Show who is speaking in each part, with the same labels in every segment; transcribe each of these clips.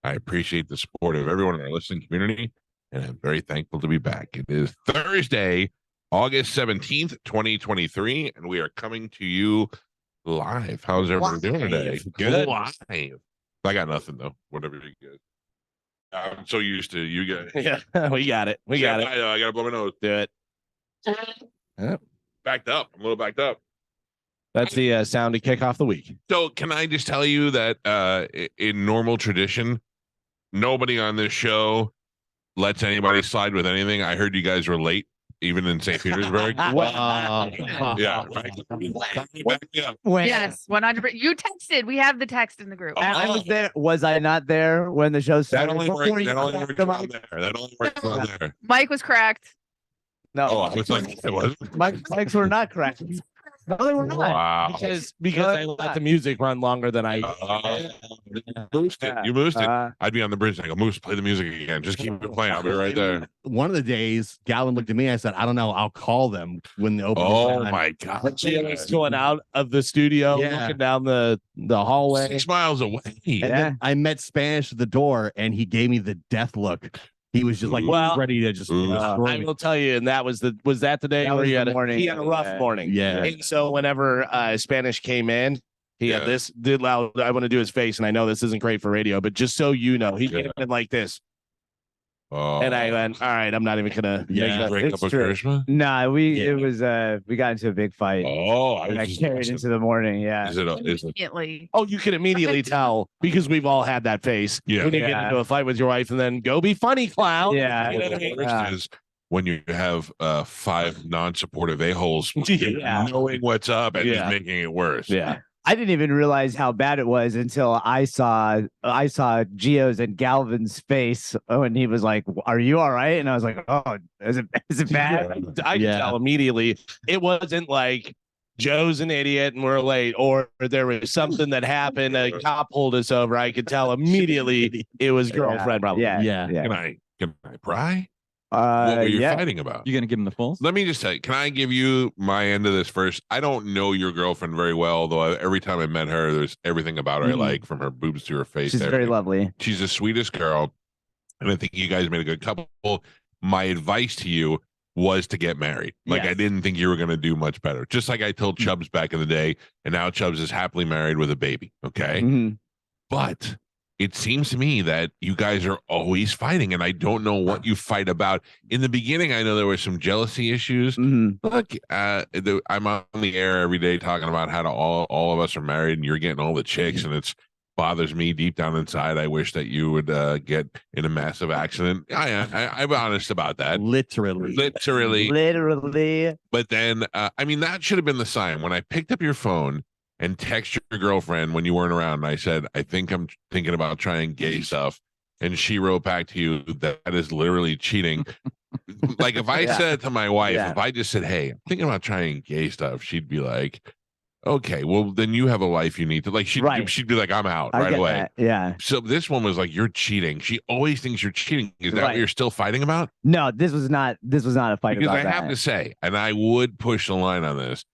Speaker 1: I appreciate the support of everyone in our listening community, and I'm very thankful to be back. It is Thursday, August 17th, 2023, and we are coming to you live. How's everyone doing today?
Speaker 2: Good.
Speaker 1: Live. I got nothing, though. Whatever you guys. I'm so used to you guys.
Speaker 2: Yeah, we got it. We got it.
Speaker 1: I got to blow my nose.
Speaker 2: Do it.
Speaker 1: Backed up. I'm a little backed up.
Speaker 2: That's the sound to kick off the week.
Speaker 1: So can I just tell you that in normal tradition, nobody on this show lets anybody slide with anything. I heard you guys were late, even in St. Petersburg. Yeah.
Speaker 3: Yes, 100%. You texted. We have the text in the group.
Speaker 4: I was there. Was I not there when the show started?
Speaker 1: That only works on there.
Speaker 3: Mike was correct.
Speaker 4: No,
Speaker 1: Oh, I was like, it was.
Speaker 4: Mike's were not correct. No, they were not.
Speaker 1: Wow.
Speaker 2: Because I let the music run longer than I.
Speaker 1: Moosed it. You moosed it. I'd be on the bridge and I go, Moose, play the music again. Just keep it playing. I'll be right there.
Speaker 5: One of the days, Gallon looked at me. I said, I don't know. I'll call them when the open.
Speaker 1: Oh my God.
Speaker 2: She was going out of the studio, looking down the hallway.
Speaker 1: 6 miles away.
Speaker 5: And then I met Spanish at the door, and he gave me the death look. He was just like, ready to just.
Speaker 2: I will tell you, and that was that the day where he had a rough morning.
Speaker 5: Yeah.
Speaker 2: And so whenever Spanish came in, he had this did loud. I want to do his face, and I know this isn't great for radio, but just so you know, he came in like this. And I went, all right, I'm not even gonna
Speaker 1: break up with Krishna.
Speaker 4: Nah, it was we got into a big fight.
Speaker 1: Oh,
Speaker 4: I carried into the morning. Yeah.
Speaker 1: Is it?
Speaker 3: Immediately.
Speaker 2: Oh, you can immediately tell because we've all had that face.
Speaker 1: Yeah.
Speaker 2: When you get into a fight with your wife and then go be funny, clown.
Speaker 4: Yeah.
Speaker 2: You know what I mean?
Speaker 1: Worst is when you have 5 non-supportive a-holes
Speaker 4: Yeah.
Speaker 1: knowing what's up and just making it worse.
Speaker 2: Yeah.
Speaker 4: I didn't even realize how bad it was until I saw Gio's and Galvin's face when he was like, "Are you all right?" And I was like, "Oh, is it bad?"
Speaker 2: I could tell immediately. It wasn't like Joe's an idiot and we're late, or there was something that happened. A cop pulled us over. I could tell immediately it was girlfriend problem.
Speaker 4: Yeah.
Speaker 1: Can I pry? What were you fighting about?
Speaker 6: You gonna give him the full?
Speaker 1: Let me just say, can I give you my end of this first? I don't know your girlfriend very well, although every time I met her, there's everything about her I like, from her boobs to her face.
Speaker 4: She's very lovely.
Speaker 1: She's the sweetest girl, and I think you guys made a good couple. My advice to you was to get married. Like, I didn't think you were going to do much better. Just like I told Chubbs back in the day, and now Chubbs is happily married with a baby. Okay, but it seems to me that you guys are always fighting, and I don't know what you fight about. In the beginning, I know there were some jealousy issues. Look, I'm on the air every day talking about how all of us are married, and you're getting all the chicks, and it bothers me deep down inside. I wish that you would get in a massive accident. I'm honest about that.
Speaker 5: Literally.
Speaker 1: But then, I mean, that should have been the sign. When I picked up your phone and text your girlfriend when you weren't around, and I said, I think I'm thinking about trying gay stuff. And she wrote back to you, that is literally cheating. Like, if I said to my wife, if I just said, hey, I'm thinking about trying gay stuff, she'd be like, okay, well, then you have a life you need to, like, she'd be like, I'm out right away.
Speaker 4: That. Yeah.
Speaker 1: So this one was like, you're cheating. She always thinks you're cheating. Is that what you're still fighting about?
Speaker 4: No, this was not a fight
Speaker 1: because
Speaker 4: about
Speaker 1: I have to say, and I would push the line on this.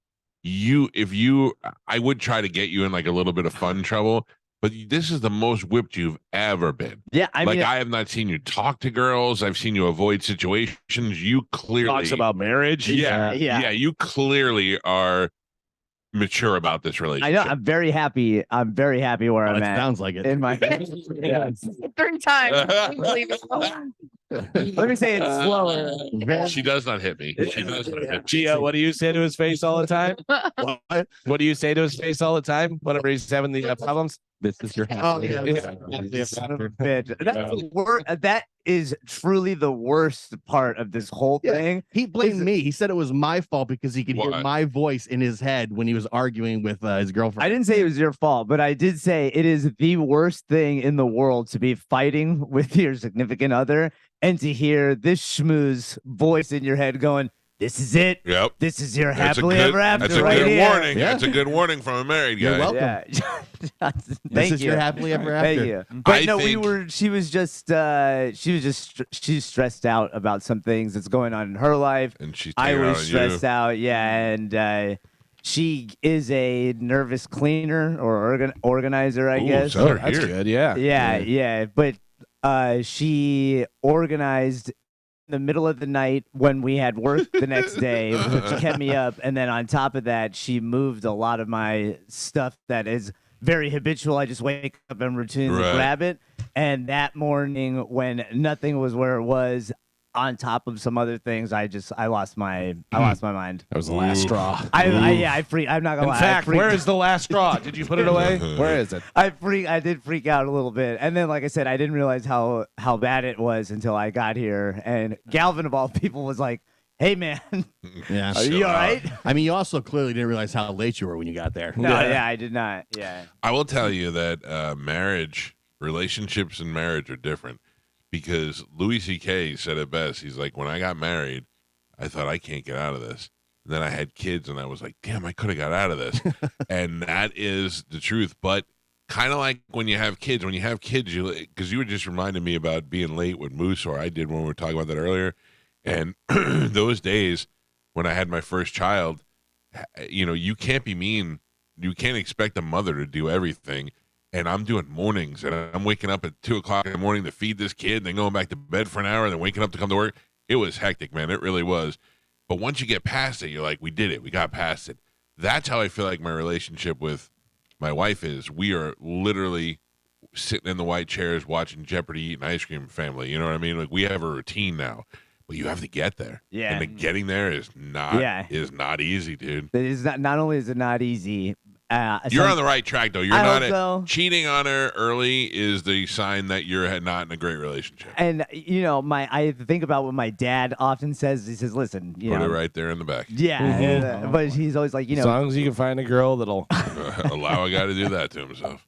Speaker 1: I would try to get you in like a little bit of fun trouble, but this is the most whipped you've ever been.
Speaker 4: Yeah, I mean,
Speaker 1: I have not seen you talk to girls. I've seen you avoid situations. You clearly
Speaker 2: talks about marriage.
Speaker 1: Yeah. You clearly are mature about this relationship.
Speaker 4: I know. I'm very happy where I'm at.
Speaker 5: Sounds like it.
Speaker 4: In my
Speaker 3: 3 times.
Speaker 4: Let me say it slower.
Speaker 1: She does not hit me. She does not hit me.
Speaker 2: Gio, what do you say to his face all the time? What do you say to his face all the time whenever he's having the problems?
Speaker 6: This is your house.
Speaker 4: Oh, yeah. That is truly the worst part of this whole thing.
Speaker 5: He blamed me. He said it was my fault because he could hear
Speaker 1: What?
Speaker 5: my voice in his head when he was arguing with his girlfriend.
Speaker 4: I didn't say it was your fault, but I did say it is the worst thing in the world to be fighting with your significant other and to hear this schmooze voice in your head going, "This is it.
Speaker 1: Yep.
Speaker 4: This is your
Speaker 1: That's
Speaker 4: happily ever after."
Speaker 1: That's a
Speaker 4: right
Speaker 1: good
Speaker 4: here.
Speaker 1: warning. That's a good warning from a married guy.
Speaker 5: You're welcome.
Speaker 4: Yeah.
Speaker 5: This
Speaker 4: Thank
Speaker 5: is
Speaker 4: you.
Speaker 5: your happily ever after.
Speaker 4: Thank you. But she's stressed out about some things that's going on in her life.
Speaker 1: And she's
Speaker 4: I
Speaker 1: taking it
Speaker 4: was
Speaker 1: out on
Speaker 4: stressed out. Yeah. And she is a nervous cleaner or organizer, I guess.
Speaker 1: so-
Speaker 2: That's
Speaker 1: Here.
Speaker 2: good. Yeah.
Speaker 4: Yeah. But she organized in the middle of the night when we had work the next day, which kept me up. And then on top of that, she moved a lot of my stuff that is very habitual. I just wake up and routinely
Speaker 1: Right.
Speaker 4: grab it. And that morning, when nothing was where it was, on top of some other things, I lost my mind.
Speaker 2: That was the last
Speaker 1: Ooh.
Speaker 2: straw.
Speaker 4: I'm not gonna
Speaker 2: In
Speaker 4: lie.
Speaker 2: fact, where is the last straw? Did you put it away? Where is it?
Speaker 4: I did freak out a little bit, and then like I said, I didn't realize how bad it was until I got here. And Galvin of all people was like, "Hey man,
Speaker 5: Yeah.
Speaker 4: are you all right?"
Speaker 5: I mean, you also clearly didn't realize how late you were when you got there.
Speaker 4: No, yeah, I did not. Yeah,
Speaker 1: I will tell you that relationships and marriage are different, because Louis C.K. said it best. He's like, when I got married, I thought I can't get out of this. And then I had kids, and I was like, damn, I could have got out of this. And that is the truth. But kind of like when you have kids, you because you were just reminding me about being late with Moose, or I did when we were talking about that earlier. And those days when I had my first child, you can't be mean. You can't expect a mother to do everything. And I'm doing mornings, and I'm waking up at 2:00 in the morning to feed this kid, then going back to bed for an hour, and then waking up to come to work. It was hectic, man. It really was. But once you get past it, you're like, we did it. We got past it. That's how I feel like my relationship with my wife is. We are literally sitting in the white chairs watching Jeopardy, eating ice cream, family. You know what I mean? Like, we have a routine now, but you have to get there.
Speaker 4: Yeah.
Speaker 1: And the getting there is not easy, dude.
Speaker 4: it is not only is it not easy.
Speaker 1: You're on the right track, though. You're
Speaker 4: I
Speaker 1: not
Speaker 4: hope so.
Speaker 1: cheating on her early is the sign that you're not in a great relationship.
Speaker 4: And I think about what my dad often says. He says, "Listen,
Speaker 1: Put it right there in the back.
Speaker 4: yeah." But he's always like,
Speaker 2: As long as you can find a girl that'll.
Speaker 1: Allow a guy to do that to himself.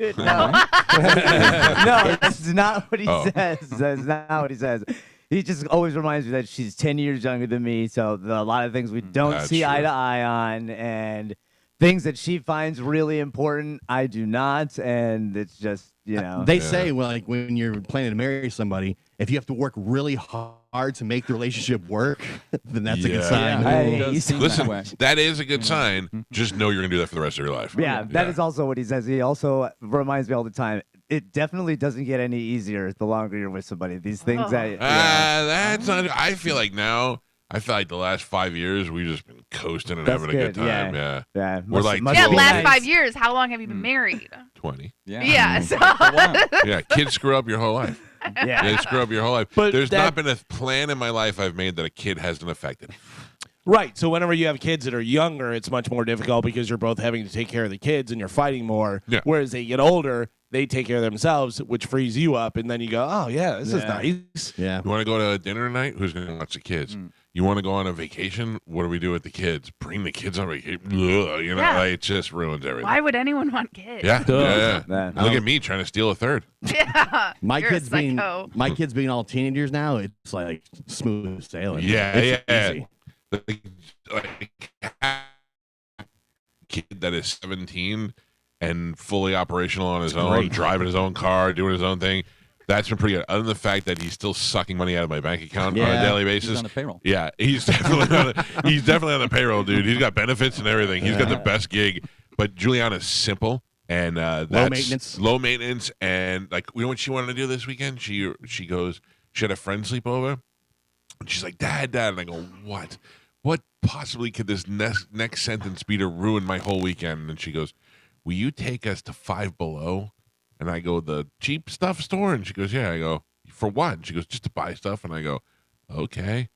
Speaker 4: Dude, no, no, that's not what he
Speaker 1: Oh.
Speaker 4: says. That's not what he says. He just always reminds me that she's 10 years younger than me, so a lot of things we don't
Speaker 1: That's
Speaker 4: see eye
Speaker 1: true.
Speaker 4: to eye on, and things that she finds really important, I do not, and it's just,
Speaker 5: They say, well, like when you're planning to marry somebody, if you have to work really hard to make the relationship work, then that's a good
Speaker 1: Yeah.
Speaker 5: sign.
Speaker 4: Hey,
Speaker 6: It does
Speaker 4: you
Speaker 6: seem
Speaker 4: see-
Speaker 1: Listen,
Speaker 6: that way.
Speaker 1: that is a good sign. Just know you're going to do that for the rest of your life.
Speaker 4: Yeah, that
Speaker 1: Yeah.
Speaker 4: is also what he says. He also reminds me all the time. It definitely doesn't get any easier the longer you're with somebody. These things
Speaker 3: Oh.
Speaker 4: that
Speaker 1: That's not. I feel like the last 5 years we've just been coasting and
Speaker 4: That's
Speaker 1: having a good
Speaker 4: good, yeah.
Speaker 1: time. Yeah.
Speaker 4: yeah,
Speaker 1: We're like
Speaker 3: Yeah,
Speaker 1: Well,
Speaker 3: last
Speaker 1: nice.
Speaker 3: 5 years. How long have you been married?
Speaker 1: 20.
Speaker 6: Yeah.
Speaker 3: Yeah. So
Speaker 1: Yeah, kids screw up your whole life.
Speaker 4: yeah.
Speaker 1: They screw up your whole life.
Speaker 2: But
Speaker 1: There's
Speaker 2: that-
Speaker 1: not been a plan in my life I've made that a kid hasn't affected.
Speaker 2: Right. So whenever you have kids that are younger, it's much more difficult because you're both having to take care of the kids and you're fighting more.
Speaker 1: Yeah.
Speaker 2: Whereas they get older, they take care of themselves, which frees you up, and then you go, "Oh yeah, this is
Speaker 4: Yeah.
Speaker 2: nice."
Speaker 5: Yeah.
Speaker 1: You want to go to dinner tonight? Who's going to watch the kids? You want to go on a vacation? What do we do with the kids? Bring the kids on vacation. Ugh,
Speaker 3: Yeah.
Speaker 1: like, it just ruins everything.
Speaker 3: why would anyone want kids?
Speaker 1: Yeah, yeah.
Speaker 4: Yeah.
Speaker 1: Look at me trying to steal a third.
Speaker 3: Yeah.
Speaker 5: My
Speaker 3: You're
Speaker 5: kids
Speaker 3: a
Speaker 5: being
Speaker 3: psycho.
Speaker 5: all teenagers now, it's like smooth sailing.
Speaker 1: Yeah,
Speaker 5: It's
Speaker 1: yeah.
Speaker 5: easy.
Speaker 1: Like kid that is 17 and fully operational on his own,
Speaker 5: great.
Speaker 1: driving his own car, doing his own thing. That's been pretty good. Other than the fact that he's still sucking money out of my bank account on a
Speaker 5: Yeah.
Speaker 1: daily
Speaker 6: He's
Speaker 1: basis.
Speaker 6: on the payroll.
Speaker 1: Yeah, he's definitely on the payroll, dude. He's got benefits and everything. He's got the best gig. But Juliana's simple and that's low maintenance. And like, you know what she wanted to do this weekend? She goes, she had a friend sleep over, and she's like, Dad. And I go, what? What possibly could this next sentence be to ruin my whole weekend? And she goes, will you take us to Five Below? And I go, the cheap stuff store? And she goes, yeah. I go, for what? And she goes, just to buy stuff. And I go, okay.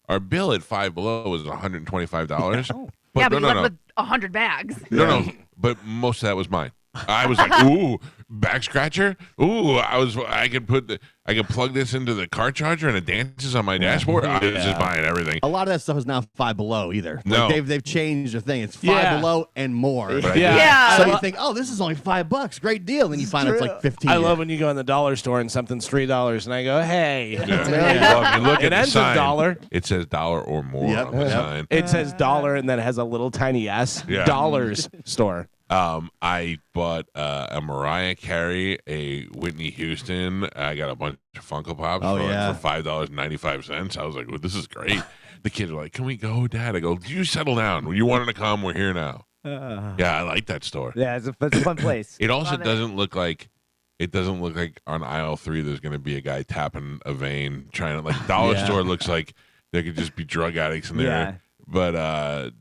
Speaker 1: Our bill at Five Below was $125.
Speaker 6: Oh.
Speaker 3: Yeah, but you left with 100 bags.
Speaker 1: No, but most of that was mine. I was like, ooh, back scratcher. Ooh, I could plug this into the car charger and it dances on my dashboard. I was just buying everything.
Speaker 5: A lot of that stuff is now Five Below either.
Speaker 1: No.
Speaker 5: Like they've changed the thing. It's Five
Speaker 2: Yeah.
Speaker 5: Below and more.
Speaker 1: But
Speaker 3: Yeah.
Speaker 5: So you think, oh, this is only $5. Great deal. Then you find it's like 15.
Speaker 2: I love when you go in the dollar store and something's $3, and I go, "Hey."
Speaker 1: Yeah. Well, if you look
Speaker 2: It
Speaker 1: at the
Speaker 2: ends with
Speaker 1: sign,
Speaker 2: $1.
Speaker 1: it says dollar or more
Speaker 5: Yep.
Speaker 1: on the
Speaker 5: Yep.
Speaker 1: sign.
Speaker 2: It says dollar and then it has a little tiny S.
Speaker 1: Yeah.
Speaker 2: Dollars store.
Speaker 1: I bought a Mariah Carey, a Whitney Houston. I got a bunch of Funko Pops
Speaker 5: Oh, yeah.
Speaker 1: for $5.95. I was like, well, this is great. the kids are like, "Can we go, Dad?" I go, "You settle down. You wanted to come. We're here now." Yeah, I like that store.
Speaker 4: Yeah, it's a fun place.
Speaker 1: It also
Speaker 3: Love it.
Speaker 1: doesn't look like on aisle 3 there's going to be a guy tapping a vein trying to like dollar store looks like there could just be drug addicts in there.
Speaker 4: Yeah.
Speaker 1: But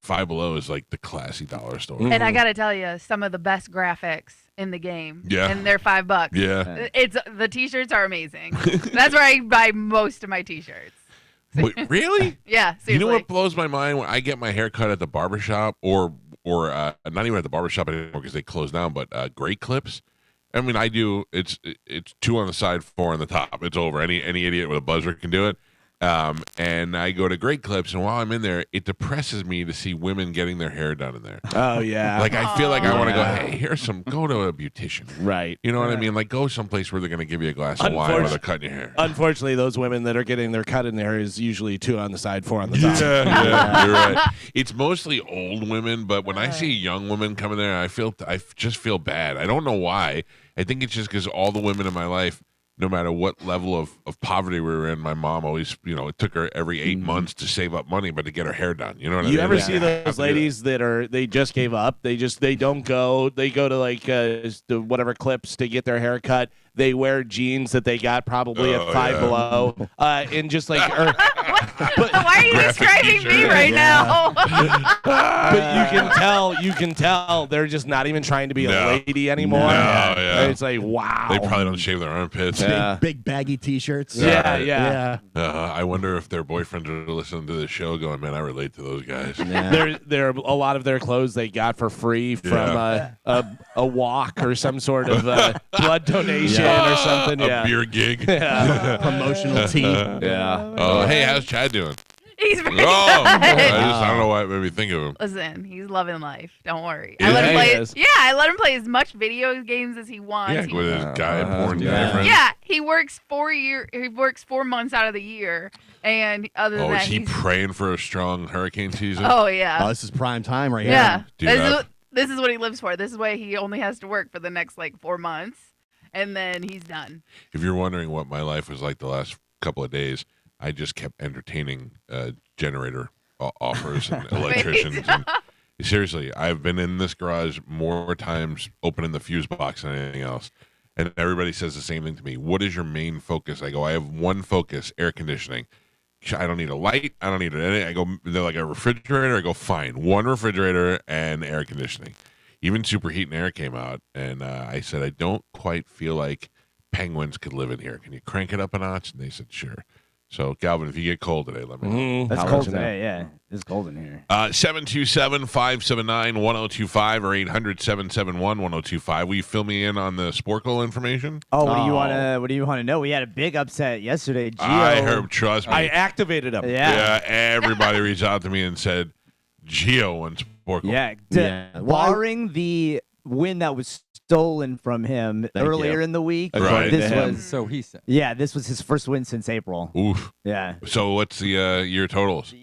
Speaker 1: Five Below is like the classy dollar store.
Speaker 3: And I gotta tell you, some of the best graphics in the game.
Speaker 1: Yeah.
Speaker 3: And they're $5.
Speaker 1: Yeah.
Speaker 3: It's the t-shirts are amazing. That's where I buy most of my t-shirts.
Speaker 1: Wait, really?
Speaker 3: Yeah, seriously.
Speaker 1: You know what blows my mind when I get my hair cut at the barbershop or not even at the barbershop anymore because they closed down, but Great Clips. I mean, I do. It's 2 on the side, 4 on the top. It's over. Any idiot with a buzzer can do it. And I go to Great Clips, and while I'm in there, it depresses me to see women getting their hair done in there.
Speaker 2: Oh yeah.
Speaker 1: Like I feel like I want to go.
Speaker 2: Yeah.
Speaker 1: Hey, go to a beautician.
Speaker 2: Right.
Speaker 1: You know what I mean? Like go someplace where they're going to give you a glass of wine while they're cutting your hair.
Speaker 2: Unfortunately, those women that are getting their cut in there is usually 2 on the side, 4 on the top.
Speaker 1: Yeah, you're right. It's mostly old women, but when I see young women coming there, I just feel bad. I don't know why. I think it's just because all the women in my life, no matter what level of poverty we were in, my mom always, it took her every 8 months to save up money, but to get her hair done. You know what I mean?
Speaker 2: You ever
Speaker 1: Like,
Speaker 2: see
Speaker 1: I have
Speaker 2: those
Speaker 1: to do that.
Speaker 2: ladies they just gave up? They don't go. They go to like the whatever Clips to get their hair cut. They wear jeans that they got probably at Five Below, and just like.
Speaker 3: Why are you
Speaker 1: Graphic
Speaker 3: describing me
Speaker 1: t-shirt.
Speaker 3: right now?
Speaker 2: But you can tell they're just not even trying to be
Speaker 1: No.
Speaker 2: a lady anymore.
Speaker 1: No, yeah.
Speaker 2: It's like wow.
Speaker 1: They probably don't shave their armpits.
Speaker 2: Yeah.
Speaker 5: Big baggy T-shirts.
Speaker 2: Yeah.
Speaker 1: I wonder if their boyfriends are listening to the show going, man, I relate to those guys.
Speaker 2: They're a lot of their clothes they got for free from a walk or some sort of blood donation or something.
Speaker 1: A beer gig.
Speaker 2: Yeah.
Speaker 5: Promotional tea.
Speaker 2: Yeah.
Speaker 1: Oh, hey, how's Chad doing?
Speaker 3: He's very
Speaker 1: I don't know why it made me think of him.
Speaker 3: Listen, he's loving life. Don't worry.
Speaker 1: Yeah,
Speaker 3: I let him
Speaker 2: he
Speaker 3: play.
Speaker 2: is.
Speaker 3: Yeah, I let him play as much video games as he wants.
Speaker 1: Yeah, with his guy porn guy
Speaker 2: yeah.
Speaker 1: friend.
Speaker 3: Yeah, he works 4 months out of the year, and other than
Speaker 1: Oh,
Speaker 3: that,
Speaker 1: is he
Speaker 3: he's,
Speaker 1: praying for a strong hurricane season?
Speaker 3: oh
Speaker 5: Oh,
Speaker 3: yeah,
Speaker 5: this is prime time right here.
Speaker 3: yeah.
Speaker 1: Dude,
Speaker 3: This is what he lives for. This is why he only has to work for the next 4 months, and then he's done.
Speaker 1: If you're wondering what my life was like the last couple of days, I just kept entertaining generator offers and electricians. And seriously, I've been in this garage more times opening the fuse box than anything else. And everybody says the same thing to me. What is your main focus? I go, I have one focus, air conditioning. I don't need a light. I don't need anything. I go, they're like a refrigerator. I go, fine. One refrigerator and air conditioning. Even superheat and air came out. And I said, I don't quite feel like penguins could live in here. Can you crank it up a notch? And they said, sure. So, Galvin, if you get cold today, let me know.
Speaker 4: That's
Speaker 2: I'll
Speaker 4: cold
Speaker 2: let you know.
Speaker 4: today. Yeah, it's cold in here.
Speaker 1: 727-579-1025 or 800-771-1025. Will you fill me in on the Sporkle information?
Speaker 4: Oh, what do you want to know? We had a big upset yesterday. Gio,
Speaker 1: I heard, trust me.
Speaker 2: I activated him.
Speaker 4: Yeah.
Speaker 1: Everybody reached out to me and said, Gio wants Sporkle.
Speaker 4: Yeah.
Speaker 5: Yeah.
Speaker 4: Barring the win that was stolen from him
Speaker 5: Thank
Speaker 4: earlier
Speaker 5: you.
Speaker 4: in the week,
Speaker 1: Right.
Speaker 4: this
Speaker 2: to him.
Speaker 4: was
Speaker 6: So he said.
Speaker 4: this was his first win since April.
Speaker 1: Oof.
Speaker 4: Yeah.
Speaker 1: So what's the year totals? I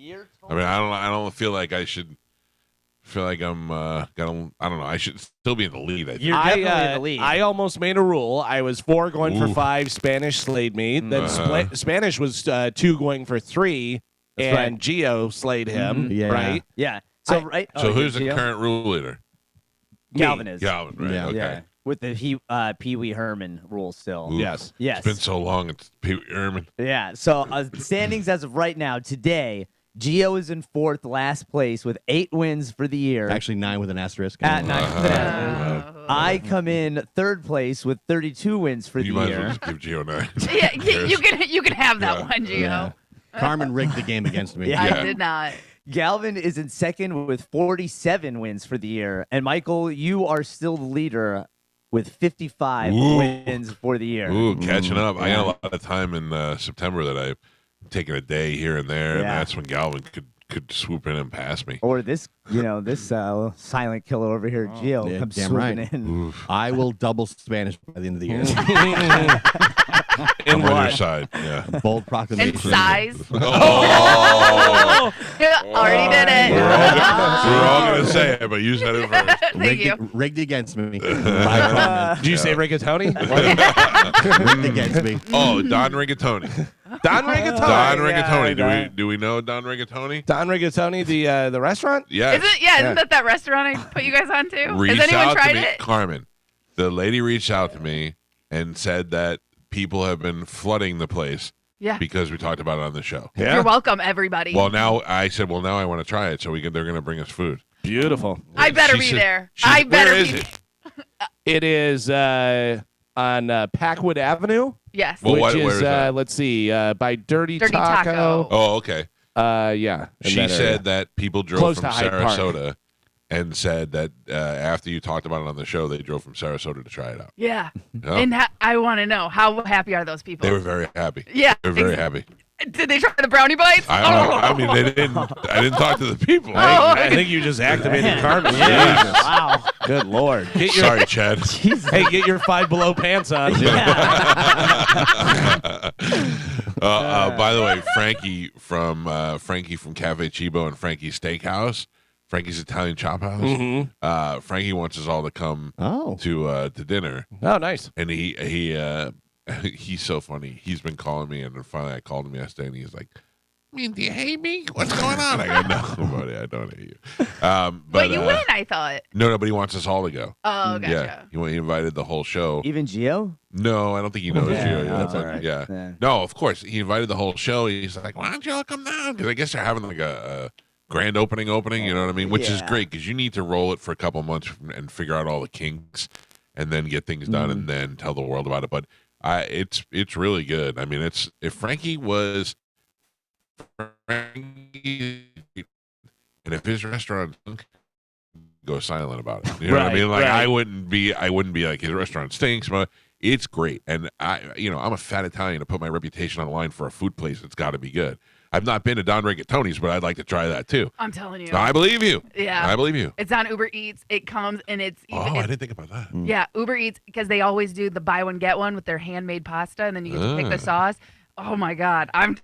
Speaker 1: mean, I don't feel like I should feel like I'm I don't know. I should still be in the lead. I think.
Speaker 4: You're definitely in the lead.
Speaker 2: I almost made a rule. I was 4 going for
Speaker 1: Oof.
Speaker 2: 5. Spanish slayed me. Then Spanish was 2 going for 3,
Speaker 4: That's
Speaker 2: and
Speaker 4: right.
Speaker 2: Gio slayed him.
Speaker 5: Yeah.
Speaker 2: Right.
Speaker 4: Yeah. So
Speaker 1: So who's the current rule leader?
Speaker 4: Galvin is.
Speaker 1: Galvin, right?
Speaker 5: Yeah.
Speaker 1: Okay.
Speaker 4: Yeah. With the Pee Wee Herman rule still.
Speaker 1: Oof.
Speaker 2: Yes.
Speaker 4: Yes.
Speaker 1: It's been so long. It's Pee Wee Herman.
Speaker 4: Yeah. So standings as of right now, today, Gio is in 4th, last place with 8 wins for the year.
Speaker 5: Actually, 9 with an asterisk.
Speaker 4: At 9.
Speaker 3: Oh.
Speaker 4: I come in 3rd place with 32 wins for
Speaker 1: You
Speaker 4: the
Speaker 1: might as well
Speaker 4: year.
Speaker 1: just give Gio 9.
Speaker 3: Yeah, you can have that
Speaker 1: Yeah.
Speaker 3: one, Gio.
Speaker 5: Yeah. Carmen rigged the game against me.
Speaker 4: Yeah.
Speaker 3: I did not.
Speaker 4: Galvin is in 2nd with 47 wins for the year. And Michael, you are still the leader with 55
Speaker 1: Ooh.
Speaker 4: wins for the year.
Speaker 1: Ooh, catching up. I got a lot of time in September that I've taken a day here and there, and
Speaker 4: Yeah.
Speaker 1: that's when Galvin could swoop in and pass me.
Speaker 4: Or this silent killer over here, Gio,
Speaker 5: Yeah,
Speaker 4: comes
Speaker 5: damn
Speaker 4: swooping
Speaker 5: right.
Speaker 4: in.
Speaker 1: Oof.
Speaker 5: I will double Spanish by the end of the year.
Speaker 1: I'm on your
Speaker 2: what?
Speaker 1: side. Yeah.
Speaker 5: Bold proclamation.
Speaker 3: And size.
Speaker 1: Oh!
Speaker 3: Already did it.
Speaker 1: We're all going to say it, but you said it first.
Speaker 3: Thank you.
Speaker 5: Rigged against me. By Carmen.
Speaker 2: Did you say rigatoni?
Speaker 5: Rigged against me.
Speaker 1: Oh, Don Rigatoni.
Speaker 2: Don Rigatoni.
Speaker 1: Don Rigatoni.
Speaker 4: Yeah.
Speaker 1: Do we know Don Rigatoni?
Speaker 2: Don Rigatoni, the restaurant?
Speaker 1: Yes.
Speaker 3: Is it? Yeah, isn't that restaurant I put you guys on to?
Speaker 1: Reached
Speaker 3: Has anyone
Speaker 1: out
Speaker 3: tried
Speaker 1: to me,
Speaker 3: it?
Speaker 1: Carmen. The lady reached out to me and said that people have been flooding the place
Speaker 3: Yeah.
Speaker 1: because we talked about it on the show.
Speaker 2: Yeah.
Speaker 3: You're welcome, everybody.
Speaker 1: Well, now I said, now I want to try it, so they're going to bring us food.
Speaker 2: Beautiful.
Speaker 3: I better
Speaker 1: She
Speaker 3: be
Speaker 1: said-
Speaker 3: there.
Speaker 1: she-
Speaker 3: I better
Speaker 1: where is
Speaker 3: be.
Speaker 1: it?
Speaker 2: It is on Packwood Avenue,
Speaker 3: Yes.
Speaker 1: Well,
Speaker 2: which
Speaker 1: where
Speaker 2: is
Speaker 1: is that?
Speaker 2: let's see, by Dirty
Speaker 3: Dirty Taco.
Speaker 1: Oh, okay.
Speaker 2: Yeah. in
Speaker 1: She
Speaker 2: that area.
Speaker 1: said that people drove
Speaker 2: Close
Speaker 1: from
Speaker 2: to Hyde Park.
Speaker 1: Sarasota and said that after you talked about it on the show, they drove from Sarasota to try it out.
Speaker 3: Yeah.
Speaker 1: Yeah.
Speaker 3: And I want to know, how happy are those people?
Speaker 1: They were very happy.
Speaker 3: Yeah.
Speaker 1: They were very happy.
Speaker 3: Did they try the brownie bites?
Speaker 1: I mean, they didn't. I didn't talk to the people.
Speaker 2: I think you just activated Carmen. Jesus.
Speaker 4: Wow.
Speaker 2: Good Lord. Get your,
Speaker 1: Sorry, Chad.
Speaker 2: hey, get your Five Below pants on.
Speaker 1: By the way, Frankie from Cafe Chibo and Frankie's Steakhouse, Frankie's Italian Chop House.
Speaker 2: Mhm.
Speaker 1: Frankie wants us all to come
Speaker 5: Oh.
Speaker 1: to dinner,
Speaker 2: Oh, nice.
Speaker 1: and he's so funny. He's been calling me, and then finally I called him yesterday, and he's like, "I mean, do you hate me? What's going on?" I go, "No, buddy, I don't hate you."
Speaker 3: But you win, I thought.
Speaker 1: No, but he wants us all to go.
Speaker 3: Oh, gotcha.
Speaker 1: Yeah, he invited the whole show.
Speaker 4: Even Gio?
Speaker 1: No, I don't think he knows
Speaker 4: Yeah,
Speaker 1: Gio yet.
Speaker 4: that's
Speaker 1: but
Speaker 4: all right.
Speaker 1: Yeah.
Speaker 4: Yeah.
Speaker 1: No, of course. He invited the whole show. He's like, "Why don't you all come down?" Because I guess they're having like a grand opening, you know what I mean? Which is
Speaker 4: Yeah.
Speaker 1: great because you need to roll it for a couple months and figure out all the kinks and then get things done and then tell the world about it. But it's really good. I mean, if Frankie was Frankie and if his restaurant go silent about it. You know what I mean? Like
Speaker 2: right.
Speaker 1: I wouldn't be like his restaurant stinks, but it's great. And I'm a fat Italian to put my reputation on the line for a food place. It's got to be good. I've not been to Don Rigatoni's, but I'd like to try that too.
Speaker 3: I'm telling you.
Speaker 1: I believe you.
Speaker 3: Yeah.
Speaker 1: I believe you.
Speaker 3: It's on Uber Eats. It comes and it's
Speaker 1: Oh, I didn't think about that.
Speaker 3: yeah, Uber Eats, because they always do the buy one get one with their handmade pasta, and then you get to pick the sauce. Oh my God,
Speaker 1: Sounds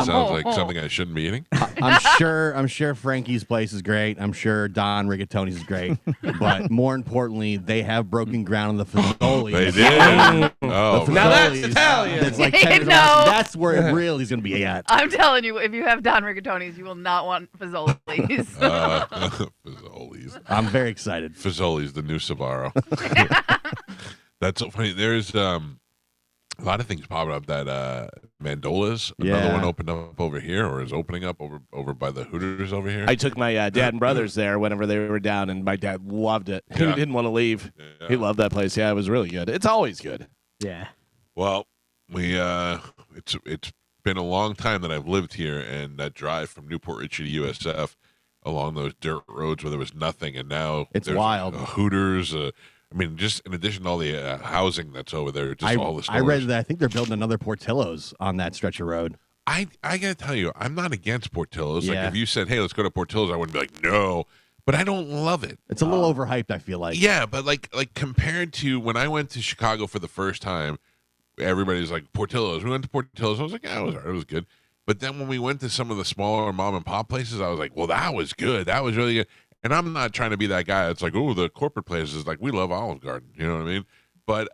Speaker 1: like something I shouldn't be eating.
Speaker 5: I'm sure Frankie's place is great. I'm sure Don Rigatoni's is great. But more importantly, they have broken ground on the Fazoli's.
Speaker 1: They did.
Speaker 5: The
Speaker 1: Oh,
Speaker 2: Now that's
Speaker 5: Fazoli's,
Speaker 2: Italian.
Speaker 5: That's like
Speaker 3: No.
Speaker 5: 10 years old. That's where it really is going to be at.
Speaker 3: I'm telling you, if you have Don Rigatoni's, you will not want Fazoli's.
Speaker 1: Fazoli's.
Speaker 5: I'm very excited.
Speaker 1: Fazoli's, the new Sbarro. That's so funny. There's a lot of things popping up. That Mandola's, another
Speaker 5: Yeah.
Speaker 1: one opened up over here, or is opening up over by the Hooters over here.
Speaker 2: I took my dad and brothers there whenever they were down, and my dad loved it. He
Speaker 1: Yeah.
Speaker 2: didn't want to leave.
Speaker 1: Yeah.
Speaker 2: He loved that place. Yeah, it was really good. It's always good.
Speaker 4: Yeah.
Speaker 1: Well, it's been a long time that I've lived here, and that drive from Newport Richey to USF along those dirt roads where there was nothing, and now
Speaker 5: It's
Speaker 1: there's
Speaker 5: wild.
Speaker 1: a Hooters. I mean, just in addition to all the housing that's over there, just all the stores.
Speaker 5: I read that I think they're building another Portillo's on that stretch of road.
Speaker 1: I gotta tell you, I'm not against Portillo's. Like
Speaker 5: Yeah.
Speaker 1: if you said, "Hey, let's go to Portillo's," I wouldn't be like, "No," but I don't love it.
Speaker 5: It's a little overhyped, I feel like.
Speaker 1: Yeah, but like compared to when I went to Chicago for the first time, everybody's like Portillo's. We went to Portillo's. I was like, "Yeah, it was good." But then when we went to some of the smaller mom and pop places, I was like, "Well, that was good. That was really good." And I'm not trying to be that guy that's like, "Oh, the corporate places, like we love Olive Garden," you know what I mean? But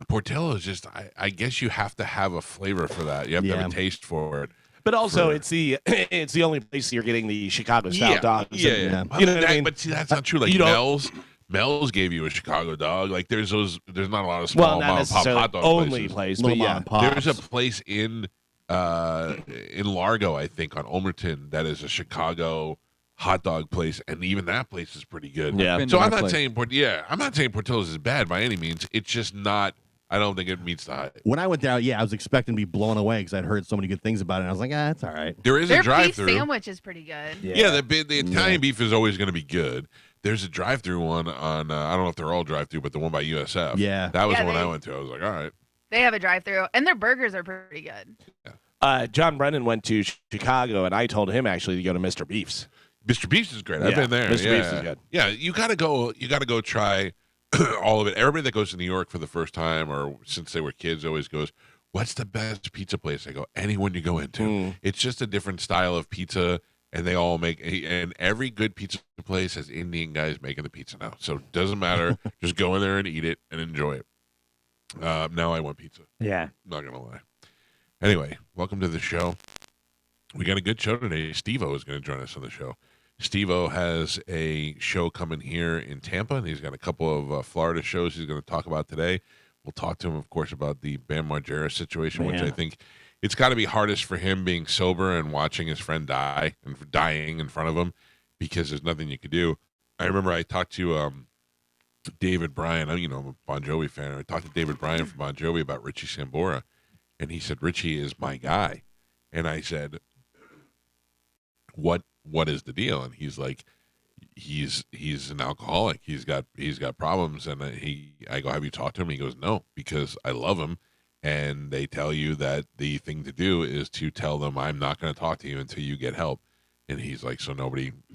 Speaker 1: Portillo's just, I guess you have to have a flavor for that. You have to have a taste for it.
Speaker 2: But also,
Speaker 1: For-
Speaker 2: it's the only place you're getting the Chicago style dogs.
Speaker 1: Yeah,
Speaker 2: and-
Speaker 1: yeah.
Speaker 2: You know what I mean?
Speaker 1: But see, that's not true. Like
Speaker 2: You don't-
Speaker 1: Mel's gave you a Chicago dog. Like there's not a lot of small
Speaker 2: Well, not
Speaker 1: mom and pop
Speaker 2: necessarily
Speaker 1: hot dog
Speaker 2: only
Speaker 1: places.
Speaker 2: place,
Speaker 5: Little
Speaker 2: but
Speaker 5: mom
Speaker 2: yeah.
Speaker 5: and pops.
Speaker 1: There's a place in Largo, I think, on Omerton that is a Chicago hot dog place, and even that place is pretty good.
Speaker 2: Yeah.
Speaker 6: Been
Speaker 1: So
Speaker 6: to
Speaker 1: I'm
Speaker 6: that
Speaker 1: not
Speaker 6: place.
Speaker 1: saying I'm not saying Portillo's is bad by any means. It's just not. I don't think it meets the hype.
Speaker 5: When I went down, I was expecting to be blown away because I'd heard so many good things about it. And I was like, it's all right.
Speaker 1: There is
Speaker 3: Their
Speaker 1: a
Speaker 3: beef
Speaker 1: drive-through.
Speaker 3: sandwich is pretty good.
Speaker 1: Yeah, the Italian beef is always going to be good. There's a drive-through one on I don't know if they're all drive-through, but the one by USF.
Speaker 5: Yeah.
Speaker 1: that was
Speaker 3: Yeah,
Speaker 1: the one I
Speaker 3: they-
Speaker 1: went to. I was like, all right.
Speaker 3: They have a drive-through, and their burgers are pretty good.
Speaker 2: John Brennan went to Chicago, and I told him actually to go to Mr. Beef's.
Speaker 1: Mr. Beef's is great. I've
Speaker 2: Yeah,
Speaker 1: been there.
Speaker 2: Mr.
Speaker 1: Yeah.
Speaker 2: Beef's is good.
Speaker 1: Yeah, you gotta go. You gotta go try all of it. Everybody that goes to New York for the first time, or since they were kids, always goes, "What's the best pizza place?" I go, "Anyone you go into. It's just a different style of pizza, and they all make. And every good pizza place has Indian guys making the pizza now, so it doesn't matter. Just go in there and eat it and enjoy it. Now I want pizza.
Speaker 4: Yeah.
Speaker 1: Not gonna lie. Anyway, welcome to the show. We got a good show today. Stevo is going to join us on the show. Stevo has a show coming here in Tampa, and he's got a couple of Florida shows he's going to talk about today. We'll talk to him, of course, about the Bam Margera situation, which I think it's got to be hardest for him being sober and watching his friend die and dying in front of him because there's nothing you could do. I remember I talked to David Bryan. I'm a Bon Jovi fan. I talked to David Bryan from Bon Jovi about Richie Sambora, and he said, Richie is my guy. And I said, what is the deal? And he's like, he's an alcoholic. He's got problems. And I go, have you talked to him? He goes, no, because I love him. And they tell you that the thing to do is to tell them, I'm not going to talk to you until you get help. And he's like, so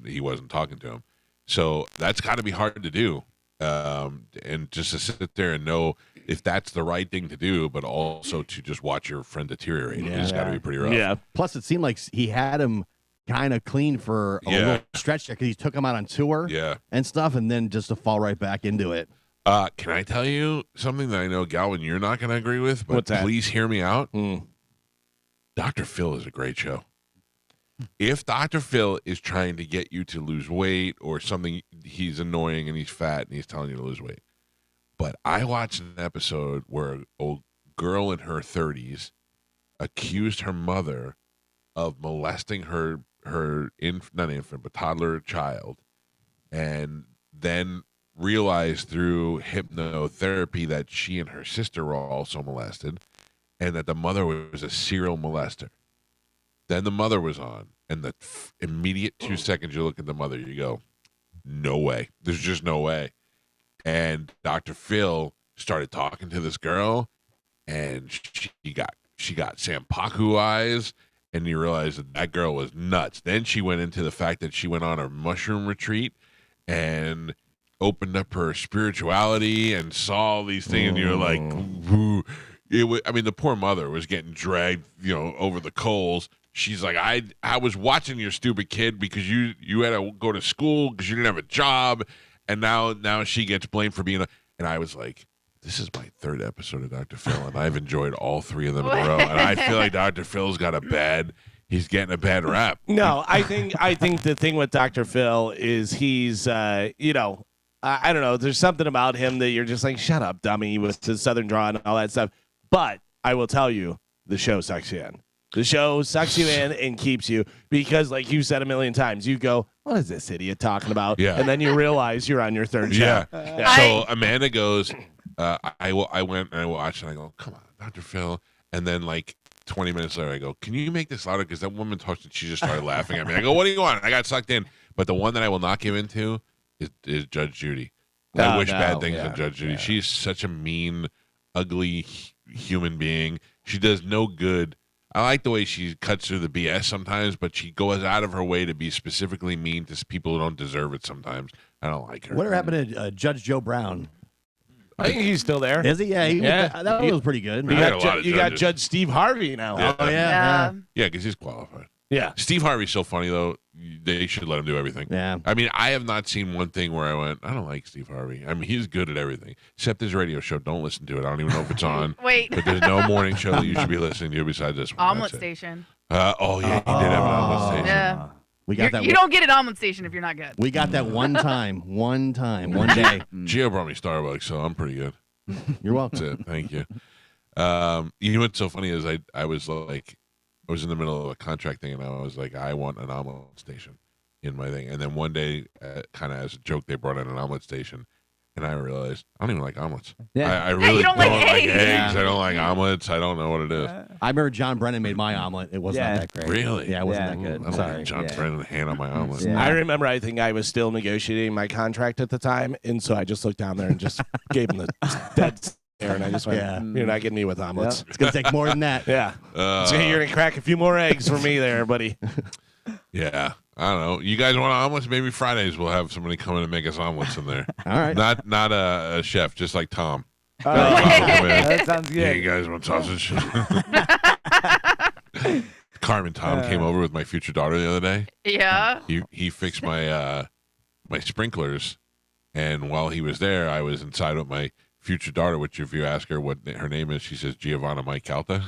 Speaker 1: he wasn't talking to him. So that's got to be hard to do. And just to sit there and know if that's the right thing to do, but also to just watch your friend deteriorate. It's got to be pretty rough.
Speaker 2: Yeah.
Speaker 5: Plus, it seemed like he had him kind of clean for a little stretch there because he took him out on tour and stuff, and then just to fall right back into it.
Speaker 1: Can I tell you something that I know, Galvin, you're not going to agree with, but please hear me out. Dr. Phil is a great show. If Dr. Phil is trying to get you to lose weight or something, he's annoying and he's fat and he's telling you to lose weight. But I watched an episode where a girl in her 30s accused her mother of molesting her not infant, but toddler child, and then realized through hypnotherapy that she and her sister were also molested and that the mother was a serial molester. Then the mother was on, and the immediate 2 seconds you look at the mother, you go, no way. There's just no way. And Dr. Phil started talking to this girl, and she got Sampaku eyes, and you realize that girl was nuts. Then she went into the fact that she went on a mushroom retreat and opened up her spirituality and saw all these things, and you're like, ooh. The poor mother was getting dragged, over the coals. She's like, I was watching your stupid kid because you had to go to school because you didn't have a job, and now she gets blamed for being and I was like, this is my third episode of Dr. Phil, and I've enjoyed all three of them in a row, and I feel like Dr. Phil's got he's getting a bad rap.
Speaker 2: No, I think the thing with Dr. Phil is he's I don't know, there's something about him that you're just like, shut up, dummy, with the Southern draw and all that stuff. But I will tell you, the show sucks you in. The show sucks you in and keeps you because, like you said a million times, you go, what is this idiot talking about?
Speaker 1: Yeah.
Speaker 2: And then you realize you're on your third show.
Speaker 1: Yeah. So Amanda goes, I went and I watched and I go, come on, Dr. Phil. And then like 20 minutes later, I go, can you make this louder? Because that woman talks and she just started laughing at me. I go, what do you want? I got sucked in. But the one that I will not give into is Judge Judy. I wish bad things on Judge Judy. She's such a mean, ugly human being. She does no good. I like the way she cuts through the BS sometimes, but she goes out of her way to be specifically mean to people who don't deserve it sometimes. I don't like her.
Speaker 5: Whatever happened to Judge Joe Brown?
Speaker 2: I think he's still there.
Speaker 5: Is he? Yeah, that was pretty good.
Speaker 2: You got Judge Steve Harvey now.
Speaker 1: Yeah.
Speaker 5: Oh, yeah.
Speaker 1: Yeah, because he's qualified.
Speaker 2: Yeah.
Speaker 1: Steve Harvey's so funny, though. They should let him do everything.
Speaker 5: Yeah.
Speaker 1: I mean, I have not seen one thing where I went, I don't like Steve Harvey. I mean, he's good at everything, except his radio show. Don't listen to it. I don't even know if it's on.
Speaker 3: Wait.
Speaker 1: But there's no morning show that you should be listening to besides this one.
Speaker 3: Omelet Station.
Speaker 1: He did have an omelet station.
Speaker 3: Yeah.
Speaker 5: We got that.
Speaker 3: You don't get an omelet station if you're not good.
Speaker 5: We got that one one day.
Speaker 1: Gio brought me Starbucks, so I'm pretty good.
Speaker 5: You're welcome.
Speaker 1: That's it. Thank you. You know what's so funny is I was in the middle of a contract thing, and I was like, I want an omelet station in my thing. And then one day, kind of as a joke, they brought in an omelet station, and I realized I don't even like omelets.
Speaker 4: Yeah.
Speaker 1: I really
Speaker 3: you don't like eggs.
Speaker 1: eggs. I don't like omelets. I don't know what it is.
Speaker 5: I remember John Brennan made my omelet. It was not that great.
Speaker 1: Really?
Speaker 5: Yeah, it wasn't that
Speaker 1: I
Speaker 5: good.
Speaker 1: don't
Speaker 5: Sorry.
Speaker 1: like John Brennan hand on my omelet.
Speaker 4: Yeah.
Speaker 2: I remember I think I was still negotiating my contract at the time, and so I just looked down there and just gave him the dead stare, and I just went, you're not getting me with omelets.
Speaker 5: It's going to take more than that.
Speaker 2: Yeah. So you're going to crack a few more eggs for me there, buddy.
Speaker 1: Yeah. I don't know. You guys want omelets? Maybe Fridays we'll have somebody come in and make us omelets in there.
Speaker 5: All right.
Speaker 1: Not a chef, just like Tom.
Speaker 4: That sounds good.
Speaker 1: Yeah, you guys want sausage? Carmen Tom came over with my future daughter the other day.
Speaker 3: Yeah.
Speaker 1: He fixed my my sprinklers, and while he was there, I was inside with my future daughter, which if you ask her what her name is, she says Giovanna Mike Calta.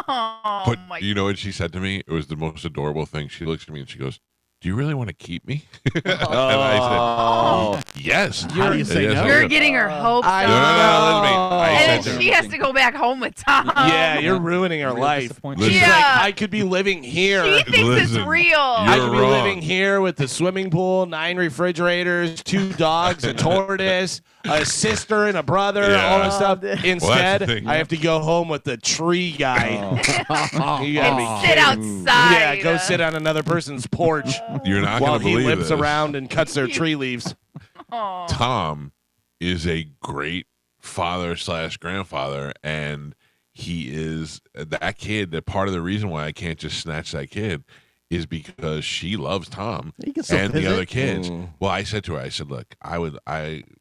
Speaker 3: Oh
Speaker 1: But
Speaker 3: my.
Speaker 1: you know what she said to me? It was the most adorable thing. She looks at me and she goes, "Do you really want to keep me?" And I said, "Yes."
Speaker 5: How do you say
Speaker 1: Yes,
Speaker 5: no?
Speaker 1: I
Speaker 3: You're
Speaker 1: did.
Speaker 3: getting her hopes
Speaker 2: I
Speaker 3: up.
Speaker 1: No, listen to me. I
Speaker 3: And
Speaker 1: said
Speaker 3: then
Speaker 1: to
Speaker 3: she
Speaker 1: her,
Speaker 3: has to go back home with Tom.
Speaker 2: Yeah, you're ruining her
Speaker 6: Real
Speaker 2: life.
Speaker 6: disappointment.
Speaker 2: She's
Speaker 3: Yeah.
Speaker 2: like, I could be living here.
Speaker 3: She thinks
Speaker 1: Listen,
Speaker 3: it's real.
Speaker 2: I
Speaker 1: you're
Speaker 2: could be
Speaker 1: wrong.
Speaker 2: living here with the swimming pool, 9 refrigerators, 2 dogs, a tortoise, a sister and a brother,
Speaker 1: Yeah.
Speaker 2: all that stuff.
Speaker 4: Well, that's
Speaker 1: the
Speaker 2: Instead,
Speaker 1: thing.
Speaker 2: I have to go home with the tree guy. You gotta be
Speaker 3: And sit
Speaker 2: kidding.
Speaker 3: outside.
Speaker 2: Yeah, go sit on another person's porch
Speaker 1: You're not
Speaker 2: while
Speaker 1: going to
Speaker 2: he
Speaker 1: believe
Speaker 2: lips
Speaker 1: this.
Speaker 2: around and cuts their tree leaves.
Speaker 3: Oh.
Speaker 1: Tom is a great father / grandfather, and he is that kid. That part of the reason why I can't just snatch that kid is because she loves Tom
Speaker 5: You can still
Speaker 1: and the
Speaker 5: visit.
Speaker 1: other kids.
Speaker 2: Mm.
Speaker 1: Well, I said to her, I said, "Look,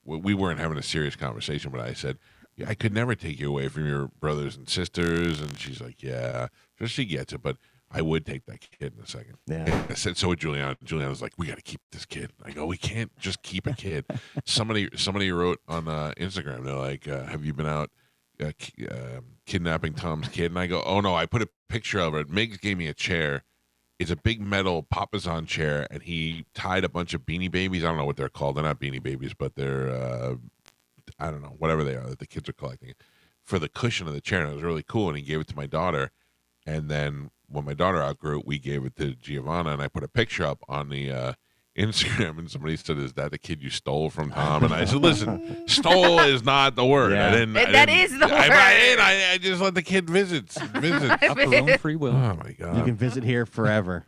Speaker 1: we weren't having a serious conversation, but I said, I could never take you away from your brothers and sisters." And she's like, "Yeah," so she gets it, but I would take that kid in a second.
Speaker 5: Yeah.
Speaker 1: And I said so with Juliana. Juliana's like, "We got to keep this kid." I go, "We can't just keep a kid." somebody wrote on Instagram. They're like, "Have you been out kidnapping Tom's kid?" And I go, "Oh no, I put a picture of it. Miggs gave me a chair. It's a big metal Papazon chair, and he tied a bunch of Beanie Babies. I don't know what they're called. They're not Beanie Babies, but they're I don't know, whatever they are that the kids are collecting, for the cushion of the chair. And it was really cool. And he gave it to my daughter. And then when my daughter outgrew it, we gave it to Giovanna, and I put a picture up on the Instagram, and somebody said, "Is that the kid you stole from Tom?" And I said, "Listen, stole is not the word.
Speaker 5: Yeah.
Speaker 1: I didn't.
Speaker 3: That is the word.
Speaker 1: I just let the kid visit.
Speaker 6: Of her own free will.
Speaker 1: Oh my god.
Speaker 5: You can visit here forever.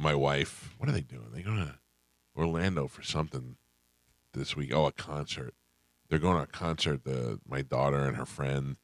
Speaker 1: My wife, what are they doing? They going to Orlando for something this week. Oh, a concert. They're going to a concert, my daughter and her friend,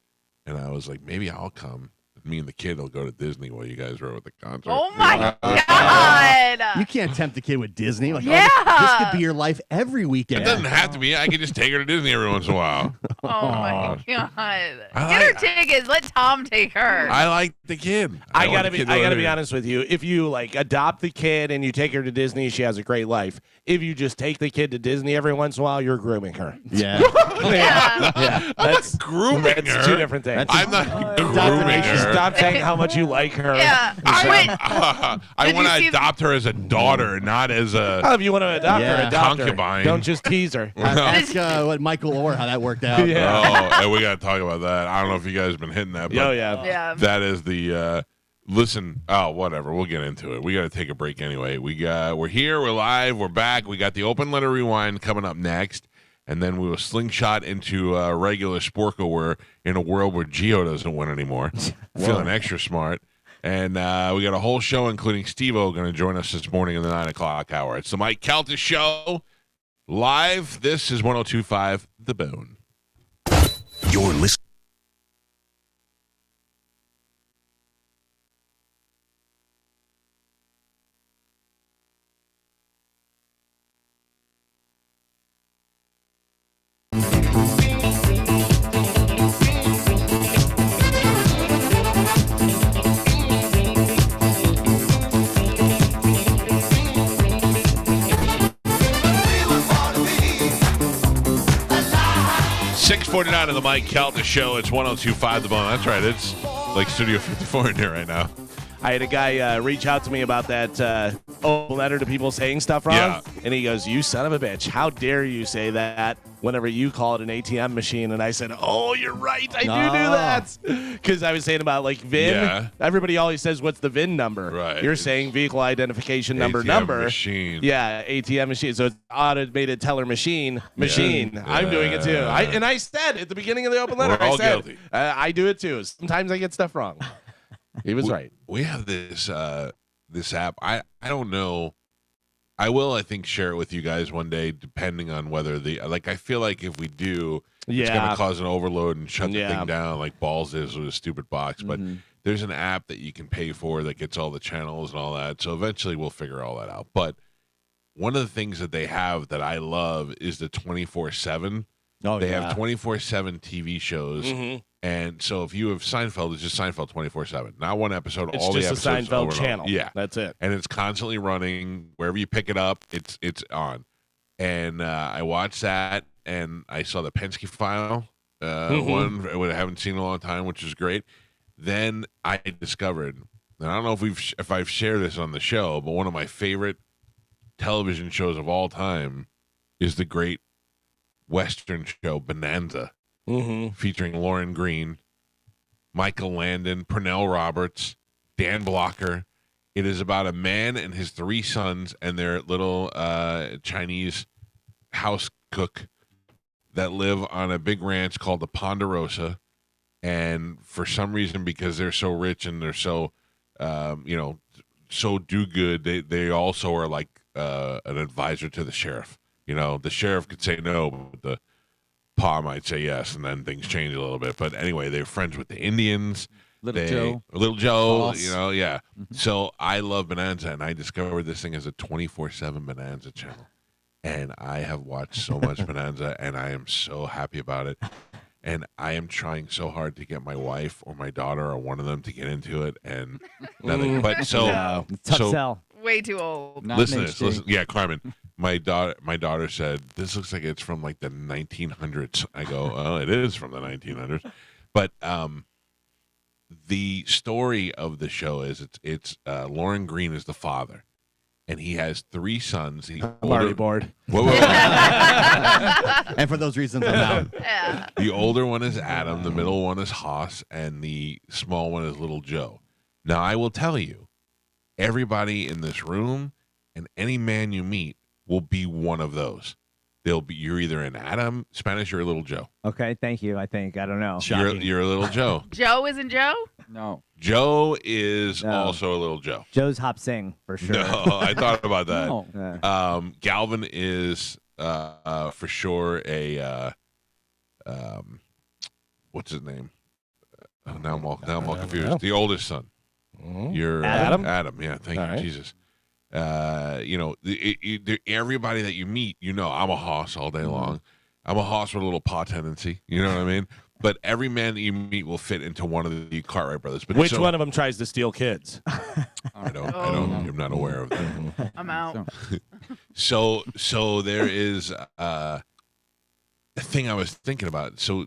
Speaker 1: and I was like, maybe I'll come. Me and the kid will go to Disney while you guys are at the concert.
Speaker 3: Oh my God.
Speaker 5: You can't tempt the kid with Disney. Like,
Speaker 3: Yeah.
Speaker 5: oh, this could be your life every weekend.
Speaker 1: It doesn't have to be. I can just take her to Disney every once in a while.
Speaker 3: Oh my God. Get
Speaker 1: like-
Speaker 3: her tickets. Let Tom take her.
Speaker 1: I like the kid.
Speaker 2: I
Speaker 1: want
Speaker 2: gotta
Speaker 1: the
Speaker 2: be
Speaker 1: kid to
Speaker 2: I
Speaker 1: go.
Speaker 2: honest with you. If you like adopt the kid and you take her to Disney, she has a great life. If you just take the kid to Disney every once in a while, you're grooming her.
Speaker 5: Yeah.
Speaker 3: Yeah.
Speaker 2: That's
Speaker 1: grooming
Speaker 2: that's
Speaker 1: her.
Speaker 2: 2 different things.
Speaker 1: I'm not grooming
Speaker 5: indoctrination.
Speaker 1: her.
Speaker 2: Stop saying how much you like her.
Speaker 3: Yeah. Wait.
Speaker 1: I
Speaker 3: Did
Speaker 1: want
Speaker 3: you
Speaker 1: to
Speaker 3: see-
Speaker 1: adopt her as a daughter, not as a.
Speaker 2: Oh, if you want to adopt her,
Speaker 5: Yeah.
Speaker 2: adopt
Speaker 1: Concubine.
Speaker 2: her. Don't just tease her.
Speaker 5: Ask what Michael Orr how that worked out.
Speaker 2: Yeah.
Speaker 1: Oh, and we got to talk about that. I don't know if you guys have been hitting that, but
Speaker 2: Oh yeah.
Speaker 3: Yeah.
Speaker 1: that is the listen. Oh, whatever. We'll get into it. We got to take a break anyway. We're here. We're live. We're back. We got the open letter rewind coming up next, and then we will slingshot into regular Sporkle. We're in a world where Geo doesn't win anymore. Feeling extra smart. And we got a whole show, including Stevo, going to join us this morning in the 9 o'clock hour. It's the Mike Calta Show live. This is 102.5 The Bone.
Speaker 7: You're listening.
Speaker 1: $6.49 of the Mike Calta Show. It's 102.5 The Bone. That's right. It's like Studio 54 in here right now.
Speaker 2: I had a guy reach out to me about that open letter to people saying stuff wrong.
Speaker 1: Yeah.
Speaker 2: And he goes, "You son of a bitch. How dare you say that whenever you call it an ATM machine?" And I said, "Oh, you're right. I do that." Because I was saying about like VIN.
Speaker 1: Yeah.
Speaker 2: Everybody always says, "What's the VIN number?"
Speaker 1: Right.
Speaker 2: You're saying vehicle identification number.
Speaker 1: ATM machine.
Speaker 2: Yeah, ATM machine. So it's automated teller machine. I'm doing it too. I said at the beginning of the open letter,
Speaker 1: We're all
Speaker 2: I said,
Speaker 1: guilty.
Speaker 2: I do it too. Sometimes I get stuff wrong. He was right.
Speaker 1: We have this this app. I don't know. I will, I think, share it with you guys one day, depending on whether I feel like if we do, it's going
Speaker 2: Yeah.
Speaker 1: to cause an overload and shut the
Speaker 2: Yeah.
Speaker 1: thing down like Balls is with a stupid box. But there's an app that you can pay for that gets all the channels and all that. So eventually we'll figure all that out. But one of the things that they have that I love is the 24/7.
Speaker 5: Oh,
Speaker 1: They
Speaker 5: yeah.
Speaker 1: have 24/7 TV shows.
Speaker 2: Mm-hmm.
Speaker 1: And so if you have Seinfeld, it's just Seinfeld 24/7. Not one episode,
Speaker 2: It's
Speaker 1: all the
Speaker 2: just a
Speaker 1: episodes over
Speaker 2: Seinfeld
Speaker 1: and over.
Speaker 2: channel.
Speaker 1: Yeah.
Speaker 2: That's it.
Speaker 1: And it's constantly running. Wherever you pick it up, it's on. And I watched that, and I saw the Penske file. one I haven't seen in a long time, which is great. Then I discovered, and I don't know if I've shared this on the show, but one of my favorite television shows of all time is the great Western show Bonanza, featuring Lauren Green, Michael Landon, Pernell Roberts, Dan Blocker. It is about a man and his 3 sons and their little Chinese house cook that live on a big ranch called the Ponderosa. And for some reason, because they're so rich and they're so, so do good, they also are like an advisor to the sheriff. The sheriff could say no, but the pa might say yes, and then things change a little bit. But anyway, they're friends with the Indians. Little Joe,
Speaker 6: Boss.
Speaker 1: yeah. So I love Bonanza, and I discovered this thing as a 24/7 Bonanza channel. And I have watched so much Bonanza, and I am so happy about it. And I am trying so hard to get my wife or my daughter or one of them to get into it, and nothing. But
Speaker 3: No.
Speaker 4: Tough sell.
Speaker 3: Way too old.
Speaker 6: Not
Speaker 1: listen
Speaker 6: in
Speaker 1: to this.
Speaker 6: HD.
Speaker 1: Listen, yeah, Carmen. My daughter said, "This looks like it's from like the 1900s." I go, "Oh, it is from the 1900s." But the story of the show is it's Lauren Green is the father, and he has 3 sons.
Speaker 2: I'm already bored.
Speaker 1: Whoa.
Speaker 5: And for those reasons, I'm out.
Speaker 3: Yeah.
Speaker 1: The older one is Adam, the middle one is Haas, and the small one is Little Joe. Now, I will tell you, everybody in this room and any man you meet will be one of those. You're either an Adam, Spanish, or a Little Joe.
Speaker 4: Okay, thank you. I don't know.
Speaker 1: You're a Little Joe.
Speaker 3: Joe isn't Joe?
Speaker 6: No.
Speaker 1: Joe is
Speaker 4: No.
Speaker 1: also a Little Joe.
Speaker 4: Joe's Hop Sing for sure.
Speaker 1: No, I thought about that.
Speaker 6: No.
Speaker 1: Galvin is for sure a what's his name? Now I'm all confused. The oldest son. You're
Speaker 2: Adam?
Speaker 1: Adam, yeah. Thank
Speaker 2: All
Speaker 1: you,
Speaker 2: right.
Speaker 1: Jesus. Everybody that you meet, I'm a hoss all day long. I'm a hoss with a little paw tendency. You know what I mean? But every man that you meet will fit into one of the Cartwright brothers. But
Speaker 2: Which one of them tries to steal kids?
Speaker 1: I'm not aware of that.
Speaker 3: I'm out.
Speaker 1: So there is a thing I was thinking about. So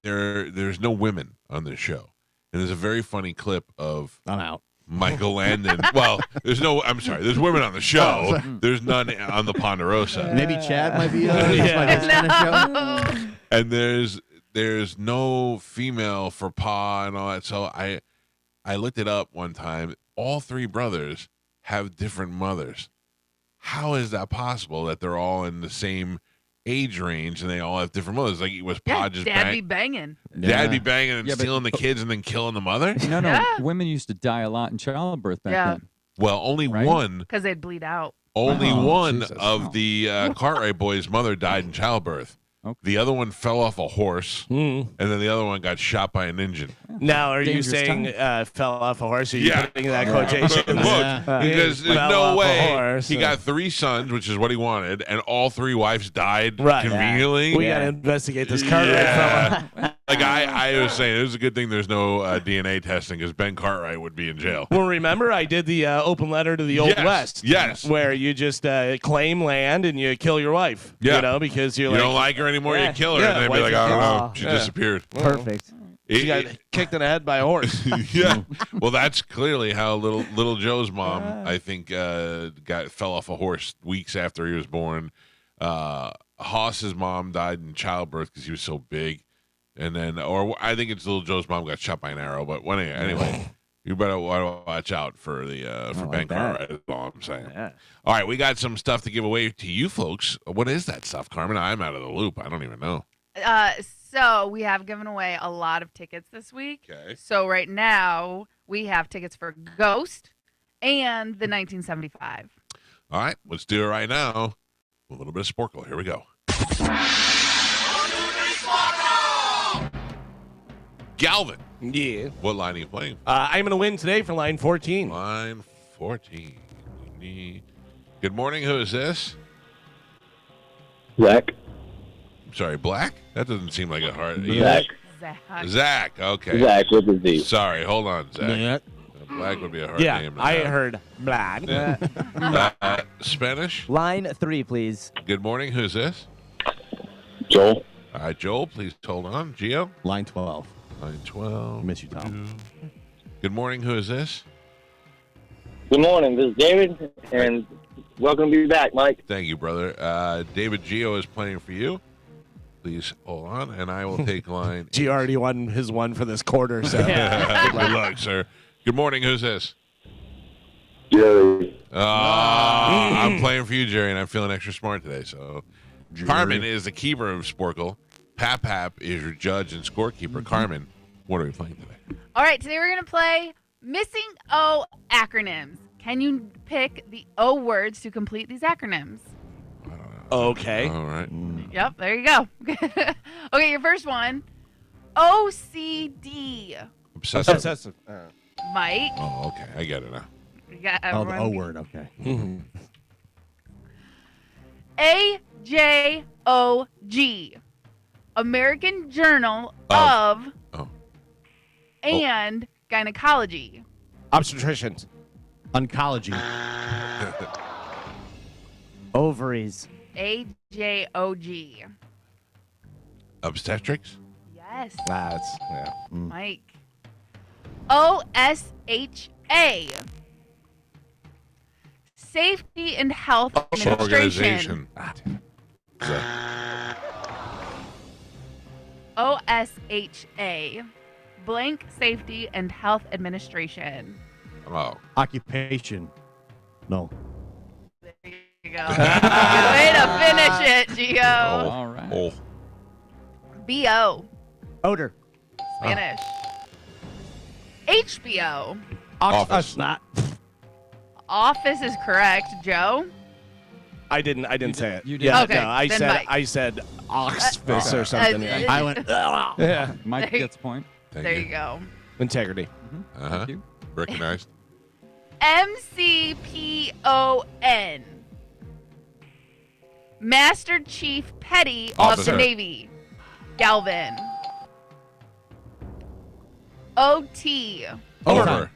Speaker 1: there's no women on this show, and there's a very funny clip of
Speaker 2: I'm out.
Speaker 1: Michael Landon. Well, there's women on the show. There's none on the Ponderosa.
Speaker 5: Maybe Chad might be
Speaker 3: No.
Speaker 1: And there's no female for Pa and all that. So I looked it up one time. All 3 brothers have different mothers. How is that possible that they're all in the same age range and they all have different mothers? Like, was Pa just
Speaker 3: Dad be banging.
Speaker 1: Dad be banging and
Speaker 6: Yeah, but-
Speaker 1: stealing the kids and then killing the mother?
Speaker 6: No.
Speaker 3: Yeah.
Speaker 6: Women used to die a lot in childbirth back
Speaker 3: Yeah.
Speaker 6: then.
Speaker 1: Well, only
Speaker 6: Right?
Speaker 1: one
Speaker 3: Because they'd bleed out.
Speaker 1: one
Speaker 6: Jesus.
Speaker 1: of the Cartwright boys' mother died in childbirth.
Speaker 6: Okay.
Speaker 1: The other one fell off a horse,
Speaker 2: Hmm.
Speaker 1: and then the other one got shot by an engine.
Speaker 2: Now, are you
Speaker 6: Dangerous
Speaker 2: saying fell off a horse? Are you putting that quotation?
Speaker 1: Look, because there's
Speaker 2: Fell
Speaker 1: no
Speaker 2: off a
Speaker 1: way
Speaker 2: horse.
Speaker 1: he got 3 sons, which is what he wanted, and all 3 wives died
Speaker 2: Right.
Speaker 1: conveniently.
Speaker 2: We got to investigate this Cartwright
Speaker 1: Yeah.
Speaker 2: fella.
Speaker 1: Like I was saying, it was a good thing there's no DNA testing, because Ben Cartwright would be in jail.
Speaker 2: Well, remember, I did the open letter to the Old
Speaker 1: Yes,
Speaker 2: West.
Speaker 1: yes.
Speaker 2: Where you just claim land and you kill your wife.
Speaker 1: Yeah.
Speaker 2: Because
Speaker 1: You
Speaker 2: you're
Speaker 1: don't like her anymore,
Speaker 2: Yeah,
Speaker 1: you kill her,
Speaker 2: yeah,
Speaker 1: and they'd be
Speaker 2: wife
Speaker 1: like,
Speaker 2: is
Speaker 1: I don't know,
Speaker 4: killed.
Speaker 1: she
Speaker 2: Yeah.
Speaker 1: disappeared.
Speaker 4: Perfect.
Speaker 2: she got kicked in the head by a horse.
Speaker 1: Yeah. Well, that's clearly how little Joe's mom, I think, fell off a horse weeks after he was born. Haas's mom died in childbirth because he was so big, and then, or I think it's little Joe's mom got shot by an arrow. But anyway, you better watch out for the for Ben
Speaker 4: like that.
Speaker 1: Cartwright. That's all I'm saying.
Speaker 4: Yeah.
Speaker 1: All right, we got some stuff to give away to you folks. What is that stuff, Carmen? I'm out of the loop. I don't even know.
Speaker 3: So we have given away a lot of tickets this week.
Speaker 1: Okay.
Speaker 3: So right now we have tickets for Ghost and the 1975.
Speaker 1: All right, let's do it right now. A little bit of Sporkle. Here we go. Galvin,
Speaker 2: Yeah.
Speaker 1: what line are you playing?
Speaker 2: I'm going to win today for line 14.
Speaker 1: Line 14. Good morning. Who is this?
Speaker 8: Zach.
Speaker 1: Sorry, Black? That doesn't seem like a hard.
Speaker 8: Zach.
Speaker 1: Zach. Okay.
Speaker 8: Zach with a Z.
Speaker 1: Sorry. Hold on, Zach. Black would be a hard
Speaker 2: Yeah,
Speaker 1: name. to
Speaker 2: I
Speaker 1: have.
Speaker 2: heard black.
Speaker 1: Spanish.
Speaker 4: Line 3, please.
Speaker 1: Good morning. Who's this?
Speaker 8: Joel.
Speaker 1: All right, Joel, please hold on. Gio?
Speaker 5: Line 12.
Speaker 1: Line 12.
Speaker 5: Miss you, Tom.
Speaker 1: Good morning. Who is this?
Speaker 8: Good morning. This is David, and welcome to be back, Mike.
Speaker 1: Thank you, brother. David Gio is playing for you. Please hold on, and I will take line.
Speaker 2: G already won his one for this quarter, so.
Speaker 1: Good luck, sir. Good morning. Who's this?
Speaker 8: Jerry.
Speaker 1: I'm playing for you, Jerry, and I'm feeling extra smart today. So, Carmen is the keeper of Sporkle. Pap is your judge and scorekeeper. Carmen, what are we playing today?
Speaker 3: All right, today we're going to play Missing O acronyms. Can you pick the O words to complete these acronyms?
Speaker 2: Okay.
Speaker 1: All right.
Speaker 3: Yep, there you go. Okay, your first one. OCD.
Speaker 1: Obsessive.
Speaker 3: Mike.
Speaker 1: Oh, okay. I get it now.
Speaker 3: You got
Speaker 5: Oh, the
Speaker 3: everyone?
Speaker 5: O word. Okay.
Speaker 3: AJOG. American Journal
Speaker 1: Of.
Speaker 3: of
Speaker 1: Oh.
Speaker 3: and Gynecology.
Speaker 2: Obstetricians.
Speaker 5: Oncology.
Speaker 4: Ovaries.
Speaker 3: AJOG.
Speaker 1: Obstetrics?
Speaker 3: Yes,
Speaker 2: That's, yeah.
Speaker 3: Mike. OSHA. Safety and Health Administration.
Speaker 1: Organization.
Speaker 3: OSHA. Blank Safety and Health Administration.
Speaker 1: Oh.
Speaker 5: Occupation. No.
Speaker 3: There you go. Good way to finish it, Gio.
Speaker 6: All right.
Speaker 1: Oh.
Speaker 3: BO.
Speaker 4: Odor.
Speaker 3: Spanish. HBO.
Speaker 1: Office.
Speaker 2: Not.
Speaker 3: Office is correct. Joe.
Speaker 2: I didn't say it.
Speaker 6: you did.
Speaker 2: Yeah,
Speaker 3: Okay,
Speaker 2: no, I
Speaker 3: then
Speaker 2: said
Speaker 3: Mike.
Speaker 2: I said Oxfus or something.
Speaker 5: I went.
Speaker 2: Yeah.
Speaker 6: Mike
Speaker 3: There-
Speaker 6: gets a point.
Speaker 1: Thank
Speaker 3: There you go.
Speaker 2: Integrity.
Speaker 1: Uh-huh.
Speaker 6: Thank you.
Speaker 1: Recognized.
Speaker 3: MCPON. Master Chief Petty of
Speaker 1: Officer.
Speaker 3: the Navy. Galvin. OT.
Speaker 1: Over.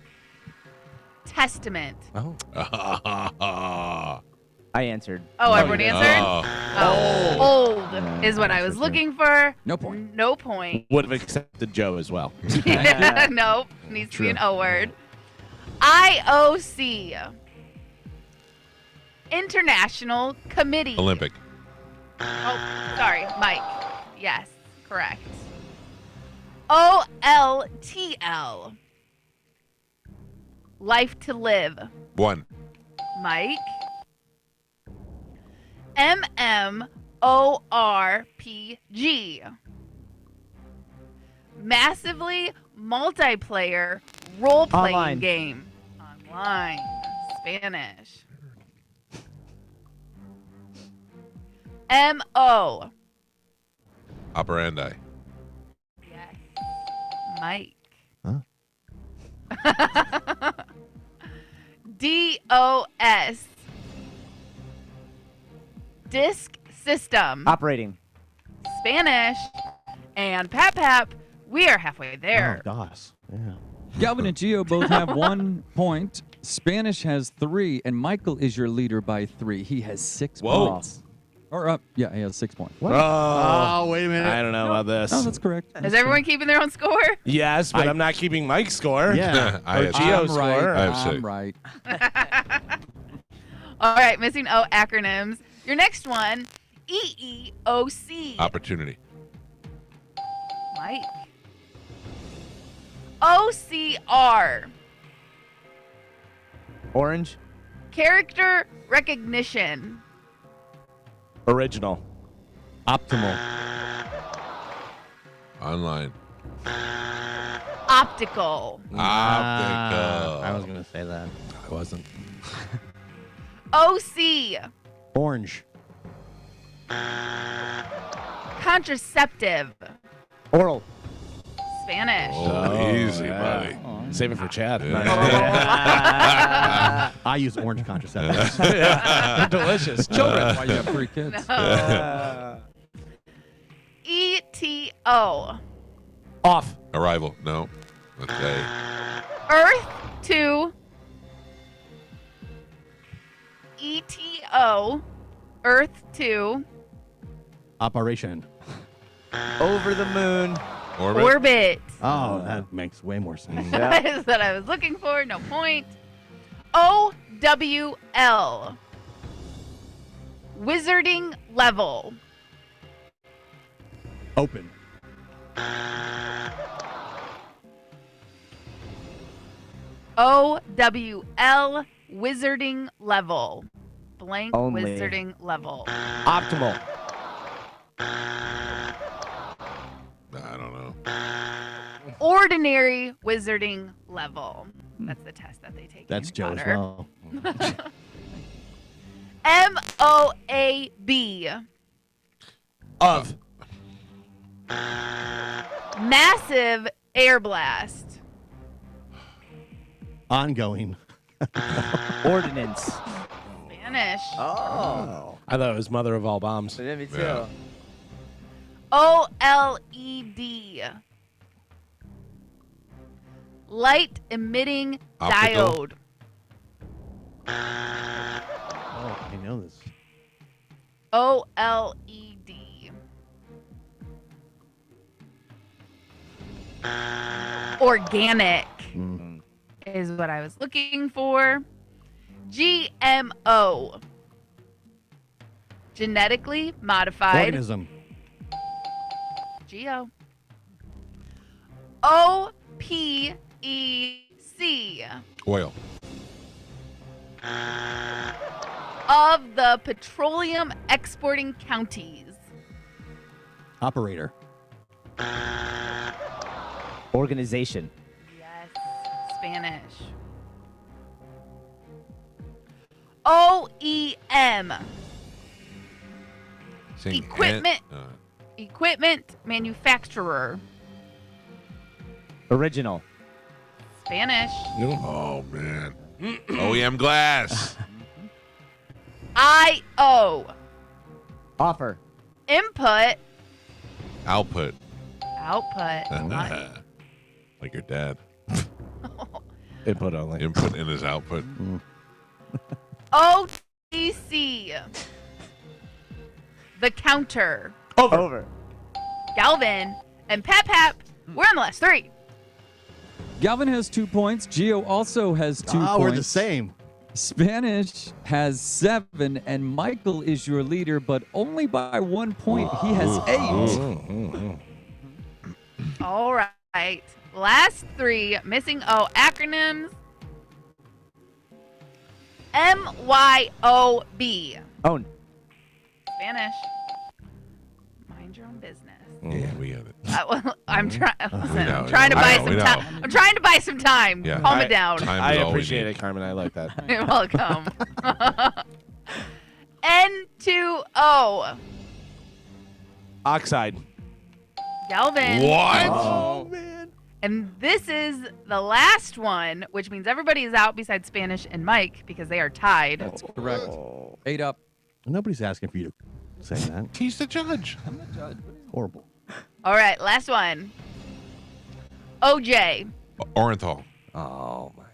Speaker 3: Testament.
Speaker 2: Oh.
Speaker 4: I answered.
Speaker 3: Oh, everyone
Speaker 2: yeah.
Speaker 3: answered?
Speaker 1: Oh.
Speaker 3: Old is what I
Speaker 4: that's
Speaker 3: was
Speaker 4: okay.
Speaker 3: looking for.
Speaker 6: No point.
Speaker 3: No point.
Speaker 2: Would have accepted Joe as well.
Speaker 3: Nope. Needs to be an O word. IOC. International Committee.
Speaker 1: Olympic.
Speaker 3: Oh, sorry, Mike. Yes, correct. OLTL. Life to Live.
Speaker 1: 1.
Speaker 3: Mike. MMORPG. Massively multiplayer role-playing
Speaker 4: Online.
Speaker 3: game. Online. Spanish. MO.
Speaker 1: Operandi.
Speaker 3: Yes. Mike.
Speaker 5: Huh?
Speaker 3: DOS. Disk System.
Speaker 4: Operating.
Speaker 3: Spanish. And Pap, we are halfway there.
Speaker 5: Oh, DOS. Yeah.
Speaker 6: Galvin and Gio both have 1 point. Spanish has 3, and Michael is your leader by 3. He has 6
Speaker 2: Whoa.
Speaker 6: points. Or yeah, he has 6 points.
Speaker 2: Oh,
Speaker 5: wait a minute.
Speaker 2: I don't know about this.
Speaker 6: Oh, that's correct.
Speaker 3: Is everyone keeping their own score?
Speaker 2: Yes, but I'm not keeping Mike's score.
Speaker 5: Yeah.
Speaker 1: I
Speaker 2: Or
Speaker 1: had
Speaker 2: Gio
Speaker 6: I'm
Speaker 2: score.
Speaker 6: right.
Speaker 1: I have
Speaker 6: I'm
Speaker 1: six.
Speaker 6: right.
Speaker 3: All right, missing O acronyms. Your next one, EEOC.
Speaker 1: Opportunity.
Speaker 3: Mike. OCR.
Speaker 4: Orange.
Speaker 3: Character recognition.
Speaker 2: Original.
Speaker 5: Optimal.
Speaker 1: Online.
Speaker 3: Optical.
Speaker 1: Optical.
Speaker 5: I was going to say that.
Speaker 1: I wasn't.
Speaker 3: OC.
Speaker 5: Orange.
Speaker 3: Contraceptive.
Speaker 4: Oral.
Speaker 3: Spanish.
Speaker 1: Oh, easy,
Speaker 2: yeah.
Speaker 1: buddy.
Speaker 6: Oh,
Speaker 2: Save it for Chad.
Speaker 5: I use orange contraceptives.
Speaker 2: They're delicious. Children.
Speaker 6: why you have 3 kids?
Speaker 3: ETO.
Speaker 2: Off.
Speaker 1: Arrival. No. Okay.
Speaker 3: Earth to ETO. Earth to
Speaker 5: Operation.
Speaker 4: Over the moon.
Speaker 3: Orbit.
Speaker 5: Oh, that makes way more sense.
Speaker 3: That is what I was looking for. No point. OWL. Wizarding level.
Speaker 5: Open.
Speaker 3: OWL. Wizarding level. Blank
Speaker 4: Only.
Speaker 3: wizarding level.
Speaker 4: Optimal.
Speaker 1: I don't know.
Speaker 3: Ordinary wizarding level. That's the test that they take.
Speaker 5: That's
Speaker 3: in
Speaker 5: Joe as
Speaker 3: Potter.
Speaker 5: well.
Speaker 3: MOAB.
Speaker 2: Of.
Speaker 3: Massive air blast.
Speaker 5: Ongoing.
Speaker 4: Ordinance.
Speaker 3: Spanish.
Speaker 4: Oh.
Speaker 2: I thought it was mother of all bombs.
Speaker 4: Me too.
Speaker 1: Yeah.
Speaker 3: OLED. Light emitting
Speaker 1: Optical.
Speaker 3: diode.
Speaker 5: Oh, I know this.
Speaker 3: OLED. Organic is what I was looking for. GMO. Genetically modified.
Speaker 5: Organism.
Speaker 3: Geo. OPEC.
Speaker 1: Oil.
Speaker 3: Of the petroleum exporting counties.
Speaker 5: Operator.
Speaker 4: Organization.
Speaker 3: Yes. Spanish. OEM.
Speaker 1: Saying
Speaker 3: Equipment. Equipment manufacturer.
Speaker 4: Original.
Speaker 3: Spanish.
Speaker 1: Oh man. OEM glass.
Speaker 3: IO.
Speaker 4: Offer.
Speaker 3: Input.
Speaker 1: Output.
Speaker 3: Output.
Speaker 1: Like your dad.
Speaker 2: Input only.
Speaker 1: Input in his output.
Speaker 3: OTC. The counter.
Speaker 4: Over.
Speaker 3: Galvin and Pap. We're on the last three.
Speaker 6: Galvin has 2 points. Gio also has 2 points.
Speaker 5: We're the same.
Speaker 6: Spanish has 7, and Michael is your leader, but only by 1 point. He has 8.
Speaker 3: All right. Last three. Missing O acronyms. MYOB.
Speaker 4: Own.
Speaker 3: Spanish. Mind your own business.
Speaker 1: Yeah, we got it.
Speaker 3: I'm trying.
Speaker 1: know,
Speaker 3: I'm trying to
Speaker 1: we
Speaker 3: buy
Speaker 1: know,
Speaker 3: some
Speaker 1: we know.
Speaker 3: time. I'm trying to buy some time.
Speaker 1: Yeah.
Speaker 3: Calm it down.
Speaker 1: Time
Speaker 2: I
Speaker 1: is all we
Speaker 2: appreciate
Speaker 1: need.
Speaker 2: it, Carmen. I like that.
Speaker 3: You're welcome. N2O.
Speaker 2: Oxide.
Speaker 3: Galvin.
Speaker 1: What?
Speaker 5: Oh, man.
Speaker 3: And this is the last one, which means everybody is out besides Spanish and Mike because they are tied.
Speaker 6: That's correct. 8 up.
Speaker 5: Nobody's asking for you to say that.
Speaker 1: He's the judge.
Speaker 6: I'm the judge.
Speaker 5: Horrible.
Speaker 3: All right, last one. OJ.
Speaker 1: Orenthal.
Speaker 2: Oh my.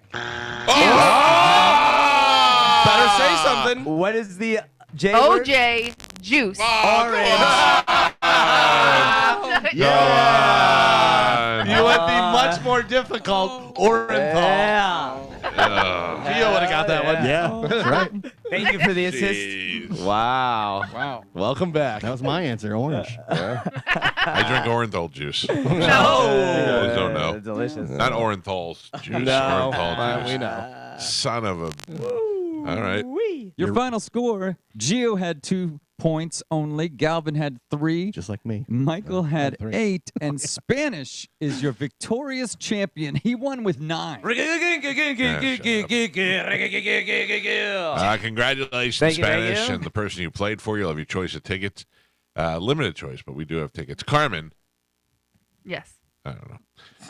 Speaker 1: Better
Speaker 2: say something.
Speaker 4: What is the J word?
Speaker 3: OJ juice.
Speaker 2: Yeah. You went the much more difficult Orenthal.
Speaker 4: Yeah.
Speaker 2: Gio would have got that one.
Speaker 5: Yeah, that's right.
Speaker 4: Thank you for the assist.
Speaker 1: Jeez.
Speaker 2: Wow.
Speaker 6: Wow.
Speaker 2: Welcome back.
Speaker 5: That was my answer, orange.
Speaker 1: I drink Orenthal juice.
Speaker 3: No.
Speaker 1: You guys don't know.
Speaker 4: Delicious.
Speaker 1: Not Orenthal's juice.
Speaker 2: No,
Speaker 1: Orenthal juice.
Speaker 2: we know.
Speaker 1: Son of a. All right.
Speaker 6: Your final score, Gio had 2 points only. Galvin had 3.
Speaker 5: Just like me.
Speaker 6: Michael had
Speaker 5: 3.
Speaker 6: 8. And Spanish is your victorious champion. He won with 9.
Speaker 1: Congratulations,
Speaker 4: Thank you,
Speaker 1: Spanish,
Speaker 4: you.
Speaker 1: and the person you played for. You'll have your choice of tickets. Limited choice, but we do have tickets. Carmen,
Speaker 3: Yes.
Speaker 1: I don't know.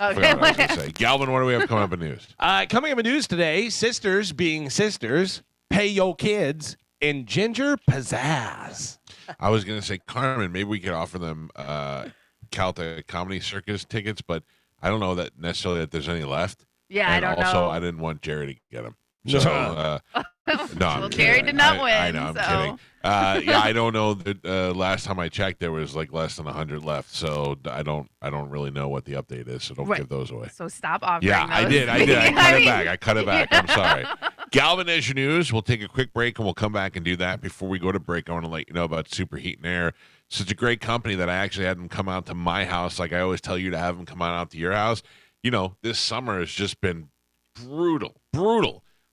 Speaker 3: Okay.
Speaker 1: Forgot what I was gonna say. Galvin, what do we have coming up in news?
Speaker 2: Coming up in news today, sisters being sisters, pay your kids in ginger pizzazz.
Speaker 1: I was going to say, Carmen, maybe we could offer them Calta Comedy Circus tickets, but I don't know that necessarily that there's any left.
Speaker 3: Yeah,
Speaker 1: and
Speaker 3: I don't
Speaker 1: also,
Speaker 3: know.
Speaker 1: I didn't want Jerry to get them. So, no,
Speaker 3: Well,
Speaker 1: I'm
Speaker 3: Jerry
Speaker 1: kidding.
Speaker 3: did not win.
Speaker 1: I know, I'm
Speaker 3: so.
Speaker 1: kidding. Yeah, I don't know. That last time I checked, there was like less than 100 left. So I don't really know what the update is. So don't give those away.
Speaker 3: So stop offering.
Speaker 1: Yeah,
Speaker 3: those.
Speaker 1: I did. I cut it back. I cut it back. I'm sorry. Galvin, as your news, we'll take a quick break and we'll come back and do that. Before we go to break, I want to let you know about Superheat and Air. Such a great company that I actually had them come out to my house. Like I always tell you to have them come out to your house. You know, this summer has just been brutal.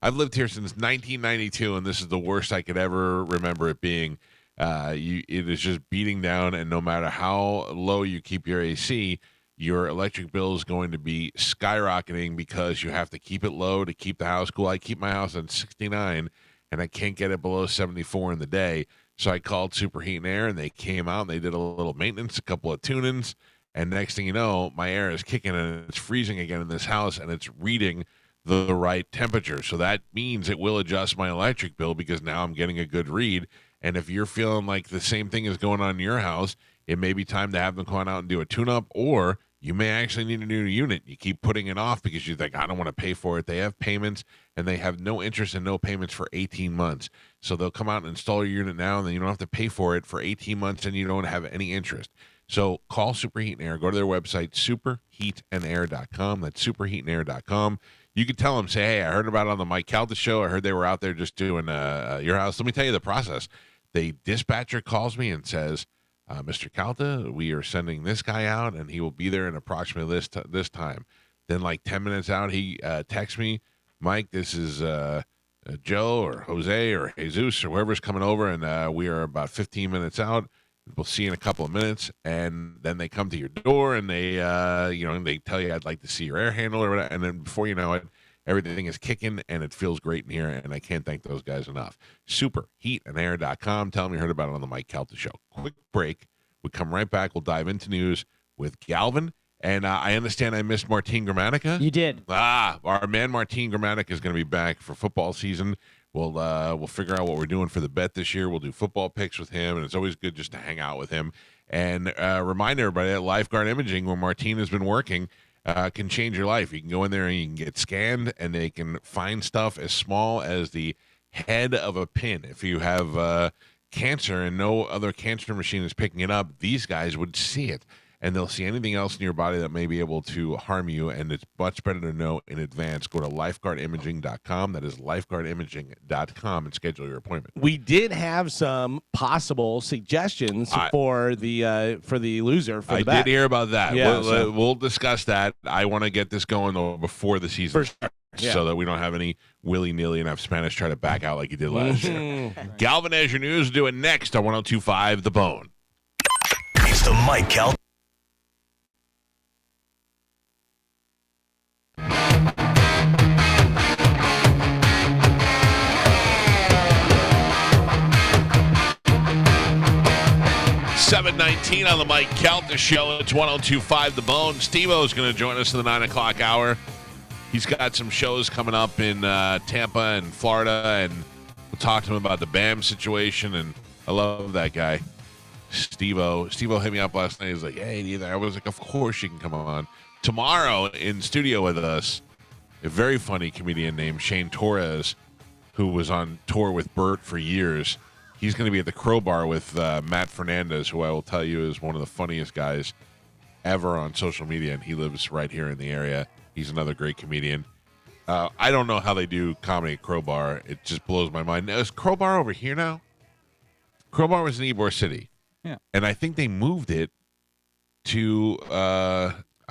Speaker 1: I've lived here since 1992, and this is the worst I could ever remember it being. It is just beating down, and no matter how low you keep your AC, your electric bill is going to be skyrocketing because you have to keep it low to keep the house cool. I keep my house at 69, and I can't get it below 74 in the day. So I called Superheat and Air, and they came out, and they did a little maintenance, a couple of tune-ins, and next thing you know, my air is kicking, and it's freezing again in this house, and it's reading the right temperature. So that means it will adjust my electric bill because now I'm getting a good read. And if you're feeling like the same thing is going on in your house, it may be time to have them come out and do a tune-up, or you may actually need a new unit. You keep putting it off because you think, I don't want to pay for it. They have payments, and they have no interest and no payments for 18 months. So they'll come out and install your unit now, and then you don't have to pay for it for 18 months, and you don't have any interest. So call Superheat and Air. Go to their website, superheatandair.com. That's superheatandair.com. You could tell them, say, hey, I heard about it on the Mike Calta show. I heard they were out there just doing your house. Let me tell you the process. The dispatcher calls me and says, Mr. Calta, we are sending this guy out, and he will be there in approximately this time. Then, like 10 minutes out, he texts me, Mike, this is Joe or Jose or Jesus or whoever's coming over, and we are about 15 minutes out. We'll see you in a couple of minutes, and then they come to your door, and they, they tell you, I'd like to see your air handler, or whatever, and then before you know it, everything is kicking, and it feels great in here, and I can't thank those guys enough. Superheatandair.com. Tell them you heard about it on the Mike Calta show. Quick break. We come right back. We'll dive into news with Galvin, and I understand I missed Martin Gramatica.
Speaker 4: You did.
Speaker 1: Our man Martin Gramatica is going to be back for football season. We'll figure out what we're doing for the bet this year. We'll do football picks with him, and it's always good just to hang out with him. And remind everybody that Lifeguard Imaging, where Martine has been working, can change your life. You can go in there and you can get scanned, and they can find stuff as small as the head of a pin. If you have cancer and no other cancer machine is picking it up, these guys would see it. And they'll see anything else in your body that may be able to harm you, and it's much better to know in advance. Go to lifeguardimaging.com. That is lifeguardimaging.com, and schedule your appointment.
Speaker 2: We did have some possible suggestions for the loser for the bet.
Speaker 1: I did hear about that.
Speaker 2: Yeah,
Speaker 1: we'll discuss that. I want to get this going though before the season starts, so that we don't have any willy-nilly and have Spanish try to back out like he did last year. Galvin, as your news, do it next on 102.5 The Bone.
Speaker 7: It's the Mike Calta.
Speaker 1: $7:19 on the Mike Calta show. It's 102.5 The Bone. Stevo is going to join us in the 9 o'clock hour. He's got some shows coming up in Tampa and Florida, and we'll talk to him about the BAM situation, and I love that guy. Stevo hit me up last night. He's like, hey, I was like, of course you can come on. Tomorrow in studio with us, a very funny comedian named Shane Torres, who was on tour with Bert for years. He's going to be at the Crowbar with Matt Fernandez, who I will tell you is one of the funniest guys ever on social media, and he lives right here in the area. He's another great comedian. I don't know how they do comedy at Crowbar. It just blows my mind. Now, is Crowbar over here now? Crowbar was in Ybor City.
Speaker 6: Yeah.
Speaker 1: And I think they moved it to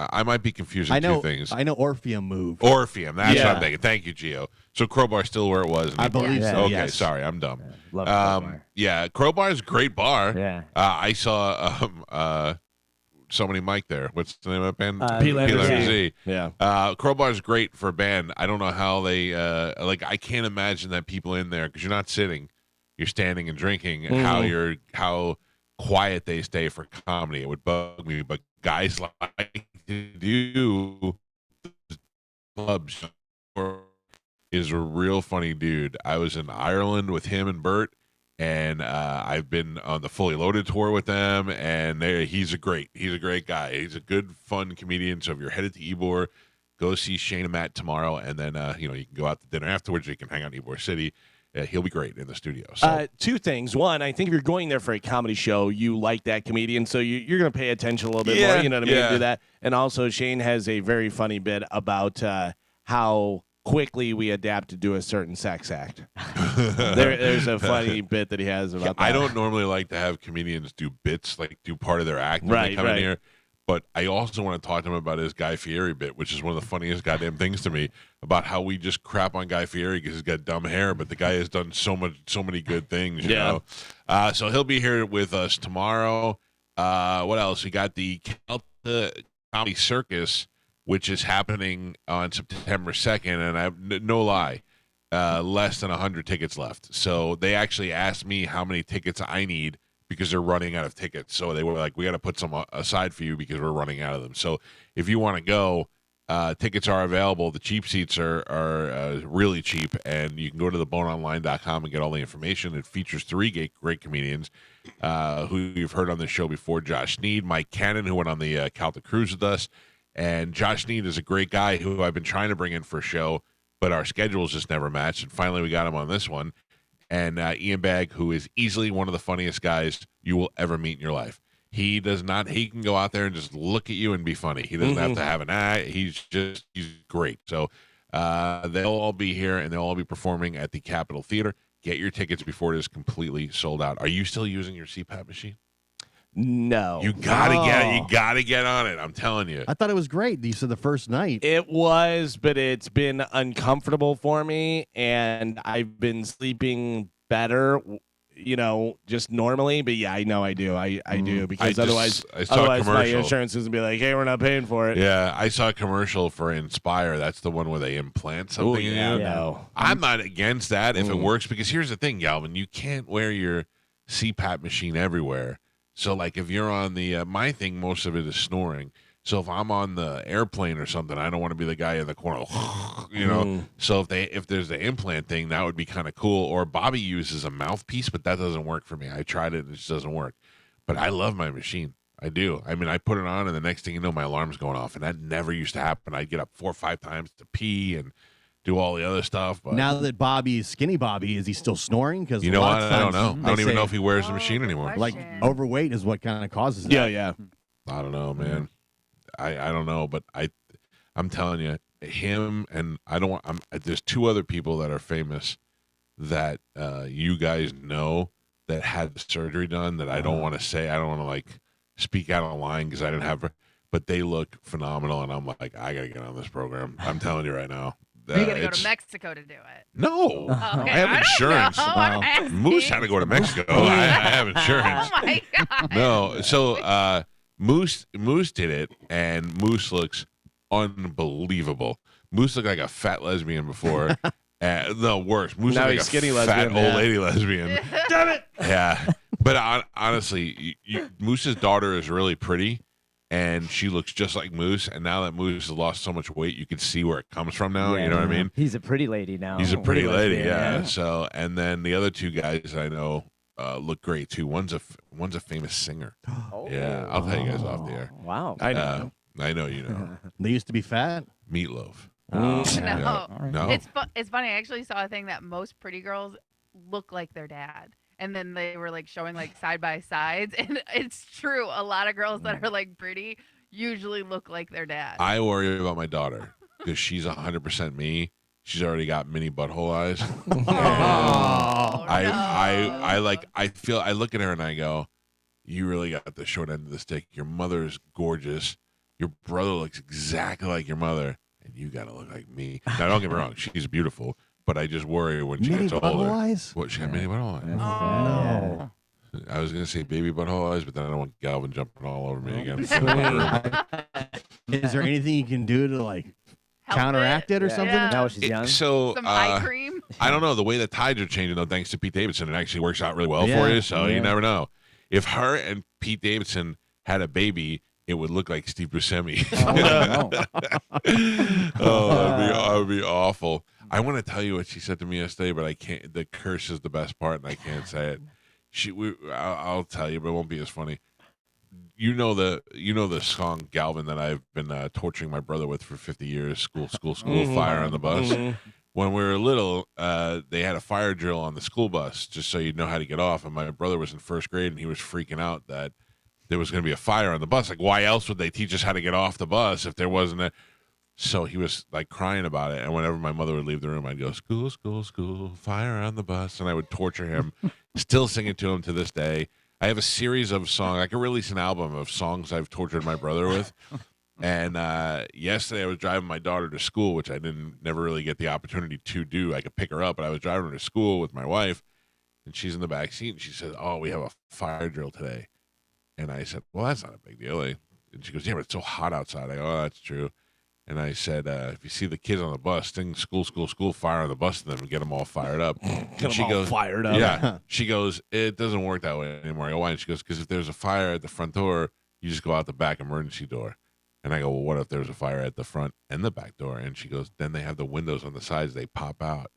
Speaker 1: I might be confusing two things.
Speaker 5: I know Orpheum moved.
Speaker 1: Orpheum, that's what I'm thinking. Thank you, Gio. So Crowbar's still where it was.
Speaker 5: I believe so.
Speaker 1: Okay,
Speaker 5: yes.
Speaker 1: sorry, I'm dumb.
Speaker 4: Love Crowbar.
Speaker 1: Yeah, Crowbar's a great bar.
Speaker 4: Yeah.
Speaker 1: I saw somebody Mike there. What's the name of that band?
Speaker 2: P.
Speaker 1: Yeah. Crowbar's great for a band. I don't know how they I can't imagine that people in there, because you're not sitting, you're standing and drinking, and how quiet they stay for comedy. It would bug me, but guys like to do clubs is a real funny dude. I was in Ireland with him and Bert, and I've been on the Fully Loaded tour with them, and he's a great guy. He's a good, fun comedian. So if you're headed to Ybor, go see Shane and Matt tomorrow, and then you can go out to dinner afterwards. You can hang out in Ybor City. he'll be great in the studio. So.
Speaker 2: Two things. One, I think if you're going there for a comedy show, you like that comedian, so you're going to pay attention a little bit more. You know what I mean? Do that. And also, Shane has a very funny bit about how quickly we adapt to do a certain sex act. There's a funny bit that he has about that.
Speaker 1: I don't normally like to have comedians do bits, like do part of their act when they come in here. But I also want to talk to him about his Guy Fieri bit, which is one of the funniest goddamn things to me, about how we just crap on Guy Fieri because he's got dumb hair, but the guy has done so many good things, you know. So he'll be here with us tomorrow. What else? We got the Calta Comedy Circus, which is happening on September 2nd, and I have no lie, less than 100 tickets left. So they actually asked me how many tickets I need because they're running out of tickets. So they were like, we got to put some aside for you because we're running out of them. So if you want to go, tickets are available. The cheap seats are really cheap, and you can go to theboneonline.com and get all the information. It features 3 great comedians who you've heard on the show before: Josh Sneed, Mike Cannon, who went on the Calta cruise with us. And Josh Sneed is a great guy who I've been trying to bring in for a show, but our schedules just never matched. And finally, we got him on this one. And Ian Bagg, who is easily one of the funniest guys you will ever meet in your life. He can go out there and just look at you and be funny. He doesn't have to have an act. He's great. So they'll all be here, and they'll all be performing at the Capitol Theater. Get your tickets before it is completely sold out. Are you still using your CPAP machine?
Speaker 2: No.
Speaker 1: You gotta get on it. I'm telling you.
Speaker 5: I thought it was great. You said the first night.
Speaker 2: It was, but it's been uncomfortable for me, and I've been sleeping better, just normally. But yeah, I know I do. I do, because otherwise my insurance is gonna be like, hey, we're not paying for it.
Speaker 1: Yeah, I saw a commercial for Inspire. That's the one where they implant something in you.
Speaker 2: No.
Speaker 1: I'm not against that if it works, because here's the thing, Galvin, you can't wear your CPAP machine everywhere. So, like, if you're on the my thing, most of it is snoring. So if I'm on the airplane or something, I don't want to be the guy in the corner, So if there's the implant thing, that would be kind of cool. Or Bobby uses a mouthpiece, but that doesn't work for me. I tried it and it just doesn't work. But I love my machine. I do. I mean, I put it on, and the next thing you know, my alarm's going off, and that never used to happen. I'd get up 4 or 5 times to pee and do all the other stuff. But
Speaker 5: now that Bobby is skinny Bobby, is he still snoring? Because
Speaker 1: you know what? I don't know. I don't even know if he wears the machine anymore.
Speaker 5: Like, overweight is what kind of causes that.
Speaker 2: Yeah.
Speaker 1: I don't know, man. I don't know, but I'm telling you, him and there's 2 other people that are famous that you guys know that had the surgery done that I don't want to say. I don't want to like speak out of line because I didn't have, but they look phenomenal, and I'm like, I gotta get on this program. I'm telling you right now.
Speaker 3: You gotta go to Mexico to do it.
Speaker 1: No,
Speaker 3: Okay.
Speaker 1: I have insurance. Moose had to go to Mexico. I have insurance.
Speaker 3: Oh my god.
Speaker 1: No, so Moose did it, and Moose looks unbelievable. Moose looked like a fat lesbian before. No, worse. Moose
Speaker 2: now
Speaker 1: looked like
Speaker 2: he's
Speaker 1: a
Speaker 2: skinny
Speaker 1: fat
Speaker 2: lesbian,
Speaker 1: old lady lesbian.
Speaker 2: Damn it!
Speaker 1: Yeah, but honestly, Moose's daughter is really pretty, and she looks just like Moose. And now that Moose has lost so much weight, you can see where it comes from now. You know what I mean?
Speaker 4: He's a pretty lady now.
Speaker 1: He's a pretty lady, yeah. So, and then the other 2 guys I know look great too. One's a famous singer. Yeah, I'll tell you guys off the air.
Speaker 4: Wow.
Speaker 2: I know.
Speaker 1: I know you know.
Speaker 5: They used to be fat.
Speaker 1: Meatloaf.
Speaker 3: No.
Speaker 1: No.
Speaker 3: It's funny. I actually saw a thing that most pretty girls look like their dad. And then they were like showing like side by sides. And it's true. A lot of girls that are like pretty usually look like their dad.
Speaker 1: I worry about my daughter because she's 100% me. She's already got mini butthole eyes. I look at her and I go, you really got the short end of the stick. Your mother's gorgeous. Your brother looks exactly like your mother, and you got to look like me. Now, don't get me wrong. She's beautiful, but I just worry when she gets older.
Speaker 5: Butthole eyes?
Speaker 1: What, she got mini butthole eyes?
Speaker 5: No.
Speaker 1: I was going to say baby butthole eyes, but then I don't want Galvin jumping all over me again.
Speaker 5: Is there anything you can do to like
Speaker 3: Help
Speaker 5: counteract it or something?
Speaker 4: Now she's young.
Speaker 1: So
Speaker 3: Some eye cream.
Speaker 1: I don't know. The way the tides are changing, though, thanks to Pete Davidson, it actually works out really well
Speaker 5: Yeah.
Speaker 1: for you. So
Speaker 4: Yeah.
Speaker 1: you never know. If her and Pete Davidson had a baby, it would look like Steve Buscemi. That would be awful. I want to tell you what she said to me yesterday, but I can't. The curse is the best part, and I can't say it. I'll tell you, but it won't be as funny. You know the song Galvin that I've been torturing my brother with for 50 years. School, fire on the bus. when we were little, they had a fire drill on the school bus just so you'd know how to get off. And my brother was in first grade, and he was freaking out that there was going to be a fire on the bus. Like, why else would they teach us how to get off the bus if there wasn't a... So he was like crying about it. And whenever my mother would leave the room, I'd go, school, school, school, fire on the bus. And I would torture him, still sing it to him to this day. I have a series of songs. I could release an album of songs I've tortured my brother with. And yesterday I was driving my daughter to school, which I never really get the opportunity to do. I could pick her up, but I was driving her to school with my wife, and she's in the back seat, and she said, "Oh, we have a fire drill today." And I said, "Well, that's not a big deal." And she goes, "Yeah, but it's so hot outside." I go, "Oh, that's true." And I said, if you see the kids on the bus, sing school, school, school, fire on the bus to them and get them all fired up.
Speaker 2: Get them all fired up.
Speaker 1: Yeah. She goes, "It doesn't work that way anymore." I go, "Why?" And she goes, "Because if there's a fire at the front door, you just go out the back emergency door." And I go, "Well, what if there's a fire at the front and the back door?" And she goes, "Then they have the windows on the sides, they pop out."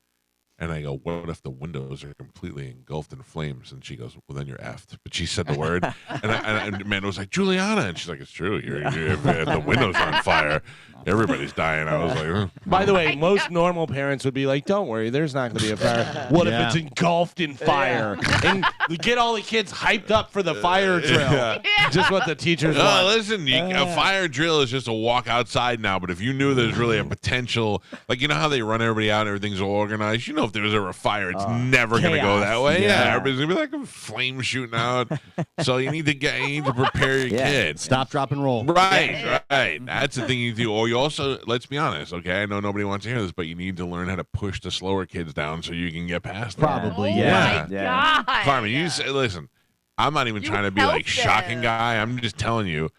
Speaker 1: And I go, "What if the windows are completely engulfed in flames?" And she goes, "Well, then you're effed." But she said the word, and Amanda was like, "Juliana," and she's like, "It's true. If the windows are on fire, everybody's dying." I was like,
Speaker 2: By the way, most normal parents would be like, "Don't worry, there's not going to be a fire." What if it's engulfed in fire? And get all the kids hyped up for the fire drill. Just what the teachers want.
Speaker 1: Listen, a fire drill is just a walk outside now. But if you knew there's really a potential, like, you know how they run everybody out and everything's all organized? You know, if there was ever a fire, it's never going to go that way. Yeah, everybody's going to be like a flame shooting out. So you need to prepare your kids.
Speaker 5: Stop, drop, and roll.
Speaker 1: Right. That's the thing you do. Or you also, let's be honest, okay? I know nobody wants to hear this, but you need to learn how to push the slower kids down so you can get past them.
Speaker 5: Probably,
Speaker 3: Oh my God.
Speaker 1: Carmen, you say, listen, I'm not even trying to be like shocking guy. I'm just telling you,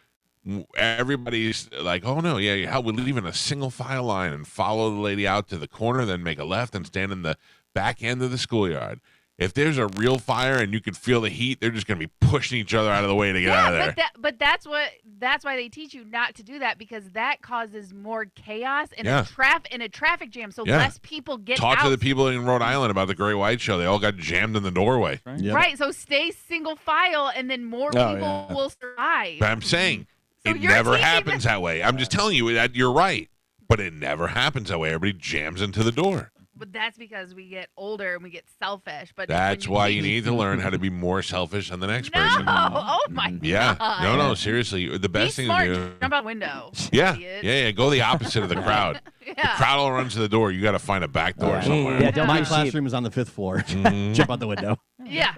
Speaker 1: everybody's like, "Oh no, yeah, how we leave in a single file line and follow the lady out to the corner, then make a left and stand in the back end of the schoolyard." If there's a real fire and you could feel the heat, they're just going to be pushing each other out of the way to get out of there.
Speaker 3: But that's why they teach you not to do that, because that causes more chaos and a traffic jam. So less people get out.
Speaker 1: Talk to the people in Rhode Island about the Great White Show. They all got jammed in the doorway.
Speaker 3: Right. So stay single file, and then more people will survive.
Speaker 1: But I'm saying it never happens that way. I'm just telling you that you're right, but it never happens that way. Everybody jams into the door.
Speaker 3: But that's because we get older and we get selfish. But
Speaker 1: that's why you need to learn how to be more selfish than the next person.
Speaker 3: Oh my God.
Speaker 1: No, seriously. The best thing to do.
Speaker 3: Jump out the window.
Speaker 1: Yeah. Go the opposite of the crowd. The crowd all runs to the door. You got to find a back door somewhere.
Speaker 4: Yeah,
Speaker 5: my classroom is on the 5th floor. Jump out the window.
Speaker 3: Yeah.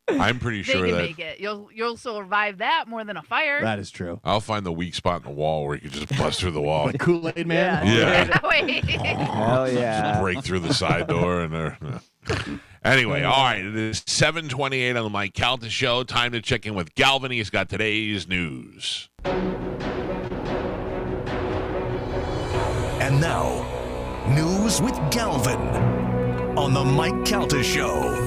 Speaker 1: I'm pretty sure
Speaker 3: they can
Speaker 1: that
Speaker 3: make it. You'll survive that more than a fire.
Speaker 5: That is true.
Speaker 1: I'll find the weak spot in the wall where you can just bust through the wall.
Speaker 5: Like Kool-Aid Man?
Speaker 1: Yeah.
Speaker 4: Hell yeah.
Speaker 1: Just break through the side door and Anyway, all right. It is 7:28 on the Mike Calta Show. Time to check in with Galvin. He's got today's news.
Speaker 7: And now, news with Galvin on the Mike Calta Show.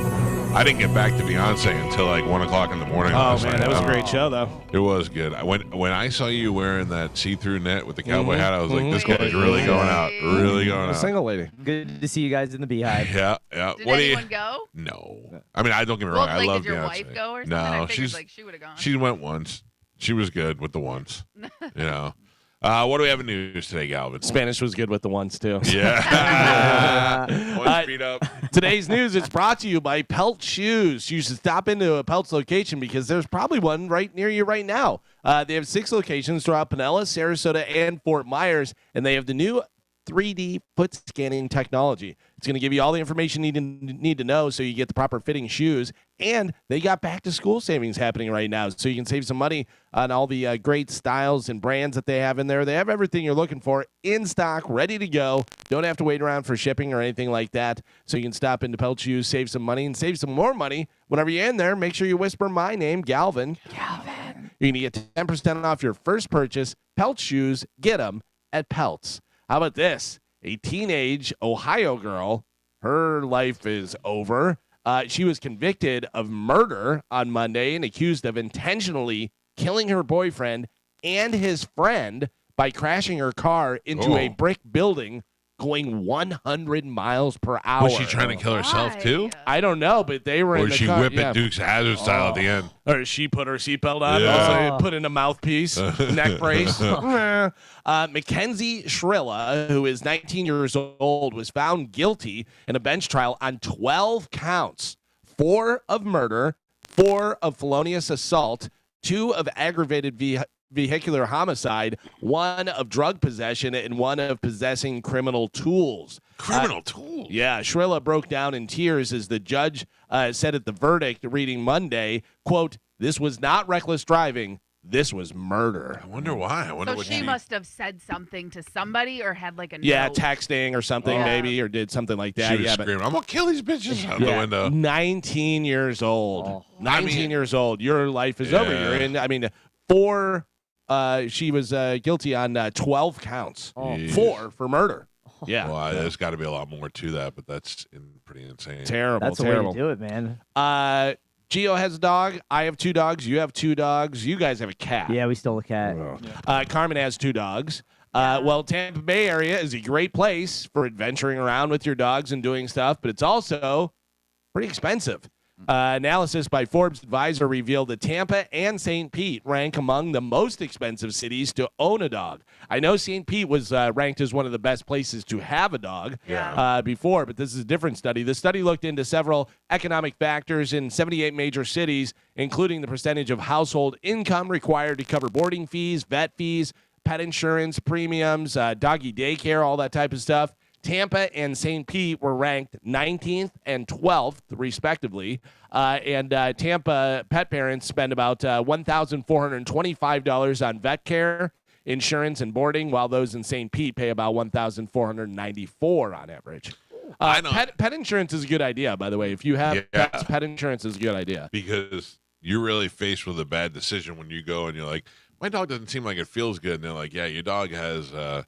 Speaker 1: I didn't get back to Beyonce until like 1 o'clock in the morning.
Speaker 2: Oh man, that was a great show though.
Speaker 1: It was good. When I saw you wearing that see-through net with the cowboy hat, I was like, this guy's really going out. Really going out.
Speaker 2: Single lady.
Speaker 4: Good to see you guys in the Beehive.
Speaker 1: Yeah.
Speaker 3: Did anyone go?
Speaker 1: No. I mean, I don't get me wrong. I love Beyonce.
Speaker 3: Did your wife go or something?
Speaker 1: No,
Speaker 3: I figured like she would have gone.
Speaker 1: She went once. She was good with the once. You know. What do we have in news today, Galvin?
Speaker 2: Spanish was good with the ones too.
Speaker 1: Yeah. One speed up.
Speaker 2: Today's news is brought to you by Pelt Shoes. You should stop into a Pelt's location because there's probably one right near you right now. They have 6 locations throughout Pinellas, Sarasota, and Fort Myers, and they have the new 3D foot scanning technology. It's going to give you all the information you need to know so you get the proper fitting shoes. And they got back to school savings happening right now, so you can save some money on all the great styles and brands that they have in there. They have everything you're looking for in stock, ready to go. Don't have to wait around for shipping or anything like that. So you can stop into Pelt Shoes, save some money, and save some more money. Whenever you're in there, make sure you whisper my name, Galvin. Galvin. You're going to get 10% off your first purchase. Pelt Shoes, get them at Pelts. How about this? A teenage Ohio girl, her life is over. She was convicted of murder on Monday and accused of intentionally killing her boyfriend and his friend by crashing her car into a brick building going 100 miles per hour.
Speaker 1: Was she trying to kill herself too?
Speaker 2: I don't know, but they were
Speaker 1: Or
Speaker 2: in the
Speaker 1: she
Speaker 2: car.
Speaker 1: whip it Dukes Hazzard style at the end?
Speaker 2: Or she put her seatbelt on,
Speaker 1: Yeah.
Speaker 2: also put in a mouthpiece, neck brace. Mackenzie Shrilla, who is 19 years old, was found guilty in a bench trial on 12 counts, 4 of murder, 4 of felonious assault, 2 of aggravated vehicular homicide, 1 of drug possession, and 1 of possessing criminal tools.
Speaker 1: Criminal tools?
Speaker 2: Yeah, Shrilla broke down in tears as the judge said at the verdict, reading Monday, quote, "This was not reckless driving. This was murder."
Speaker 1: I wonder why. I wonder
Speaker 3: So
Speaker 1: what
Speaker 3: she must have said something to somebody or had like a note.
Speaker 2: Texting or something maybe, or did something like that.
Speaker 1: She was screaming, "I'm gonna kill these bitches!" out the window.
Speaker 2: 19 years old. 19 years old. Your life is over.
Speaker 1: Yeah.
Speaker 2: You're in. I mean, she was guilty on 12 counts.
Speaker 1: Jeez.
Speaker 2: 4 for murder. Yeah.
Speaker 1: Well, there's got to be a lot more to that, but that's pretty insane.
Speaker 2: Terrible.
Speaker 4: That's the
Speaker 2: terrible.
Speaker 4: way to do it, man.
Speaker 2: Gio has a dog. I have 2 dogs. You have 2 dogs. You guys have a cat.
Speaker 4: Yeah, we stole a cat.
Speaker 2: Carmen has 2 dogs. Well, Tampa Bay area is a great place for adventuring around with your dogs and doing stuff, but it's also pretty expensive. Analysis by Forbes Advisor revealed that Tampa and St. Pete rank among the most expensive cities to own a dog. I know St. Pete was ranked as one of the best places to have a dog before, but this is a different study. The study looked into several economic factors in 78 major cities, including the percentage of household income required to cover boarding fees, vet fees, pet insurance, premiums, doggy daycare, all that type of stuff. Tampa and St. Pete were ranked 19th and 12th, respectively. And Tampa pet parents spend about $1,425 on vet care, insurance, and boarding, while those in St. Pete pay about $1,494 on average. Pet insurance is a good idea, by the way. If you have pets, pet insurance is a good idea.
Speaker 1: Because you're really faced with a bad decision when you go and you're like, my dog doesn't seem like it feels good. And they're like, yeah, your dog has a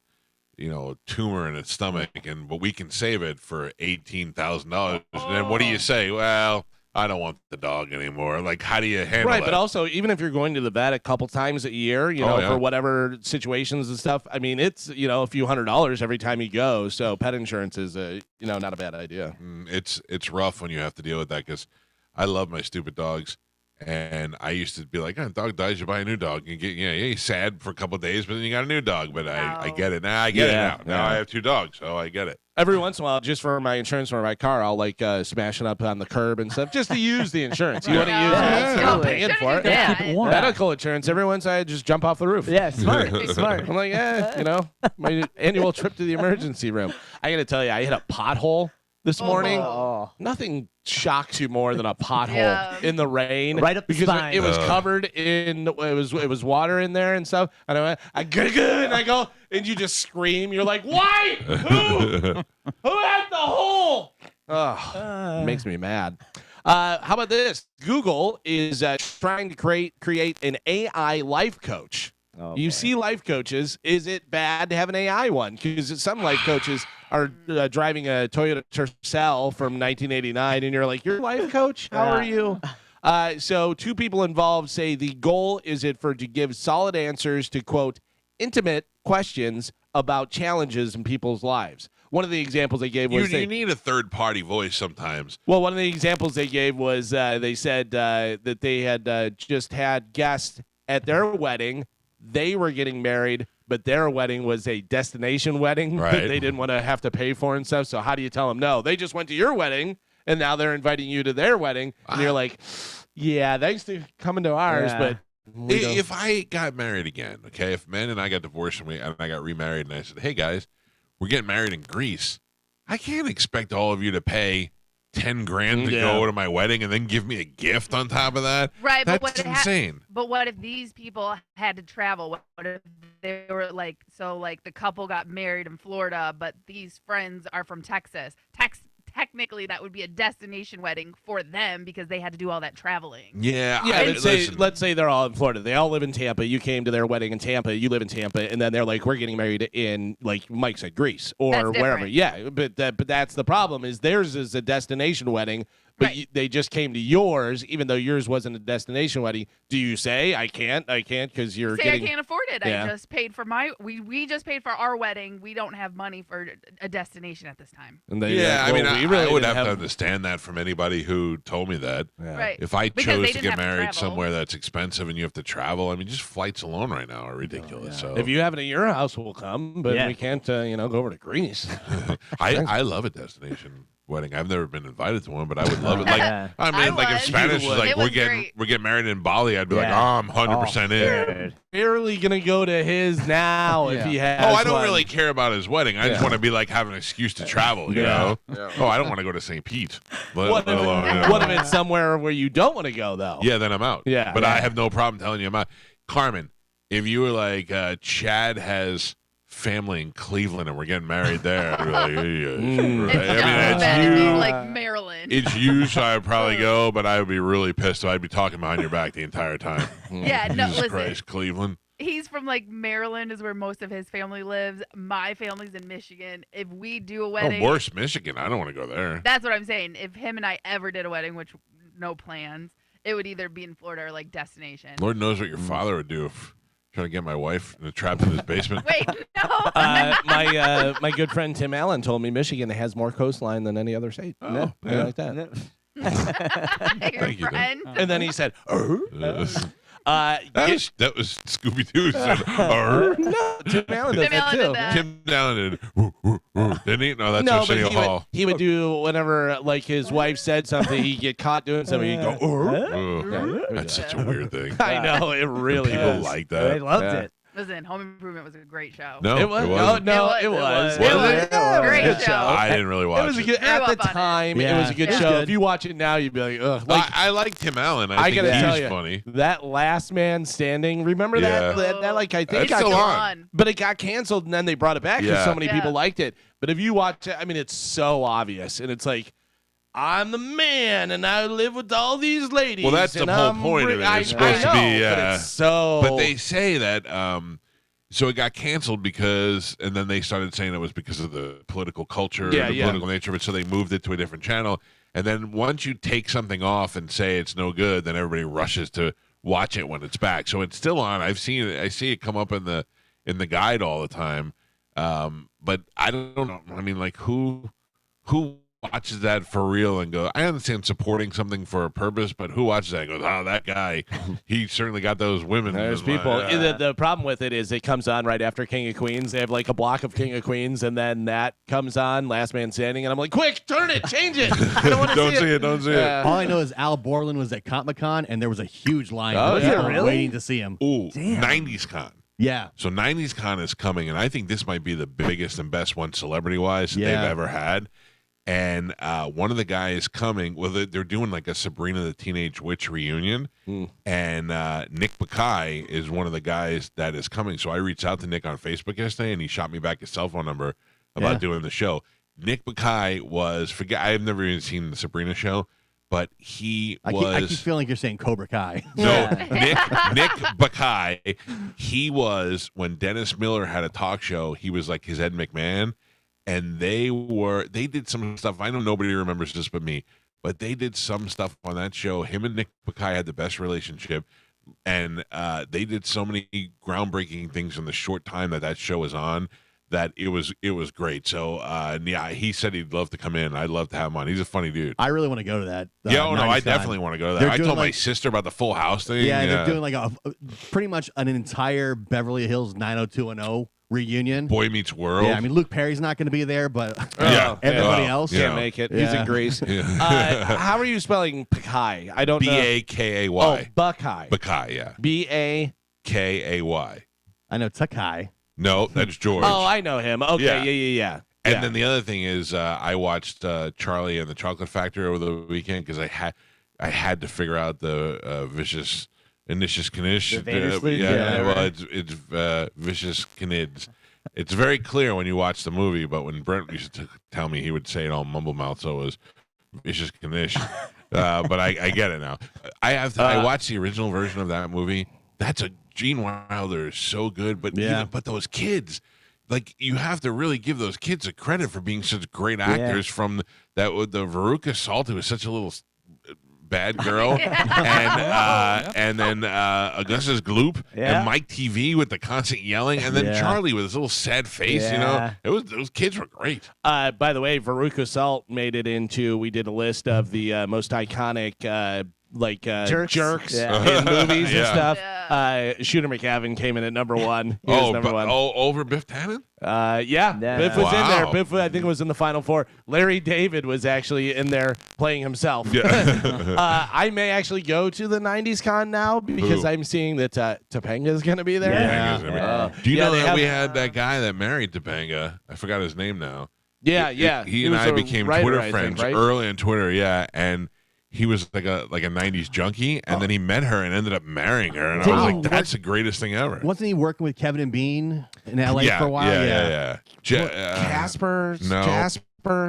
Speaker 1: tumor in its stomach, but we can save it for $18,000. And then what do you say? Well, I don't want the dog anymore. Like, how do you handle
Speaker 2: Right,
Speaker 1: that?
Speaker 2: but also, even if you're going to the vet a couple times a year, for whatever situations and stuff, I mean, it's, a few $100s every time you go. So pet insurance is, not a bad idea.
Speaker 1: It's rough when you have to deal with that because I love my stupid dogs. And I used to be like, dog dies, you buy a new dog. You get, you're sad for a couple of days, but then you got a new dog. But I get it now. I get it now. Now I have 2 dogs, so I get it.
Speaker 2: Every once in a while, just for my insurance for my car, I'll smash it up on the curb and stuff just to use the insurance. You want to use it? I'm paying for it. Medical insurance. Every once I just jump off the roof.
Speaker 4: Yeah, smart. Smart.
Speaker 2: I'm like, my annual trip to the emergency room. I got to tell you, I hit a pothole this morning. Nothing shocks you more than a pothole in the rain,
Speaker 4: right up the
Speaker 2: because
Speaker 4: spine.
Speaker 2: it was covered in it was water in there and stuff. And I went, I gotta, and I go, and you just scream. You're like, why? Who had the hole? Oh, makes me mad. How about this? Google is trying to create an AI life coach. You see life coaches. Is it bad to have an AI one? Because some life coaches are driving a Toyota Tercel from 1989, and you're like, you're a life coach? How are you? So 2 people involved say the goal is to give solid answers to, quote, intimate questions about challenges in people's lives. One of the examples they gave was
Speaker 1: you need a third-party voice sometimes.
Speaker 2: Well, one of the examples they gave was they said that they had just had guests at their wedding. They were getting married, but their wedding was a destination wedding that they didn't want to have to pay for and stuff. So how do you tell them no? They just went to your wedding, and now they're inviting you to their wedding. And you're like, yeah, thanks for coming to ours, but
Speaker 1: if I got married again, okay, if men and I got divorced and I got remarried, and I said, hey, guys, we're getting married in Greece, I can't expect all of you to pay $10,000 to go to my wedding and then give me a gift on top of that.
Speaker 3: Right,
Speaker 1: that's insane.
Speaker 3: But what if these people had to travel? What if they were the couple got married in Florida, but these friends are from Texas? Technically, that would be a destination wedding for them because they had to do all that traveling.
Speaker 2: Yeah. Let's say they're all in Florida. They all live in Tampa. You came to their wedding in Tampa. You live in Tampa, and then they're like, we're getting married in, like Mike said, Greece or wherever. Yeah, but that's the problem is theirs is a destination wedding, but they just came to yours, even though yours wasn't a destination wedding. Do you say I can't because you're getting?
Speaker 3: I can't afford it.
Speaker 2: Yeah.
Speaker 3: I just paid for we just paid for our wedding. We don't have money for a destination at this time.
Speaker 2: And they,
Speaker 1: I mean,
Speaker 2: we really
Speaker 1: I would
Speaker 2: didn't
Speaker 1: have to understand that from anybody who told me that.
Speaker 2: Yeah.
Speaker 3: Right.
Speaker 1: If I
Speaker 3: Because they
Speaker 1: chose to
Speaker 3: didn't
Speaker 1: get
Speaker 3: have to
Speaker 1: married
Speaker 3: travel.
Speaker 1: somewhere that's expensive and you have to travel, I mean, just flights alone right now are ridiculous. So
Speaker 2: If you have it at your house, we'll come, but
Speaker 4: Yeah.
Speaker 2: we can't, go over to Greece.
Speaker 1: I love a destination wedding. I've never been invited to one, but I would love it. Like
Speaker 4: Yeah.
Speaker 1: I mean,
Speaker 3: I
Speaker 1: like if
Speaker 3: was.
Speaker 1: Spanish
Speaker 2: You
Speaker 1: was
Speaker 2: would.
Speaker 1: like
Speaker 3: It
Speaker 1: we're
Speaker 3: was
Speaker 1: getting
Speaker 3: great.
Speaker 1: married in Bali, I'd be like,
Speaker 4: Yeah.
Speaker 1: oh, I'm 100% in.
Speaker 4: Dude.
Speaker 2: Barely gonna go to his now if he has.
Speaker 1: Oh, I don't
Speaker 2: one.
Speaker 1: really care about his wedding. I just
Speaker 2: Yeah.
Speaker 1: want to be like have an excuse to travel, you
Speaker 2: Yeah.
Speaker 1: know? Oh, I don't want to go to St. Pete.
Speaker 2: What if, what if it's somewhere where you don't want to go though?
Speaker 1: Yeah, then I'm out.
Speaker 2: Yeah.
Speaker 1: But
Speaker 2: Yeah.
Speaker 1: I have no problem telling you I'm out. Carmen, if you were like, Chad has family in Cleveland and we're getting married there, I'd be like,
Speaker 3: It's
Speaker 1: right.
Speaker 3: just
Speaker 1: I mean,
Speaker 3: better
Speaker 1: it's
Speaker 3: than
Speaker 1: you.
Speaker 3: like Maryland.
Speaker 1: It's you, so I'd probably go, but I would be really pissed. I'd be talking behind your back the entire time.
Speaker 3: Yeah, no,
Speaker 1: Jesus
Speaker 3: listen.
Speaker 1: Christ, Cleveland.
Speaker 3: He's from like Maryland is where most of his family lives. My family's in Michigan. If we do a wedding,
Speaker 1: Oh, worse, Michigan. I don't want to go there.
Speaker 3: that's what I'm saying. If him and I ever did a wedding, which no plans, it would either be in Florida or like destination.
Speaker 1: Lord knows what your father would do if trying to get my wife trapped in his basement.
Speaker 3: Wait, no.
Speaker 2: My good friend Tim Allen told me Michigan has more coastline than any other state.
Speaker 1: Oh,
Speaker 2: Yeah,
Speaker 1: yeah.
Speaker 2: like that.
Speaker 3: Your
Speaker 1: Thank you,
Speaker 3: friend.
Speaker 2: And then he said,
Speaker 1: That was Scooby Doo.
Speaker 2: no, Tim Allen does
Speaker 3: Tim
Speaker 2: that
Speaker 3: Allen
Speaker 2: too.
Speaker 3: did that.
Speaker 1: Tim Down did. Didn't he? No, that's
Speaker 2: No,
Speaker 1: Arsenio
Speaker 2: but
Speaker 1: Hall.
Speaker 2: he would do whenever like his wife said something, he'd get caught doing something. He'd go,
Speaker 1: Ugh. That's such a weird thing.
Speaker 2: I know it really
Speaker 1: People
Speaker 2: is.
Speaker 1: like
Speaker 4: They
Speaker 1: that.
Speaker 4: loved
Speaker 2: Yeah.
Speaker 4: it.
Speaker 3: Listen, Home Improvement was a great show.
Speaker 1: No,
Speaker 2: It was.
Speaker 1: wasn't.
Speaker 2: No,
Speaker 3: It
Speaker 2: it
Speaker 3: was.
Speaker 2: was.
Speaker 3: It was.
Speaker 2: Yeah,
Speaker 3: Great
Speaker 2: good
Speaker 3: show.
Speaker 1: I didn't really watch
Speaker 2: It was a good
Speaker 3: Grew
Speaker 2: at
Speaker 3: up
Speaker 2: the
Speaker 3: on it.
Speaker 2: time. It
Speaker 4: Yeah.
Speaker 2: was a good
Speaker 3: Yeah.
Speaker 2: show.
Speaker 4: Good.
Speaker 2: If you watch it now, you'd be like, ugh. Like
Speaker 1: I like Tim Allen. I
Speaker 2: I
Speaker 1: think
Speaker 2: gotta tell
Speaker 1: he's
Speaker 2: you,
Speaker 1: funny.
Speaker 2: that Last Man Standing. Remember
Speaker 1: Yeah.
Speaker 2: that? Like I think
Speaker 1: That's
Speaker 2: got
Speaker 1: still
Speaker 3: Still
Speaker 1: on.
Speaker 2: but it got canceled and then they brought it back because
Speaker 1: Yeah.
Speaker 2: so many
Speaker 3: Yeah.
Speaker 2: people liked it. But if you watch it, I mean, it's so obvious, and it's like, I'm the man, and I live with all these ladies.
Speaker 1: Well, that's the
Speaker 2: and
Speaker 1: whole
Speaker 2: I'm
Speaker 1: point of it.
Speaker 2: I
Speaker 1: It's supposed to
Speaker 2: know,
Speaker 1: be,
Speaker 2: but it's so.
Speaker 1: But they say that so it got canceled because, and then they started saying it was because of the political culture,
Speaker 2: Yeah,
Speaker 1: the
Speaker 2: yeah.
Speaker 1: political nature of it. So they moved it to a different channel. And then once you take something off and say it's no good, then everybody rushes to watch it when it's back. So it's still on. I've seen it. I see it come up in the guide all the time. But I don't know. I mean, like who watches that for real and go, I understand supporting something for a purpose, but who watches that and goes, oh, that guy, he certainly got those women.
Speaker 2: There's
Speaker 1: in my-
Speaker 2: people. The problem with it is it comes on right after King of Queens. They have like a block of King of Queens, and then that comes on, Last Man Standing, and I'm like, quick, turn it, change it. I don't want to
Speaker 1: Don't see it. Don't see it.
Speaker 5: All I know is Al Borland was at Comic-Con, and there was a huge line
Speaker 2: Oh,
Speaker 5: of
Speaker 2: yeah,
Speaker 5: people
Speaker 4: really?
Speaker 5: waiting to see him.
Speaker 1: Ooh,
Speaker 4: Damn.
Speaker 1: 90s Con.
Speaker 5: Yeah.
Speaker 1: So 90s Con is coming, and I think this might be the biggest and best one celebrity-wise that
Speaker 5: Yeah.
Speaker 1: they've ever had. And one of the guys coming, well, they're doing like a Sabrina the Teenage Witch reunion, and Nick Bakay is one of the guys that is coming. So I reached out to Nick on Facebook yesterday, and he shot me back his cell phone number about
Speaker 4: Yeah.
Speaker 1: doing the show. Nick Bakay was, I've never even seen the Sabrina show, but he
Speaker 5: I
Speaker 1: was.
Speaker 5: keep feeling like you're saying Cobra Kai.
Speaker 1: No, Nick Bakay, he was, when Dennis Miller had a talk show, he was like his Ed McMahon, and they did some stuff. I know nobody remembers this but me, but they did some stuff on that show. Him and Nick Bakay had the best relationship, and they did so many groundbreaking things in the short time that show was on that it was great. So yeah, he said he'd love to come in. I'd love to have him on. He's a funny dude.
Speaker 5: I really want to go to that.
Speaker 1: Yeah, oh no,
Speaker 5: 90s
Speaker 1: I
Speaker 5: Con.
Speaker 1: definitely want to go to that.
Speaker 5: They're
Speaker 1: I
Speaker 5: doing
Speaker 1: told my
Speaker 5: like-
Speaker 1: sister about the Full House thing.
Speaker 5: Yeah, they're doing like pretty much an entire Beverly Hills 90210 reunion.
Speaker 1: Boy Meets World.
Speaker 5: Yeah, I mean Luke Perry's not going to be there, but
Speaker 1: Yeah.
Speaker 5: everybody
Speaker 1: Yeah.
Speaker 5: else.
Speaker 1: Yeah.
Speaker 2: Can't make it. He's
Speaker 5: Yeah.
Speaker 2: in Greece.
Speaker 1: Yeah.
Speaker 2: How are you spelling Bakay? I don't know.
Speaker 1: Bakay.
Speaker 2: Oh, Buckeye.
Speaker 1: Bakay, yeah.
Speaker 2: B-A.
Speaker 1: Kay.
Speaker 5: I know Takai.
Speaker 1: No, that's George.
Speaker 2: Oh, I know him. Okay,
Speaker 1: Yeah.
Speaker 2: yeah.
Speaker 1: And then the other thing is, I watched Charlie and the Chocolate Factory over the weekend because I had to figure out the vicious Knish.
Speaker 4: The Vader sleeve?
Speaker 1: Yeah,
Speaker 4: Yeah,
Speaker 1: well,
Speaker 4: right.
Speaker 1: it's vicious Knids. It's very clear when you watch the movie, but when Brent used to tell me, he would say it all mumble mouth, so it was vicious Knish. But I get it now. I watched the original version of that movie. That's Gene Wilder is so good, but
Speaker 5: Yeah.
Speaker 1: but those kids, like you have to really give those kids a credit for being such great actors. From that with the Veruca Salt, who was such a little bad girl, and then Augustus Gloop and Mike TV with the constant yelling, and then Charlie with his little sad face. You know, those kids were great.
Speaker 2: By the way, Veruca Salt made it into. We did a list of the most iconic. Jerks in movies and stuff. Shooter McGavin came in at number 1. He was number 1.
Speaker 1: Over Biff Tannen?
Speaker 2: Biff was in there. Biff, I think, was in the final 4. Larry David was actually in there playing himself. I may actually go to the 90s con now because I'm seeing that Topanga is going to be there.
Speaker 1: Do you know that we had that guy that married Topanga? I forgot his name now. He and I became Twitter friends early on Twitter, and he was like a 90s junkie, and then he met her and ended up marrying her, and I was like, that's the greatest thing ever.
Speaker 5: Wasn't he working with Kevin and Bean in LA for a while?
Speaker 1: Yeah.
Speaker 2: Casper,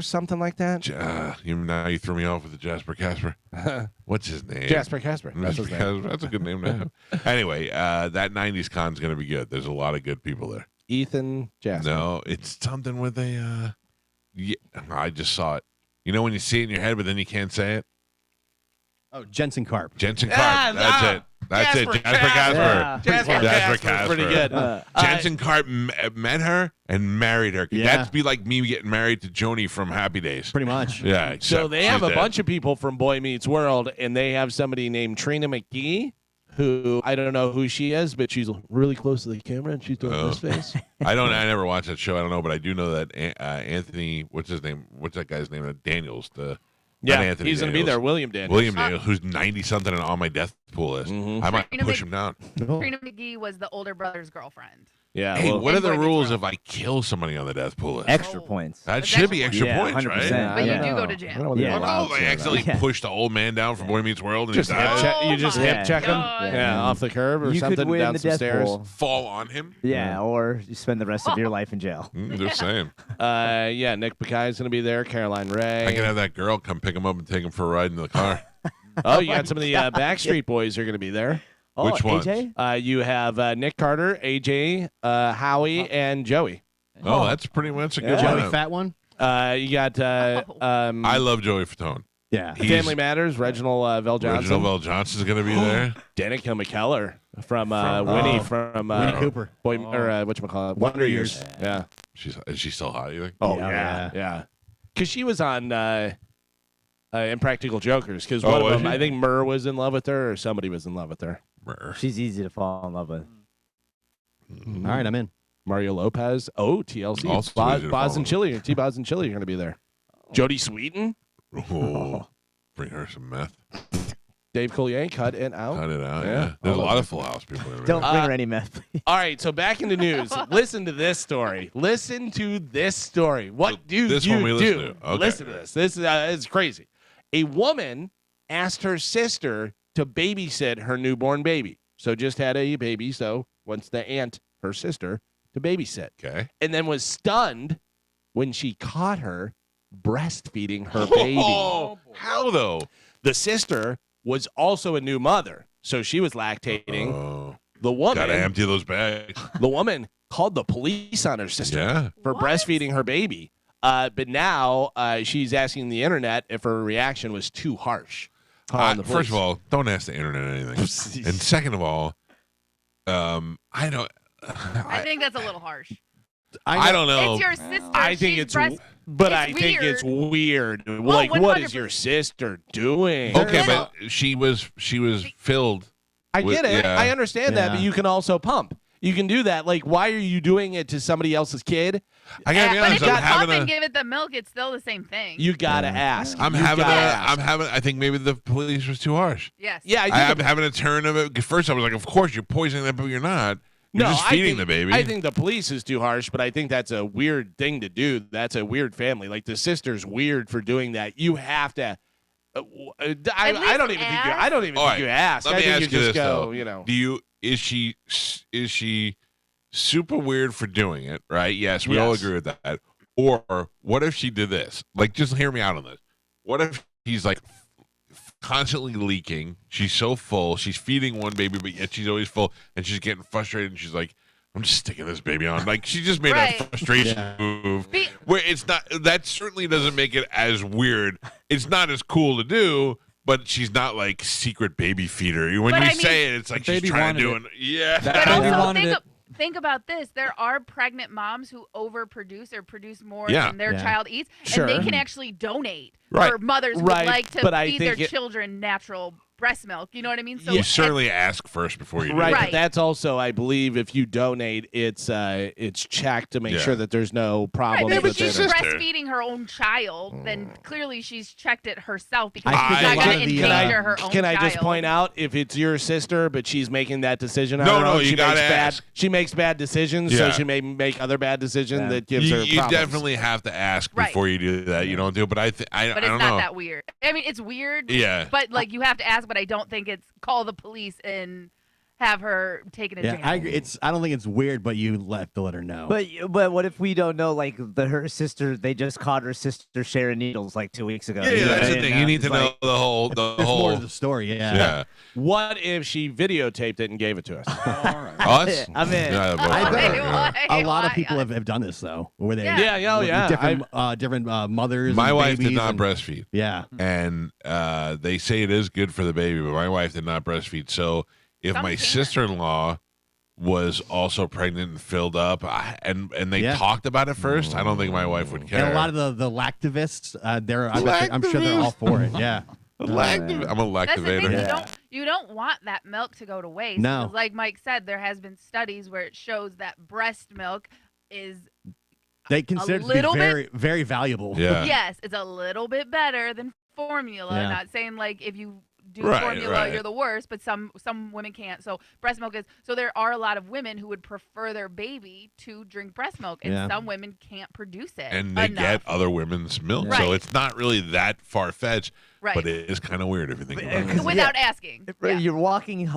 Speaker 2: something like that.
Speaker 1: Now you threw me off with the Jasper Casper. What's his name?
Speaker 2: Jasper Casper. That's his name.
Speaker 1: That's a good name to have. Anyway, that 90s con's going to be good. There's a lot of good people there.
Speaker 2: Ethan Jasper.
Speaker 1: No, it's something with a... I just saw it. You know when you see it in your head, but then you can't say it?
Speaker 5: Oh, Jensen Karp.
Speaker 1: That's it. Jasper Casper. Jasper Casper.
Speaker 2: Pretty good.
Speaker 1: Jensen Karp met her and married her. That'd be like me getting married to Joni from Happy Days.
Speaker 5: Pretty much.
Speaker 1: Yeah.
Speaker 2: So they have a bunch of people from Boy Meets World, and they have somebody named Trina McGee, who I don't know who she is, but she's really close to the camera, and she's doing this face.
Speaker 1: I never watched that show. I don't know, but I do know that Anthony, what's his name? What's that guy's name? Daniels.
Speaker 2: He's going to be there. William Daniels,
Speaker 1: who's 90-something and on my death pool list. I might push him down.
Speaker 3: Trina McGee was the older brother's girlfriend.
Speaker 2: Yeah.
Speaker 1: Hey, what are the rules if I kill somebody on the death pool list?
Speaker 4: Extra points.
Speaker 1: That should be extra points,
Speaker 4: 100%.
Speaker 1: right?
Speaker 3: But you do go to jail.
Speaker 1: I accidentally pushed the old man down from Boy Meets World and
Speaker 2: you just hip check him? Off the curb or
Speaker 4: you
Speaker 2: something
Speaker 4: could win
Speaker 2: down
Speaker 4: the
Speaker 2: some
Speaker 4: death
Speaker 2: stairs.
Speaker 4: pool.
Speaker 1: Fall on him?
Speaker 4: Yeah, or you spend the rest of your life in jail.
Speaker 1: Just saying.
Speaker 2: Nick Bakai's going to be there. Caroline Ray.
Speaker 1: I can have that girl come pick him up and take him for a ride in the car.
Speaker 2: You got some of the Backstreet Boys are going to be there.
Speaker 1: Which ones?
Speaker 4: AJ?
Speaker 2: You have Nick Carter, AJ, Howie, and Joey.
Speaker 1: Oh, that's pretty much a good
Speaker 5: Joey
Speaker 1: one.
Speaker 5: Fat one?
Speaker 2: You got
Speaker 1: I love Joey Fatone.
Speaker 5: Yeah.
Speaker 2: Family Matters, Reginald Vell Johnson.
Speaker 1: Reginald Vell Johnson's going to be there.
Speaker 2: Danica McKellar from Winnie from
Speaker 5: Winnie Cooper.
Speaker 2: Whatchamacallit? Wonder Years. Yeah.
Speaker 1: Is she still hot, you think?
Speaker 2: Oh, yeah. Because she was on Impractical Jokers. Because one of them, I think Murr was in love with her or somebody was in love with her.
Speaker 4: She's easy to fall in love with.
Speaker 5: All right, I'm in.
Speaker 2: Mario Lopez. Oh, TLC. Boz and Chili. T-Boz and Chili are going to be there. Jodie Sweetin.
Speaker 1: Oh, bring her some meth.
Speaker 2: Dave Coulier, cut it out.
Speaker 1: Yeah. There's a lot of Full House people.
Speaker 4: Don't bring her any meth.
Speaker 2: All right, so back into news. Listen to this story. What do
Speaker 1: this
Speaker 2: you
Speaker 1: one we
Speaker 2: do?
Speaker 1: listen to. Okay.
Speaker 2: Listen to this. This is crazy. A woman asked her sister to babysit her newborn baby. So just had a baby, so wants the aunt, her sister, to babysit.
Speaker 1: Okay.
Speaker 2: And then was stunned when she caught her breastfeeding her baby.
Speaker 1: Oh, how though?
Speaker 2: The sister was also a new mother, so she was lactating.
Speaker 1: Oh,
Speaker 2: the woman
Speaker 1: gotta empty those bags.
Speaker 2: The woman called the police on her sister for breastfeeding her baby. But now she's asking the internet if her reaction was too harsh.
Speaker 1: First of all, don't ask the internet anything. And second of all, I don't.
Speaker 3: I think that's a little harsh.
Speaker 1: I don't know.
Speaker 3: It's your sister.
Speaker 2: I think it's weird. Like, 100%. What is your sister doing?
Speaker 1: Okay, but she was filled.
Speaker 2: I get it. Yeah. I understand that, but you can also pump. You can do that. Like, why are you doing it to somebody else's kid?
Speaker 1: I gotta be honest.
Speaker 3: But if you pump and give it the milk, it's still the same thing.
Speaker 2: You gotta ask.
Speaker 1: I think maybe the police was too harsh.
Speaker 3: Yes.
Speaker 2: Yeah.
Speaker 1: I'm having a turn of it. First, I was like, of course you're poisoning that, but you're not. You're just feeding the baby.
Speaker 2: I think the police is too harsh, but I think that's a weird thing to do. That's a weird family. Like, the sister's weird for doing that. You have to. I don't even think you ask.
Speaker 1: Let me ask you
Speaker 2: just
Speaker 1: this,
Speaker 2: go.
Speaker 1: though. Is she super weird for doing it? Right? Yes, we all agree with that. Or what if she did this? Like, just hear me out on this. What if he's like constantly leaking? She's so full. She's feeding one baby, but yet she's always full, and she's getting frustrated. And she's like, "I'm just sticking this baby on." Like, she just made a frustration move. Where it's not. That certainly doesn't make it as weird. It's not as cool to do, but she's not like secret baby feeder. When you say it, it's like she's trying to do it. Yeah.
Speaker 3: But also think about this. There are pregnant moms who overproduce or produce more than their child eats, and they can actually donate for mothers who would like to feed their children natural breast milk. You know what I mean? So
Speaker 1: you certainly ask first before you do it.
Speaker 2: But that's also, I believe, if you donate, it's checked to make sure that there's no problem.
Speaker 3: Right, but if she's breastfeeding her own child, then clearly she's checked it herself because she's not going to endanger her own child.
Speaker 2: Can I just point out, if it's your sister, but she's making that decision on her own,
Speaker 1: you got to ask.
Speaker 2: She makes bad decisions, so she may make other bad decisions that gives her problems.
Speaker 1: You definitely have to ask before you do that. You don't do it, but I don't know.
Speaker 3: But it's not that weird. I mean, it's weird.
Speaker 1: Yeah.
Speaker 3: But like you have to ask. But I don't think it's call the police and have her taken to jail.
Speaker 5: I agree. I don't think it's weird, but you have to let her know.
Speaker 4: But what if we don't know? Like her sister, they just caught her sister sharing needles like 2 weeks ago.
Speaker 1: Yeah, that's the thing. You need to know the whole.
Speaker 5: There's more to the story. Yeah.
Speaker 2: What if she videotaped it and gave it to us?
Speaker 1: Us?
Speaker 4: I'm in.
Speaker 5: A lot of people have done this though, where they different mothers.
Speaker 1: My
Speaker 5: and
Speaker 1: wife did
Speaker 5: babies
Speaker 1: not breastfeed.
Speaker 5: Yeah,
Speaker 1: and they say it is good for the baby, but my wife did not breastfeed. So if my sister-in-law was also pregnant and filled up, and they talked about it first, I don't think my wife would care.
Speaker 5: And a lot of the lactivists, I'm sure they're all for it. Yeah.
Speaker 1: I'm a lactivator.
Speaker 3: That's the thing. You don't want that milk to go to waste.
Speaker 5: No.
Speaker 3: Like Mike said, there has been studies where it shows that breast milk is
Speaker 5: they consider it to be very, very valuable.
Speaker 1: Yeah.
Speaker 3: Yes, it's a little bit better than formula. Yeah. Not saying like if you do formula you're the worst, but some women can't. So breast milk is there are a lot of women who would prefer their baby to drink breast milk, and some women can't produce it.
Speaker 1: And they get other women's milk.
Speaker 3: Right.
Speaker 1: So it's not really that far-fetched. Right. But it is kind of weird if you think about it.
Speaker 3: Without asking.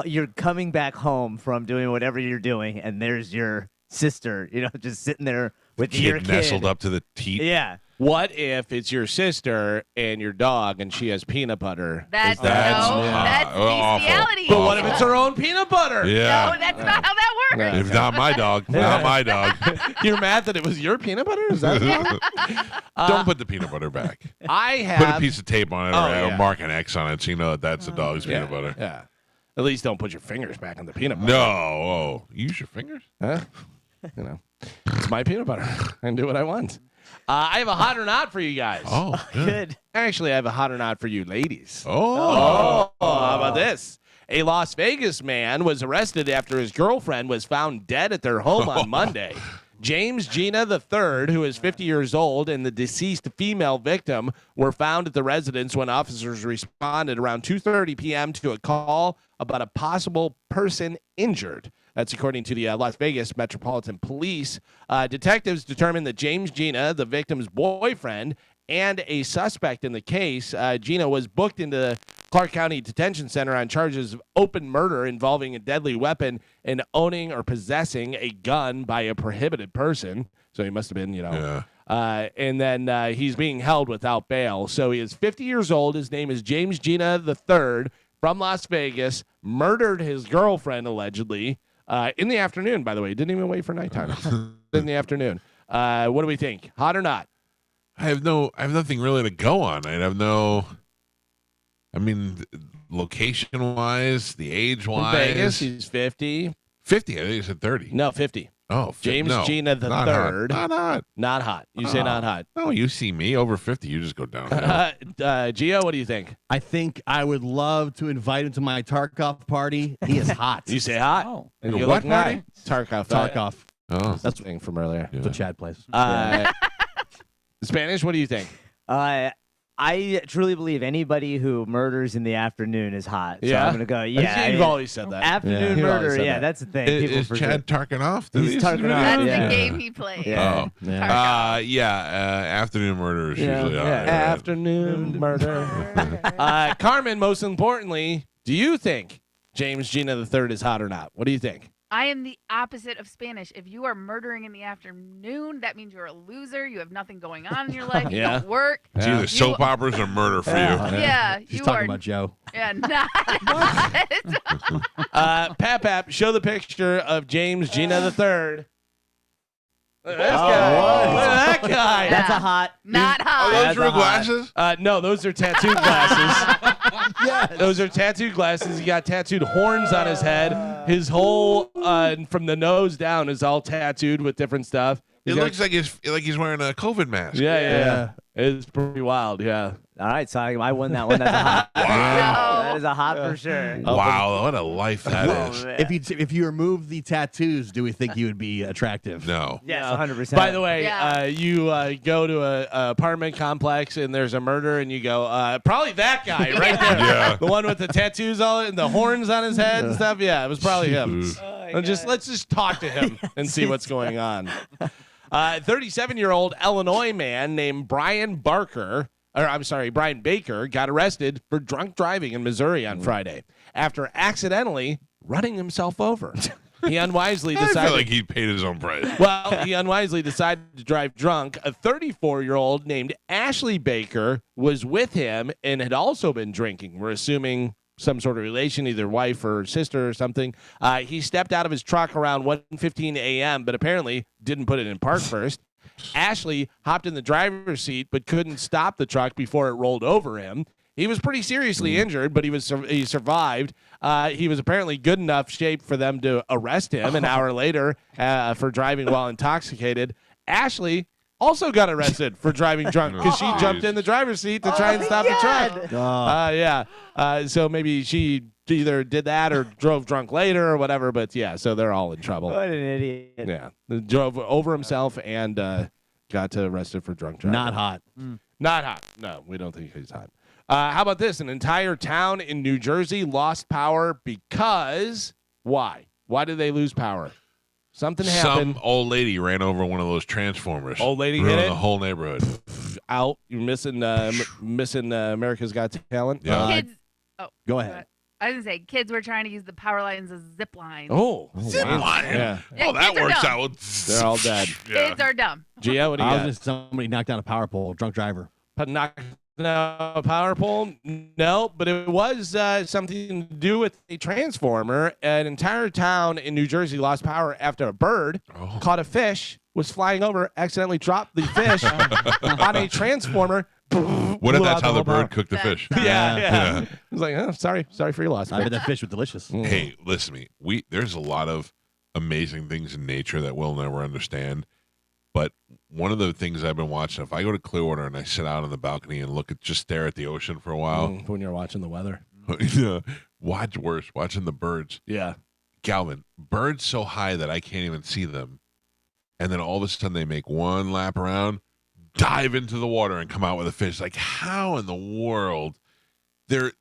Speaker 4: You're coming back home from doing whatever you're doing, and there's your sister, just sitting there with your kid.
Speaker 1: Nestled up to the teat.
Speaker 4: Yeah.
Speaker 2: What if it's your sister and your dog and she has peanut butter?
Speaker 3: That's bestiality.
Speaker 2: But what if it's her own peanut butter?
Speaker 1: Yeah.
Speaker 3: No, that's not how that works.
Speaker 1: If not my dog, not my dog.
Speaker 2: You're mad that it was your peanut butter? Is that
Speaker 1: Don't put the peanut butter back. Put a piece of tape on it or mark an X on it so you know that's the dog's peanut butter.
Speaker 2: Yeah. At least don't put your fingers back in the peanut butter.
Speaker 1: No. Use your fingers?
Speaker 2: Huh? It's my peanut butter. I can do what I want. I have a hot or not for you guys.
Speaker 1: Oh, good.
Speaker 2: Actually, I have a hot or not for you ladies.
Speaker 1: Oh.
Speaker 2: How about this? A Las Vegas man was arrested after his girlfriend was found dead at their home on Monday. James Gina III, who is 50 years old, and the deceased female victim were found at the residence when officers responded around 2:30 p.m. to a call about a possible person injured. That's according to the Las Vegas Metropolitan Police. Detectives determined that James Gina, the victim's boyfriend, and a suspect in the case, Gina was booked into Clark County Detention Center on charges of open murder involving a deadly weapon and owning or possessing a gun by a prohibited person. So he must have been, and then he's being held without bail. So he is 50 years old. His name is James Gina III from Las Vegas, murdered his girlfriend allegedly. In the afternoon, by the way. Didn't even wait for nighttime. In the afternoon. What do we think? Hot or not?
Speaker 1: I have nothing really to go on. Location-wise, the age-wise.
Speaker 2: Vegas, he's 50.
Speaker 1: 50, I think you said 30.
Speaker 2: No, 50.
Speaker 1: Oh,
Speaker 2: James Gina the third.
Speaker 1: Not hot.
Speaker 2: Not hot. You say not hot.
Speaker 1: No, you see me over 50, you just go down.
Speaker 2: Gio, what do you think?
Speaker 5: I think I would love to invite him to my Tarkov party. He is hot.
Speaker 2: You say hot?
Speaker 5: Oh.
Speaker 2: And you
Speaker 1: what
Speaker 2: look
Speaker 1: party?
Speaker 2: Tarkov.
Speaker 5: Tarkov.
Speaker 1: Oh.
Speaker 2: That's the thing from earlier.
Speaker 5: The Chad place.
Speaker 2: Spanish, what do you think?
Speaker 4: I truly believe anybody who murders in the afternoon is hot. So
Speaker 2: Yeah?
Speaker 4: I'm going to go,
Speaker 2: You've always said that.
Speaker 4: Afternoon
Speaker 2: You've always
Speaker 4: murder,
Speaker 2: said
Speaker 4: yeah,
Speaker 2: that.
Speaker 4: that's the thing.
Speaker 1: Is Chad Tarkanoff?
Speaker 4: He's Tarkanoff.
Speaker 3: That's the game he plays.
Speaker 1: Yeah.
Speaker 3: Tarkov.
Speaker 1: Afternoon murder is usually
Speaker 2: Afternoon murder. Carmen, most importantly, do you think James Gina III is hot or not? What do you think?
Speaker 3: I am the opposite of Spanish. If you are murdering in the afternoon, that means you're a loser. You have nothing going on in your life. You don't work.
Speaker 1: It's either soap operas or murder for you.
Speaker 3: Yeah.
Speaker 5: She's talking about Joe.
Speaker 3: Yeah, not.
Speaker 2: Pap, show the picture of James Gina III. Look at this guy. Look at that guy.
Speaker 3: Yeah.
Speaker 4: That's a hot.
Speaker 3: Not hot.
Speaker 1: Are those real glasses?
Speaker 2: No, those are tattoo glasses. Those are tattooed glasses. He got tattooed horns on his head. His whole from the nose down is all tattooed with different stuff.
Speaker 1: It looks like he's wearing a COVID mask.
Speaker 2: Yeah. It's pretty wild. Yeah.
Speaker 4: All right, so I won that one. That's a hot.
Speaker 1: Wow.
Speaker 4: That is a hot for sure.
Speaker 1: Wow, what a life that is.
Speaker 5: If you remove the tattoos, do we think you would be attractive?
Speaker 1: No.
Speaker 4: Yes, 100%.
Speaker 2: By the way, you go to a apartment complex and there's a murder, and you go, probably that guy right there, the one with the tattoos all and the horns on his head and stuff. Yeah, it was probably him. Let's just talk to him and see what's going on. 37-year-old Illinois man named Brian Baker got arrested for drunk driving in Missouri on Friday after accidentally running himself over. He unwisely decided.
Speaker 1: I feel like he paid his own price.
Speaker 2: Well, he unwisely decided to drive drunk. A 34-year-old named Ashley Baker was with him and had also been drinking. We're assuming some sort of relation, either wife or sister or something. He stepped out of his truck around 1:15 a.m., but apparently didn't put it in park first. Ashley hopped in the driver's seat but couldn't stop the truck before it rolled over him. He was pretty seriously injured, but he survived. He was apparently good enough shape for them to arrest him an hour later for driving while intoxicated. Ashley also got arrested for driving drunk because she jumped in the driver's seat to try and stop the truck. So maybe she either did that or drove drunk later or whatever. But yeah, so they're all in trouble.
Speaker 4: What an idiot.
Speaker 2: Yeah, drove over himself and got arrested for drunk driving.
Speaker 5: Not hot.
Speaker 2: Not hot. No, we don't think he's hot. How about this? An entire town in New Jersey lost power because why? Why did they lose power? Something happened.
Speaker 1: Some old lady ran over one of those transformers.
Speaker 2: Old lady
Speaker 1: ruined
Speaker 2: hit it?
Speaker 1: the whole neighborhood.
Speaker 2: Out. You're missing America's Got Talent.
Speaker 1: Yeah.
Speaker 3: Kids.
Speaker 5: Go ahead.
Speaker 3: I was going to say, kids were trying to use the power lines as zip lines.
Speaker 1: Zip line.
Speaker 2: Yeah.
Speaker 3: Yeah,
Speaker 1: Oh, that
Speaker 3: kids are
Speaker 1: works
Speaker 3: dumb.
Speaker 1: out.
Speaker 2: They're all dead.
Speaker 3: Kids are dumb.
Speaker 2: Gia, what do you
Speaker 5: I was
Speaker 2: got?
Speaker 5: just somebody knocked down a power pole, drunk driver.
Speaker 2: Knocked down a power pole? No, but it was something to do with a transformer. An entire town in New Jersey lost power after a bird caught a fish, was flying over, accidentally dropped the fish on a transformer.
Speaker 1: What if that's how the bird cooked the fish?
Speaker 2: Yeah. I was like, oh, sorry for your loss.
Speaker 5: I bet that fish was delicious.
Speaker 1: Hey, listen to me. There's a lot of amazing things in nature that we'll never understand. But one of the things I've been watching, if I go to Clearwater and I sit out on the balcony and just stare at the ocean for a while.
Speaker 2: When you're watching the weather.
Speaker 1: Watching the birds.
Speaker 2: Yeah.
Speaker 1: Galvin, birds so high that I can't even see them. And then all of a sudden they make one lap around, dive into the water and come out with a fish. Like, how in the world? They're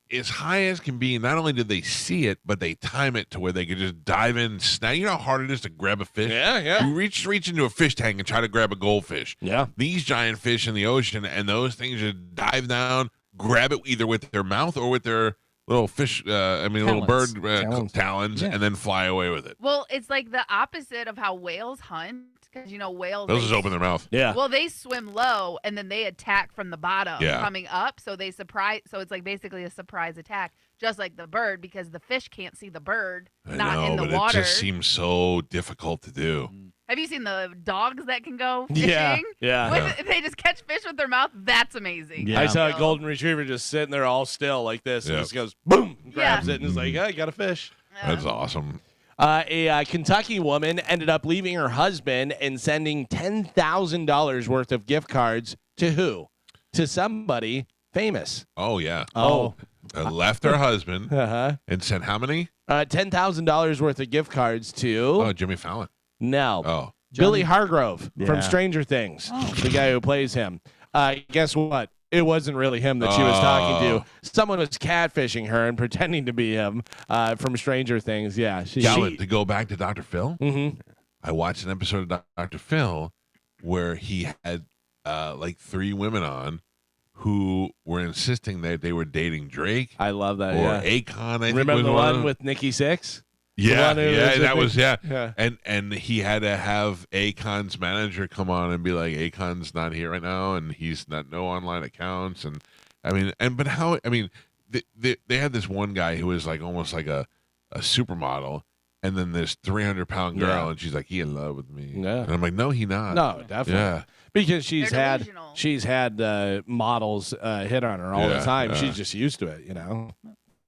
Speaker 1: as high as can be. Not only did they see it, but they time it to where they could just dive in and snag. You know how hard it is to grab a fish?
Speaker 2: Yeah.
Speaker 1: You reach into a fish tank and try to grab a goldfish.
Speaker 2: Yeah.
Speaker 1: These giant fish in the ocean, and those things just dive down, grab it either with their mouth or with their little fish, little bird talons, and then fly away with it.
Speaker 3: Well, it's like the opposite of how whales hunt. Because, whales.
Speaker 1: Those just open their mouth.
Speaker 2: Yeah.
Speaker 3: Well, they swim low and then they attack from the bottom coming up. So they surprise. So it's like basically a surprise attack, just like the bird, because the fish can't see the bird in the water.
Speaker 1: It just seems so difficult to do.
Speaker 3: Have you seen the dogs that can go fishing?
Speaker 2: Yeah.
Speaker 3: They just catch fish with their mouth. That's amazing.
Speaker 5: Yeah.
Speaker 2: I saw a golden retriever just sitting there all still like this. And just goes, boom, grabs it, and is like, I got a fish.
Speaker 1: That's awesome.
Speaker 2: A Kentucky woman ended up leaving her husband and sending $10,000 worth of gift cards to who? To somebody famous.
Speaker 1: Oh, yeah.
Speaker 2: Left
Speaker 1: her husband and sent how many?
Speaker 2: $10,000 worth of gift cards to.
Speaker 1: Oh, Jimmy Fallon.
Speaker 2: No.
Speaker 1: Oh.
Speaker 2: Billy Hargrove from Stranger Things, the guy who plays him. Guess what? It wasn't really him that she was talking to. Someone was catfishing her and pretending to be him from Stranger Things. Yeah.
Speaker 1: To go back to Dr. Phil,
Speaker 2: I
Speaker 1: watched an episode of Dr. Phil where he had like 3 women on who were insisting that they were dating Drake.
Speaker 2: I love that.
Speaker 1: Or Akon. I think
Speaker 2: Remember
Speaker 1: was
Speaker 2: the
Speaker 1: one
Speaker 2: one with Nikki Sixx?
Speaker 1: Yeah, and he had to have Akon's manager come on and be like, Akon's not here right now, and he's not no online accounts, and they had this one guy who was like almost like a supermodel, and then this 300-pound girl,
Speaker 2: Yeah.
Speaker 1: and she's like, he in love with me.
Speaker 2: Yeah.
Speaker 1: And I'm like, no, he not.
Speaker 2: No, definitely.
Speaker 1: Yeah.
Speaker 2: Because
Speaker 3: They're delusional.
Speaker 2: she's had models hit on her all the
Speaker 1: Yeah,
Speaker 2: time.
Speaker 1: yeah.
Speaker 2: She's just used to it, you know.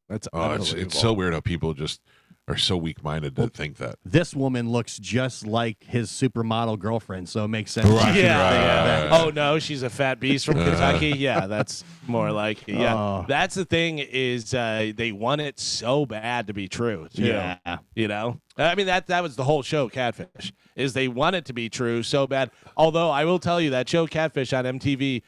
Speaker 2: That's
Speaker 1: Oh, it's so weird how people just are so weak-minded to think that.
Speaker 5: This woman looks just like his supermodel girlfriend, so it makes sense.
Speaker 1: Right.
Speaker 2: Yeah.
Speaker 1: Right.
Speaker 2: Oh no, she's a fat beast from Kentucky. Yeah, that's more like it. Yeah.
Speaker 5: Oh.
Speaker 2: That's the thing is they want it so bad to be true. Too.
Speaker 5: Yeah.
Speaker 2: You know? I mean that was the whole show, Catfish, is they want it to be true so bad. Although I will tell you that show Catfish on MTV,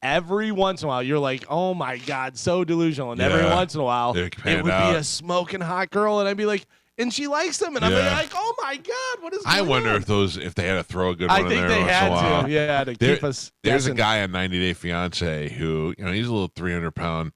Speaker 2: every once in a while, you're like, oh, my God, so delusional. And every
Speaker 1: Yeah.
Speaker 2: once in a while,
Speaker 1: They
Speaker 2: it
Speaker 1: pan
Speaker 2: would
Speaker 1: out.
Speaker 2: be a smoking hot girl. And I'd be like, and she likes them. And I'm
Speaker 1: Yeah.
Speaker 2: like, oh, my God, what is
Speaker 1: I
Speaker 2: going
Speaker 1: wonder
Speaker 2: on?
Speaker 1: if they had to throw a good one
Speaker 2: I
Speaker 1: in
Speaker 2: think
Speaker 1: there
Speaker 2: they
Speaker 1: once in a
Speaker 2: had
Speaker 1: while.
Speaker 2: to. Yeah, to
Speaker 1: There-
Speaker 2: keep us
Speaker 1: There's a
Speaker 2: guessing.
Speaker 1: guy on 90 Day Fiance who, he's a little 300-pound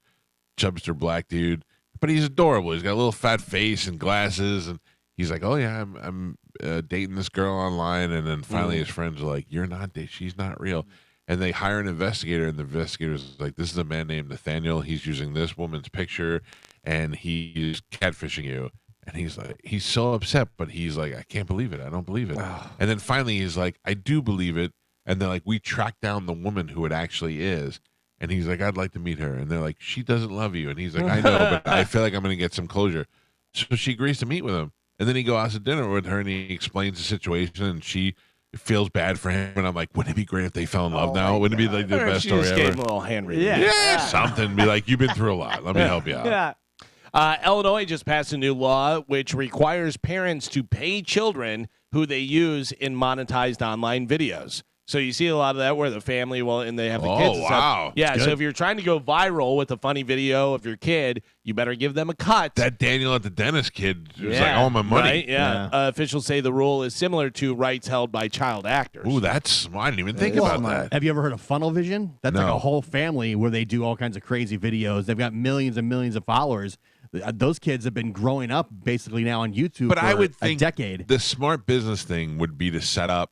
Speaker 1: chubster black dude, but he's adorable. He's got a little fat face and glasses, and he's like, oh yeah, I'm dating this girl online, and then finally his friends are like, you're not, she's not real. And they hire an investigator, and the investigator's like, this is a man named Nathaniel. He's using this woman's picture, and he's catfishing you. And he's like, he's so upset, but he's like, I can't believe it. I don't believe it. And then finally he's like, I do believe it. And they're like, we tracked down the woman who it actually is. And he's like, I'd like to meet her. And they're like, she doesn't love you. And he's like, I know, but I feel like I'm going to get some closure. So she agrees to meet with him. And then he goes out to dinner with her, and he explains the situation, and she feels bad for him. And I'm like, wouldn't it be great if they fell in love now? Wouldn't it be like the
Speaker 2: Or
Speaker 1: best
Speaker 2: she
Speaker 1: story
Speaker 2: just
Speaker 1: ever?
Speaker 2: gave him a little hand reading.
Speaker 1: Yeah, something. Be like, you've been through a lot. Let me help you out.
Speaker 4: Yeah.
Speaker 2: Illinois just passed a new law which requires parents to pay children who they use in monetized online videos. So you see a lot of that where the family and they have the kids. And
Speaker 1: wow.
Speaker 2: stuff. Yeah. So if you're trying to go viral with a funny video of your kid, you better give them a cut.
Speaker 1: That Daniel at the dentist kid was like, all my money.
Speaker 2: Right? Yeah. Officials say the rule is similar to rights held by child actors.
Speaker 1: Ooh, that's smart. I didn't even think about that.
Speaker 5: Have you ever heard of Funnel Vision? That's like
Speaker 1: No.
Speaker 5: a whole family where they do all kinds of crazy videos. They've got millions and millions of followers. Those kids have been growing up basically now on YouTube
Speaker 1: But
Speaker 5: for
Speaker 1: I would
Speaker 5: a
Speaker 1: think
Speaker 5: decade.
Speaker 1: the smart business thing would be to set up,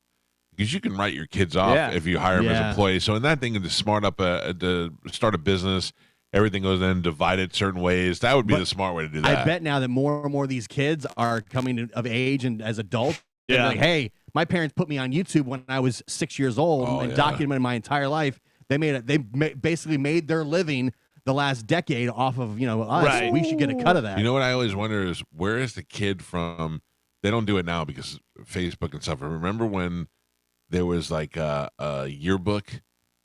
Speaker 1: because you can write your kids off
Speaker 4: Yeah.
Speaker 1: if you hire them as
Speaker 5: Yeah.
Speaker 1: employees. So in that thing, to start a business, everything goes in divided certain ways. That would be
Speaker 5: But
Speaker 1: the smart way to do that.
Speaker 5: I bet now that more and more of these kids are coming of age and as adults,
Speaker 2: Yeah.
Speaker 5: they're like, hey, my parents put me on YouTube when I was 6 years old
Speaker 1: Oh,
Speaker 5: and
Speaker 1: yeah.
Speaker 5: documented my entire life. Basically made their living the last decade off of us.
Speaker 2: Right.
Speaker 5: We should get a cut of that.
Speaker 1: You know what I always wonder is, where is the kid from? They don't do it now because of Facebook and stuff. Remember when there was like a yearbook?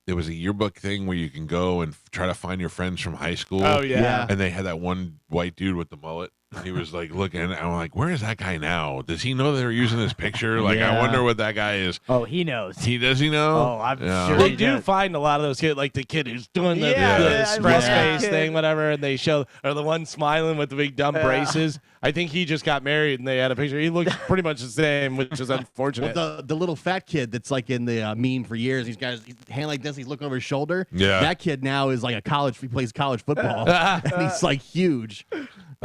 Speaker 1: There was a yearbook thing where you can go and try to find your friends from high school.
Speaker 2: Oh, yeah.
Speaker 1: And they had that one white dude with the mullet. And he was like looking, and I'm like, where is that guy now? Does he know they were using this picture? Like, I
Speaker 5: Yeah.
Speaker 1: wonder what that guy is.
Speaker 4: Oh, he knows.
Speaker 1: Does he know?
Speaker 4: Oh, I'm sure
Speaker 2: They
Speaker 4: he
Speaker 2: do
Speaker 4: does.
Speaker 2: find a lot of those kids, like the kid who's doing the,
Speaker 4: Yeah,
Speaker 2: the
Speaker 1: yeah, I
Speaker 2: express
Speaker 4: love that
Speaker 2: face
Speaker 4: kid.
Speaker 2: thing, whatever, and they show, or the one smiling with the big dumb braces. I think he just got married, and they had a picture. He looks pretty much the same, which is unfortunate.
Speaker 5: Well, the little fat kid that's like in the meme for years. He's got his hand like this. He's looking over his shoulder.
Speaker 1: Yeah.
Speaker 5: That kid now is like he plays college football, and he's like huge.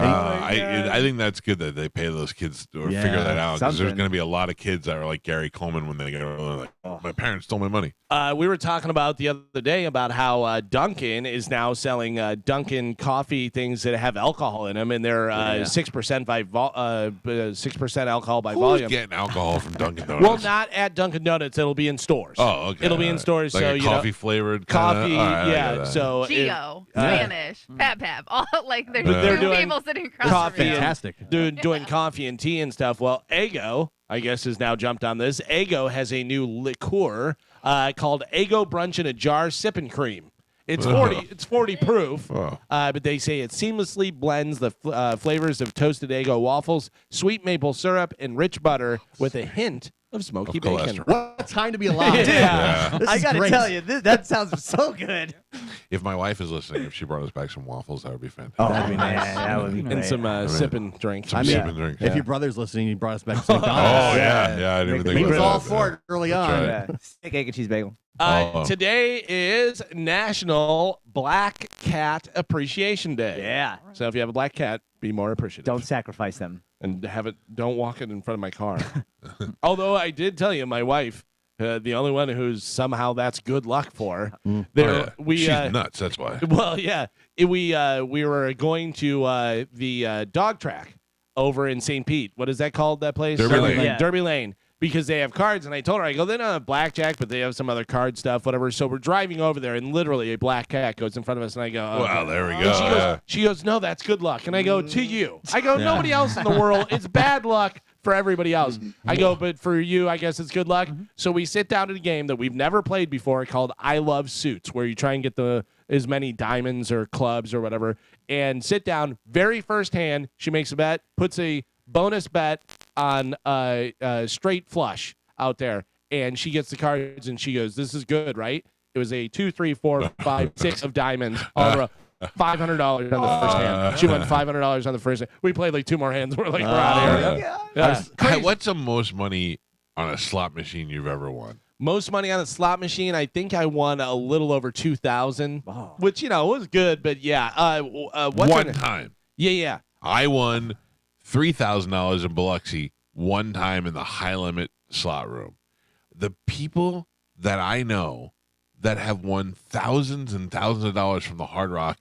Speaker 1: I think that's good that they pay those kids or
Speaker 5: Yeah,
Speaker 1: figure that out, because there's
Speaker 4: something.
Speaker 1: going to be a lot of kids that are like Gary Coleman when they get older, like, my parents stole my money.
Speaker 2: We were talking about the other day about how Dunkin' is now selling Dunkin' coffee things that have alcohol in them, and they're 6% by 6% alcohol by
Speaker 1: Who's
Speaker 2: volume.
Speaker 1: getting alcohol from Dunkin' Donuts?
Speaker 2: Well, not at Dunkin' Donuts. It'll be in stores.
Speaker 1: Oh, okay.
Speaker 2: It'll be in stores.
Speaker 1: Like
Speaker 2: so
Speaker 1: a
Speaker 2: coffee
Speaker 1: flavored
Speaker 2: coffee.
Speaker 1: All right, I
Speaker 2: Yeah.
Speaker 1: get that.
Speaker 2: So
Speaker 3: Geo,
Speaker 2: Yeah.
Speaker 3: Spanish, Pap, all like there's
Speaker 1: They're
Speaker 3: two
Speaker 2: doing
Speaker 3: people sitting across
Speaker 2: coffee
Speaker 3: from you.
Speaker 2: and-
Speaker 5: Fantastic.
Speaker 2: doing coffee and tea and stuff. Well, Eggo, I guess, has now jumped on this. Eggo has a new liqueur called Eggo Brunch in a Jar Sippin' Cream. It's 40 proof,
Speaker 1: Oh.
Speaker 2: but they say it seamlessly blends the flavors of toasted Eggo waffles, sweet maple syrup, and rich butter with a hint of smoky
Speaker 1: Of
Speaker 2: bacon.
Speaker 1: cholesterol.
Speaker 5: What a time to be alive.
Speaker 2: Yeah.
Speaker 5: This
Speaker 4: I
Speaker 5: is
Speaker 4: gotta
Speaker 5: great.
Speaker 4: tell you, that sounds so good.
Speaker 1: If my wife is listening, if she brought us back some waffles, that would be fantastic.
Speaker 4: Oh, that'd be nice. That would be great.
Speaker 2: And some sipping drinks.
Speaker 1: Some
Speaker 5: I mean,
Speaker 1: sipping drinks.
Speaker 5: If your brother's listening, he brought us back to
Speaker 1: Oh,
Speaker 5: McDonald's.
Speaker 1: yeah. I didn't even think
Speaker 5: He
Speaker 1: about
Speaker 5: was all
Speaker 1: that.
Speaker 5: for it early
Speaker 1: That's
Speaker 5: on.
Speaker 1: right.
Speaker 4: Yeah. Steak, egg, and cheese bagel.
Speaker 1: Oh.
Speaker 2: Today is National Black Cat Appreciation Day.
Speaker 4: Yeah.
Speaker 2: So if you have a black cat, be more appreciative.
Speaker 4: Don't sacrifice them.
Speaker 2: And don't walk it in front of my car. Although I did tell you, my wife, the only one who's somehow that's good luck for.
Speaker 1: Oh, yeah. She's
Speaker 2: uh,
Speaker 1: nuts. That's why.
Speaker 2: well, yeah, we were going to the dog track over in St. Pete. What is that called? That place?
Speaker 1: Derby Lane.
Speaker 4: Yeah.
Speaker 2: Derby Lane. Because they have cards, and I told her, I go, they don't have blackjack, but they have some other card stuff, whatever. So we're driving over there, and literally a black cat goes in front of us, and I go, oh,
Speaker 1: Wow, there we
Speaker 2: and
Speaker 1: go.
Speaker 2: she goes, no, that's good luck. And I go, to you. I go, nobody else in the world. It's bad luck for everybody else. I go, but for you, I guess it's good luck. So we sit down at a game that we've never played before called I Love Suits, where you try and get as many diamonds or clubs or whatever, and sit down. Very first hand, she makes a bet, puts a bonus bet on straight flush out there, and she gets the cards, and she goes, this is good, right? It was a 2, 3, 4, 5, 6 of diamonds all in a row. $500 on the first hand. She won $500 on the first hand. We played like 2 more hands. We're like, we're out of here. Yeah.
Speaker 1: What's the most money on a slot machine you've ever won?
Speaker 2: Most money on a slot machine, I think I won a little over 2,000, which, was good, but yeah.
Speaker 1: One time.
Speaker 2: Yeah.
Speaker 1: I won $3,000 in Biloxi one time in the high limit slot room. The people that I know that have won thousands and thousands of dollars from the Hard Rock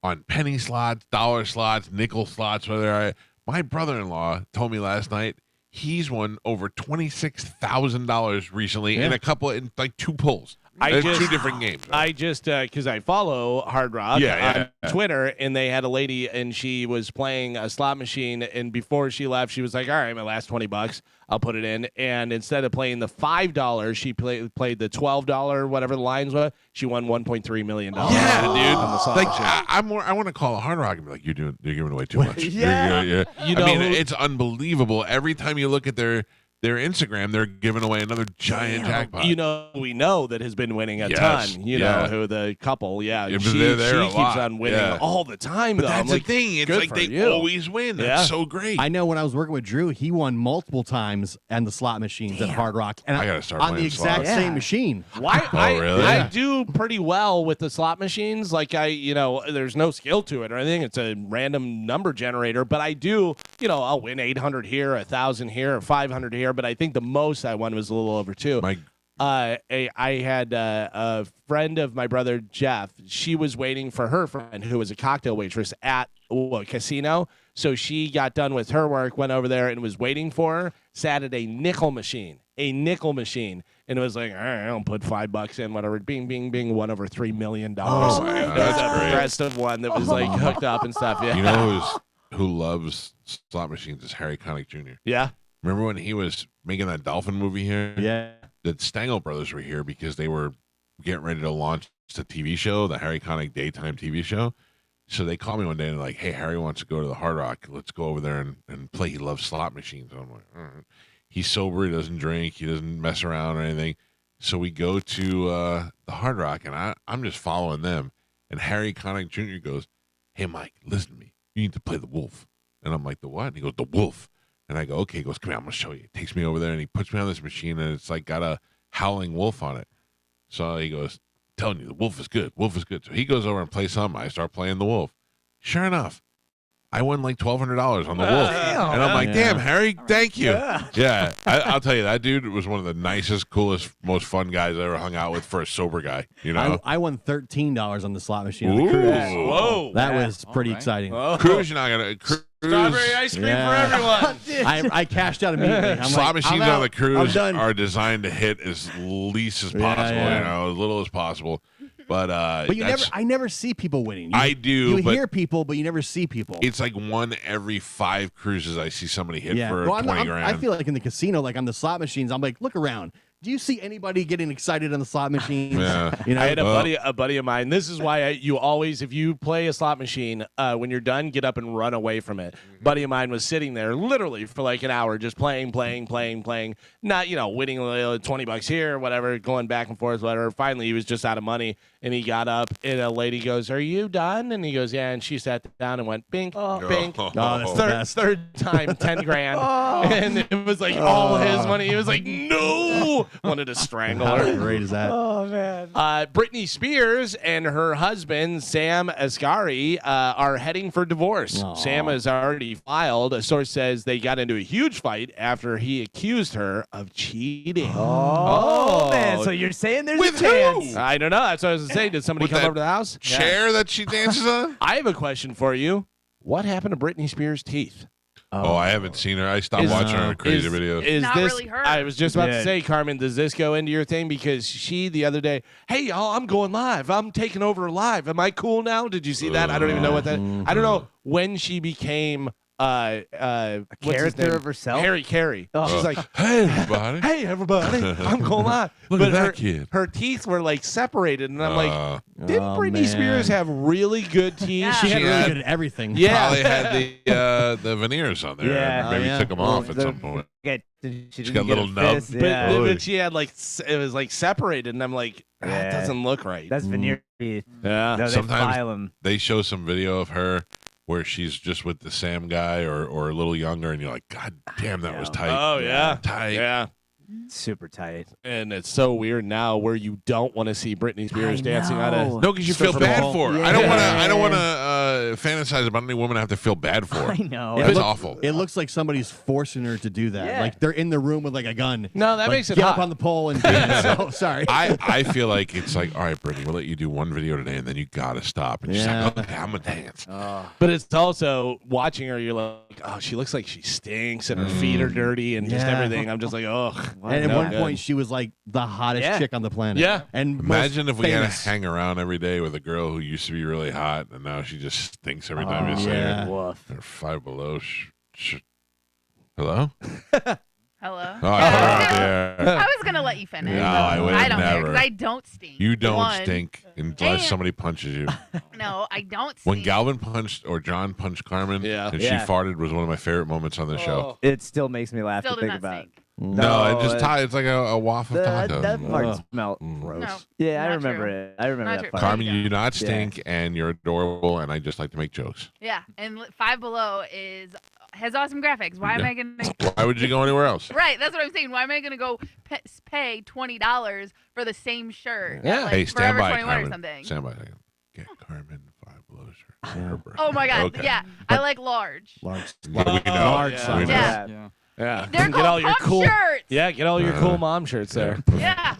Speaker 1: on penny slots, dollar slots, nickel slots, my brother-in-law told me last night he's won over $26,000 recently in in like 2 pulls. Two different games.
Speaker 2: I just because I follow Hard Rock on Twitter, and they had a lady, and she was playing a slot machine, and before she left, she was like, all right, my last $20, I'll put it in. And instead of playing the $5, she played the $12, whatever the lines were. She won $1.3 million.
Speaker 1: Yeah, dude.
Speaker 2: On the slot machine.
Speaker 1: I want to call a Hard Rock and be like, you're giving away too much.
Speaker 4: Yeah.
Speaker 1: It's unbelievable. Every time you look at their Instagram, they're giving away another giant jackpot.
Speaker 2: We know that has been winning a ton. Know who the couple, she keeps on winning all the time.
Speaker 1: But
Speaker 2: though.
Speaker 1: that's the thing. It's like they always win. That's so great.
Speaker 5: I know when I was working with Drew, he won multiple times on the slot machines at Hard Rock, and
Speaker 1: I gotta start
Speaker 5: on the exact same machine.
Speaker 1: Really?
Speaker 2: I do pretty well with the slot machines. Like there's no skill to it or anything. It's a random number generator, but I do. I'll win 800 here, 1,000 here, or 500 here. But I think the most I won was a little over 2. I had a friend of my brother, Jeff. She was waiting for her friend who was a cocktail waitress at a casino. So she got done with her work, went over there and was waiting for her, sat at a nickel machine. And it was like, all right, I'll put $5 in, whatever. Bing, bing, bing, won over $3 million.
Speaker 1: Oh, my God, that's
Speaker 2: the
Speaker 1: great.
Speaker 2: rest of one that was like hooked up and stuff. Yeah.
Speaker 1: You know who loves slot machines is Harry Connick Jr.
Speaker 2: Yeah.
Speaker 1: Remember when he was making that dolphin movie here?
Speaker 5: Yeah.
Speaker 1: The Stengel brothers were here because they were getting ready to launch the TV show, the Harry Connick daytime TV show. So they called me one day and they're like, hey, Harry wants to go to the Hard Rock. Let's go over there and play. He loves slot machines. And I'm like, all right. He's sober. He doesn't drink. He doesn't mess around or anything. So we go to the Hard Rock, and I'm just following them. And Harry Connick Jr. goes, hey, Mike, listen to me. You need to play the wolf. And I'm like, the what? And he goes, the wolf. And I go, okay. He goes, come here, I'm going to show you. He takes me over there, and he puts me on this machine, and it's like got a howling wolf on it. So he goes, I'm telling you, the wolf is good. Wolf is good. So he goes over and plays something. I start playing the wolf. Sure enough, I won like $1,200 on the wolf. And I'm like, damn, Harry, thank you. Yeah. I'll tell you, that dude was one of the nicest, coolest, most fun guys I ever hung out with for a sober guy. You know?
Speaker 5: I won $13 on the slot machine.
Speaker 1: Ooh.
Speaker 2: Whoa.
Speaker 5: That was pretty exciting.
Speaker 1: Cruise, you're not going to.
Speaker 2: Strawberry ice cream for everyone.
Speaker 5: I cashed out immediately.
Speaker 1: Slot machines on the cruise
Speaker 5: done.
Speaker 1: are designed to hit as least as possible, as little as possible. But
Speaker 5: I never see people winning.
Speaker 1: I do.
Speaker 5: You hear people, but you never see people.
Speaker 1: It's like one every 5 cruises I see somebody hit for 20 grand.
Speaker 5: I feel like in the casino, like on the slot machines, I'm like, look around. Do you see anybody getting excited on the slot machines?
Speaker 1: Yeah.
Speaker 2: I had a buddy of mine. This is why you always, if you play a slot machine, when you're done, get up and run away from it. Buddy of mine was sitting there literally for like an hour, just playing. Not, winning $20 here, whatever, going back and forth, whatever. Finally, he was just out of money, and he got up, and a lady goes, "Are you done?" And he goes, "Yeah." And she sat down and went, "Bink, bink."
Speaker 5: That's
Speaker 2: third time, 10 grand, and it was like all his money. He was like, "No." Wanted to strangle her.
Speaker 5: How great is that?
Speaker 4: Oh, man.
Speaker 2: Britney Spears and her husband, Sam Asghari, are heading for divorce.
Speaker 5: Aww.
Speaker 2: Sam has already filed. A source says they got into a huge fight after he accused her of cheating.
Speaker 4: Oh, man. So you're saying there's
Speaker 1: With
Speaker 4: a chance.
Speaker 1: who?
Speaker 2: I don't know. That's what I was going to say. Did somebody
Speaker 1: With
Speaker 2: come
Speaker 1: that
Speaker 2: over to the house?
Speaker 1: Chair that she dances on?
Speaker 2: I have a question for you. What happened to Britney Spears' teeth?
Speaker 1: Oh, I haven't seen her. I stopped watching her crazy videos.
Speaker 2: Is
Speaker 3: Not
Speaker 2: this?
Speaker 3: really her.
Speaker 2: I was just about to say, Carmen, does this go into your thing? Because she the other day, hey y'all, I'm going live. I'm taking over live. Am I cool now? Did you see that? I don't even know what that. I don't know when she became
Speaker 4: a character of herself.
Speaker 2: Harry Carey. She's like,
Speaker 1: hey everybody,
Speaker 2: hey everybody, I'm going live.
Speaker 1: Look at that kid.
Speaker 2: Her teeth were like separated, and I'm like, didn't Britney Spears have really good teeth?
Speaker 3: Yeah.
Speaker 5: She had
Speaker 1: She
Speaker 5: really
Speaker 1: had-
Speaker 5: good at everything.
Speaker 2: Yeah.
Speaker 1: Probably had the veneers on there.
Speaker 4: Yeah.
Speaker 1: Maybe
Speaker 5: Oh, yeah.
Speaker 1: took them off at some point.
Speaker 4: She
Speaker 1: got a little nub.
Speaker 2: But she had like it was like separated, and I'm like, that
Speaker 4: Yeah.
Speaker 2: doesn't look right.
Speaker 4: That's veneer teeth.
Speaker 2: yeah.
Speaker 4: No, they
Speaker 1: Sometimes-
Speaker 4: file them.
Speaker 1: They show some video of her where she's just with the Sam guy or a little younger, and you're like, God damn, that was
Speaker 4: know.
Speaker 1: tight.
Speaker 2: Oh yeah.
Speaker 1: Tight.
Speaker 2: Yeah.
Speaker 4: Super tight.
Speaker 2: And it's so weird now where you don't want to see Britney Spears
Speaker 4: I
Speaker 2: dancing on
Speaker 4: know.
Speaker 2: a
Speaker 1: No, because you feel
Speaker 2: stripper
Speaker 1: bad
Speaker 2: pole.
Speaker 1: for her.
Speaker 4: Yeah.
Speaker 1: I don't want to fantasize about any woman I have to feel bad for.
Speaker 4: I know.
Speaker 1: That's
Speaker 5: look-
Speaker 1: awful.
Speaker 5: It looks like somebody's forcing her to do that.
Speaker 4: Yeah.
Speaker 5: Like they're in the room with like a gun.
Speaker 2: No, that
Speaker 5: Like,
Speaker 2: makes it
Speaker 5: get
Speaker 2: hot.
Speaker 5: up on the pole and dance. So sorry.
Speaker 1: I feel like it's like, all right, Brittany, we'll let you do one video today, and then you gotta stop. And she's
Speaker 5: Yeah.
Speaker 1: like, okay, I'm gonna dance.
Speaker 2: But it's also watching her, you're like, oh, she looks like she stinks and her feet are dirty and just
Speaker 5: Yeah.
Speaker 2: everything. I'm just like, ugh.
Speaker 5: And at
Speaker 2: no
Speaker 5: one
Speaker 2: good.
Speaker 5: point, she was like the hottest
Speaker 4: Yeah.
Speaker 5: chick on the planet.
Speaker 2: Yeah.
Speaker 5: And most
Speaker 1: Imagine if we had
Speaker 5: famous.
Speaker 1: to hang around every day with a girl who used to be really hot, and now she just stinks every time you see
Speaker 5: yeah.
Speaker 1: her.
Speaker 4: Woof.
Speaker 1: Or Five Below. Hello?
Speaker 3: Hello.
Speaker 1: Oh, I heard there.
Speaker 3: I was gonna let you finish.
Speaker 1: No, I would
Speaker 3: I don't care
Speaker 1: never.
Speaker 3: because I don't stink.
Speaker 1: You don't
Speaker 3: One,
Speaker 1: stink unless
Speaker 3: And-
Speaker 1: somebody punches you.
Speaker 3: No, I don't stink.
Speaker 1: When Galvin punched or John punched Carmen
Speaker 2: Yeah.
Speaker 1: and
Speaker 4: Yeah.
Speaker 1: she farted was one of my favorite moments on the show.
Speaker 4: It still makes me laugh
Speaker 3: Still
Speaker 4: to
Speaker 3: does
Speaker 4: think
Speaker 3: not
Speaker 4: about.
Speaker 3: stink.
Speaker 1: No, it just it's like a waft of
Speaker 4: That
Speaker 1: taco.
Speaker 4: part
Speaker 5: Ugh.
Speaker 4: smelled
Speaker 1: Mm.
Speaker 4: gross.
Speaker 3: No,
Speaker 4: Yeah, I
Speaker 3: not
Speaker 4: remember
Speaker 3: true.
Speaker 4: it. I remember
Speaker 3: Not
Speaker 4: that
Speaker 3: true.
Speaker 4: part.
Speaker 1: Carmen, you
Speaker 3: Yeah.
Speaker 1: do not stink, and you're adorable, and I just like to make jokes.
Speaker 3: Yeah, and Five Below has awesome graphics. Why am
Speaker 1: Yeah.
Speaker 3: I gonna?
Speaker 1: Why would you go anywhere else?
Speaker 3: Right, that's what I'm saying. Why am I gonna go pay $20 for the same shirt?
Speaker 2: Yeah.
Speaker 3: at, like,
Speaker 1: Hey, stand
Speaker 3: Forever
Speaker 1: by,
Speaker 3: 21 or
Speaker 1: Carmen.
Speaker 3: something.
Speaker 1: Stand by a second. Get Carmen Five Below shirt. for her birthday.
Speaker 3: Oh my god,
Speaker 1: Okay.
Speaker 3: yeah, I like large.
Speaker 5: Large.
Speaker 1: Yeah, we know.
Speaker 5: Large
Speaker 2: yeah.
Speaker 5: size.
Speaker 1: We know.
Speaker 3: Yeah.
Speaker 6: Yeah.
Speaker 2: Yeah.
Speaker 3: They're
Speaker 2: Get
Speaker 3: called
Speaker 2: all your
Speaker 3: pump
Speaker 2: cool.
Speaker 3: shirts.
Speaker 2: Yeah, get all your cool mom shirts there.
Speaker 3: Yeah.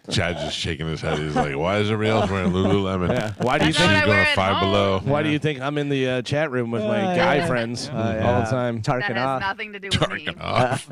Speaker 1: Chad's just shaking his head. He's like, "Why is everybody else wearing Lululemon?"
Speaker 2: Yeah. Why do you
Speaker 3: That's
Speaker 2: think?
Speaker 3: what
Speaker 1: She's
Speaker 3: I
Speaker 1: going
Speaker 3: wear
Speaker 1: to
Speaker 3: at
Speaker 1: Five
Speaker 3: home.
Speaker 1: Below.
Speaker 2: Why do you think I'm in the chat room with my guy friends all the time?
Speaker 3: That
Speaker 4: Tarkin
Speaker 3: has
Speaker 4: off.
Speaker 3: nothing to do with me.
Speaker 1: Tarkin off.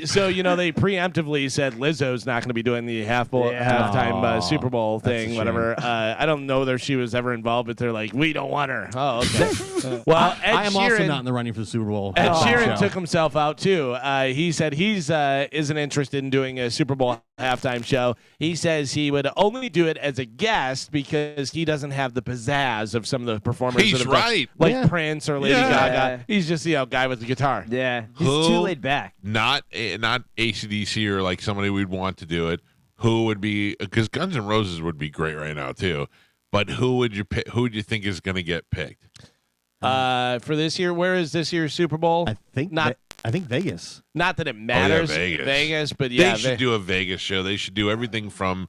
Speaker 2: So they preemptively said Lizzo's not going to be doing the halftime
Speaker 5: Aw,
Speaker 2: Super Bowl
Speaker 5: that's a
Speaker 2: thing,
Speaker 5: shame.
Speaker 2: whatever. I don't know that she was ever involved, but they're like, we don't want her. Oh, okay. Well, Ed
Speaker 5: I am also
Speaker 2: Sheeran-
Speaker 5: not in the running for the Super Bowl.
Speaker 2: Ed
Speaker 5: show.
Speaker 2: Sheeran took himself out too. He said he's isn't interested in doing a Super Bowl halftime show. He says he would only do it as a guest because he doesn't have the pizzazz of some of the performers.
Speaker 1: He's
Speaker 2: that have done-
Speaker 1: right.
Speaker 2: like
Speaker 5: Yeah.
Speaker 2: Prince or Lady
Speaker 1: Yeah.
Speaker 2: Gaga. He's just guy with the guitar.
Speaker 4: Yeah, he's
Speaker 1: Who-
Speaker 4: too laid back.
Speaker 1: Not AC/DC or like somebody we'd want to do it. Who would be? Because Guns N' Roses would be great right now too. But who would you pick? Who would you think is going to get picked?
Speaker 2: For this year, where is this year's Super Bowl?
Speaker 5: I think
Speaker 2: Not-
Speaker 5: I think Vegas.
Speaker 2: Not that it matters,
Speaker 1: Vegas.
Speaker 2: but yeah,
Speaker 1: they should do a Vegas show. They should do everything from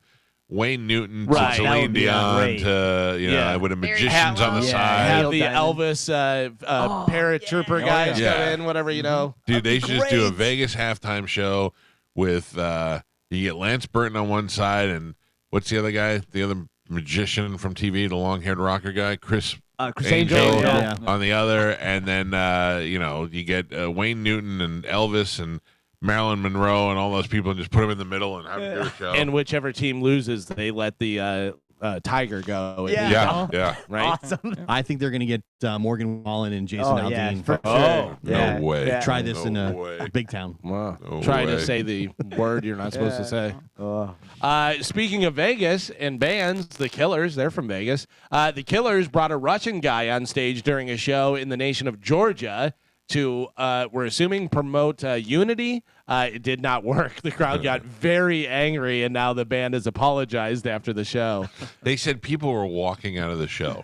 Speaker 1: Wayne Newton
Speaker 2: Right,
Speaker 1: to
Speaker 2: that
Speaker 1: Celine
Speaker 4: would be
Speaker 1: Dion
Speaker 4: great.
Speaker 1: to
Speaker 2: Yeah.
Speaker 1: with a
Speaker 3: Very
Speaker 1: magicians on the
Speaker 3: shallow.
Speaker 4: Yeah.
Speaker 1: side.
Speaker 2: have
Speaker 4: Neil
Speaker 2: the
Speaker 4: Diamond.
Speaker 2: Elvis paratrooper
Speaker 6: yeah.
Speaker 2: guys
Speaker 1: Yeah.
Speaker 2: come in, whatever you know.
Speaker 1: Dude, they should just do a
Speaker 4: great.
Speaker 1: Vegas halftime show with you get Lance Burton on one side and what's the other guy? The other magician from TV, the long-haired rocker guy, Chris
Speaker 4: Chris
Speaker 1: Angel
Speaker 4: Angel.
Speaker 5: Yeah.
Speaker 1: on the other, and then you get Wayne Newton and Elvis and Marilyn Monroe and all those people, and just put them in the middle and have them do a show.
Speaker 2: And whichever team loses, they let the tiger go.
Speaker 4: Yeah.
Speaker 1: yeah.
Speaker 2: Right.
Speaker 4: Awesome.
Speaker 5: I think they're going to get Morgan Wallen and Jason
Speaker 4: Oh, yeah,
Speaker 5: Aldean.
Speaker 4: for
Speaker 2: Oh,
Speaker 4: sure.
Speaker 1: no
Speaker 4: Yeah.
Speaker 1: way.
Speaker 4: Yeah.
Speaker 5: Try this in
Speaker 1: No
Speaker 5: a
Speaker 1: way.
Speaker 5: big town.
Speaker 2: Wow.
Speaker 1: No
Speaker 2: Trying to
Speaker 1: way.
Speaker 2: say the word you're not supposed to say.
Speaker 4: Oh.
Speaker 2: Speaking of Vegas and bands, the Killers, they're from Vegas. The Killers brought a Russian guy on stage during a show in the nation of Georgia to, we're assuming, promote unity. It did not work. The crowd got very angry, and now the band has apologized after the show.
Speaker 1: They said people were walking out of the show.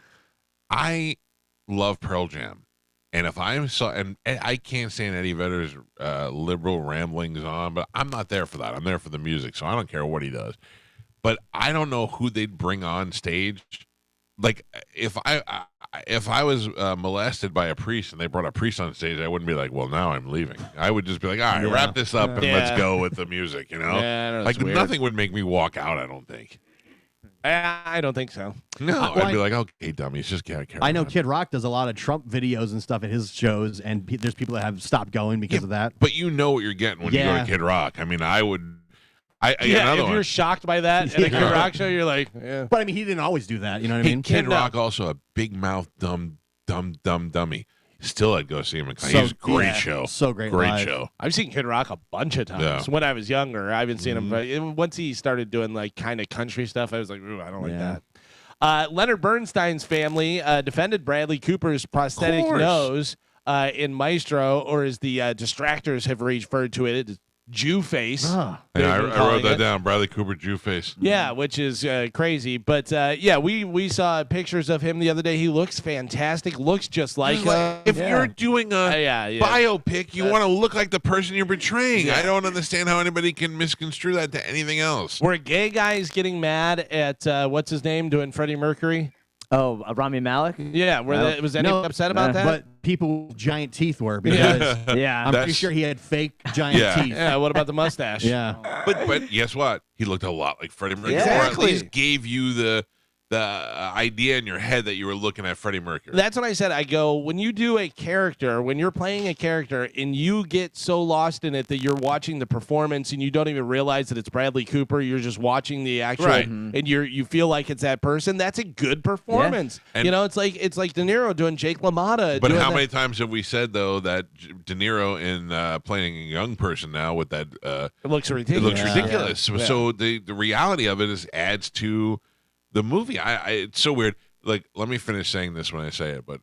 Speaker 1: I love Pearl Jam. And if I saw, and I can't stand Eddie Vedder's liberal ramblings on, but I'm not there for that. I'm there for the music, so I don't care what he does. But I don't know who they'd bring on stage. Like if I was molested by a priest and they brought a priest on stage, I wouldn't be like, well, now I'm leaving. I would just be like, all right,
Speaker 5: Yeah.
Speaker 1: wrap this up and
Speaker 2: Yeah.
Speaker 1: let's go with the music. You know,
Speaker 2: Yeah, that's
Speaker 1: like
Speaker 2: weird.
Speaker 1: nothing would make me walk out. I don't think.
Speaker 2: I don't think so.
Speaker 1: No, I'd be like, okay, dummies, just carry
Speaker 5: I know
Speaker 1: on.
Speaker 5: Kid Rock does a lot of Trump videos and stuff at his shows, and there's people that have stopped going because of that.
Speaker 1: But you know what you're getting when you go to Kid Rock. I mean, I would.
Speaker 2: If you're shocked by that at a Kid Rock show, you're like, yeah.
Speaker 5: But I mean, he didn't always do that. You know what I mean?
Speaker 1: Kid Rock also a big mouth, dumb dummy. Still, I'd go see him. He's a great show.
Speaker 5: So great
Speaker 1: show.
Speaker 2: I've seen Kid Rock a bunch of times when I was younger. I haven't seen him, but once he started doing like kind of country stuff, I was like, ooh, I don't like that. Leonard Bernstein's family defended Bradley Cooper's prosthetic nose in Maestro, or as the distractors have referred to it, Jew face.
Speaker 1: I wrote that down. Bradley Cooper, Jew face.
Speaker 2: Yeah, which is crazy. But we saw pictures of him the other day. He looks fantastic. Looks just like
Speaker 1: if you're doing a biopic, you want to look like the person you're portraying. I don't understand how anybody can misconstrue that to anything else.
Speaker 2: Were gay guys getting mad at what's his name doing Freddie Mercury?
Speaker 4: Oh, Rami Malek?
Speaker 2: Yeah, was anyone upset about that?
Speaker 5: But people with giant teeth were because I'm pretty sure he had fake giant teeth.
Speaker 2: Yeah, what about the mustache?
Speaker 5: Yeah.
Speaker 1: But guess what? He looked a lot like Freddie Mercury.
Speaker 2: Exactly.
Speaker 1: Or at least gave you the idea in your head that you were looking at Freddie Mercury.
Speaker 2: That's what I said. I go, when you do a character, when you're playing a character and you get so lost in it that you're watching the performance and you don't even realize that it's Bradley Cooper, you're just watching the actual and you feel like it's that person, that's a good performance. Yeah.
Speaker 1: And
Speaker 2: it's like De Niro doing Jake LaMotta.
Speaker 1: But how many times have we said though that De Niro in playing a young person now with that
Speaker 2: it looks ridiculous.
Speaker 1: It looks ridiculous. Yeah. So the reality of it adds to the movie. It's so weird. Like, let me finish saying this when I say it, but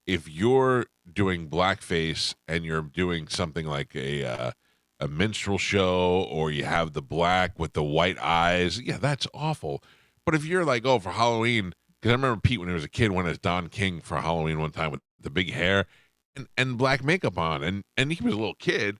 Speaker 1: if you're doing blackface and you're doing something like a minstrel show, or you have the black with the white eyes, that's awful. But if you're like, for Halloween, because I remember Pete when he was a kid went as Don King for Halloween one time with the big hair and black makeup on, and he was a little kid,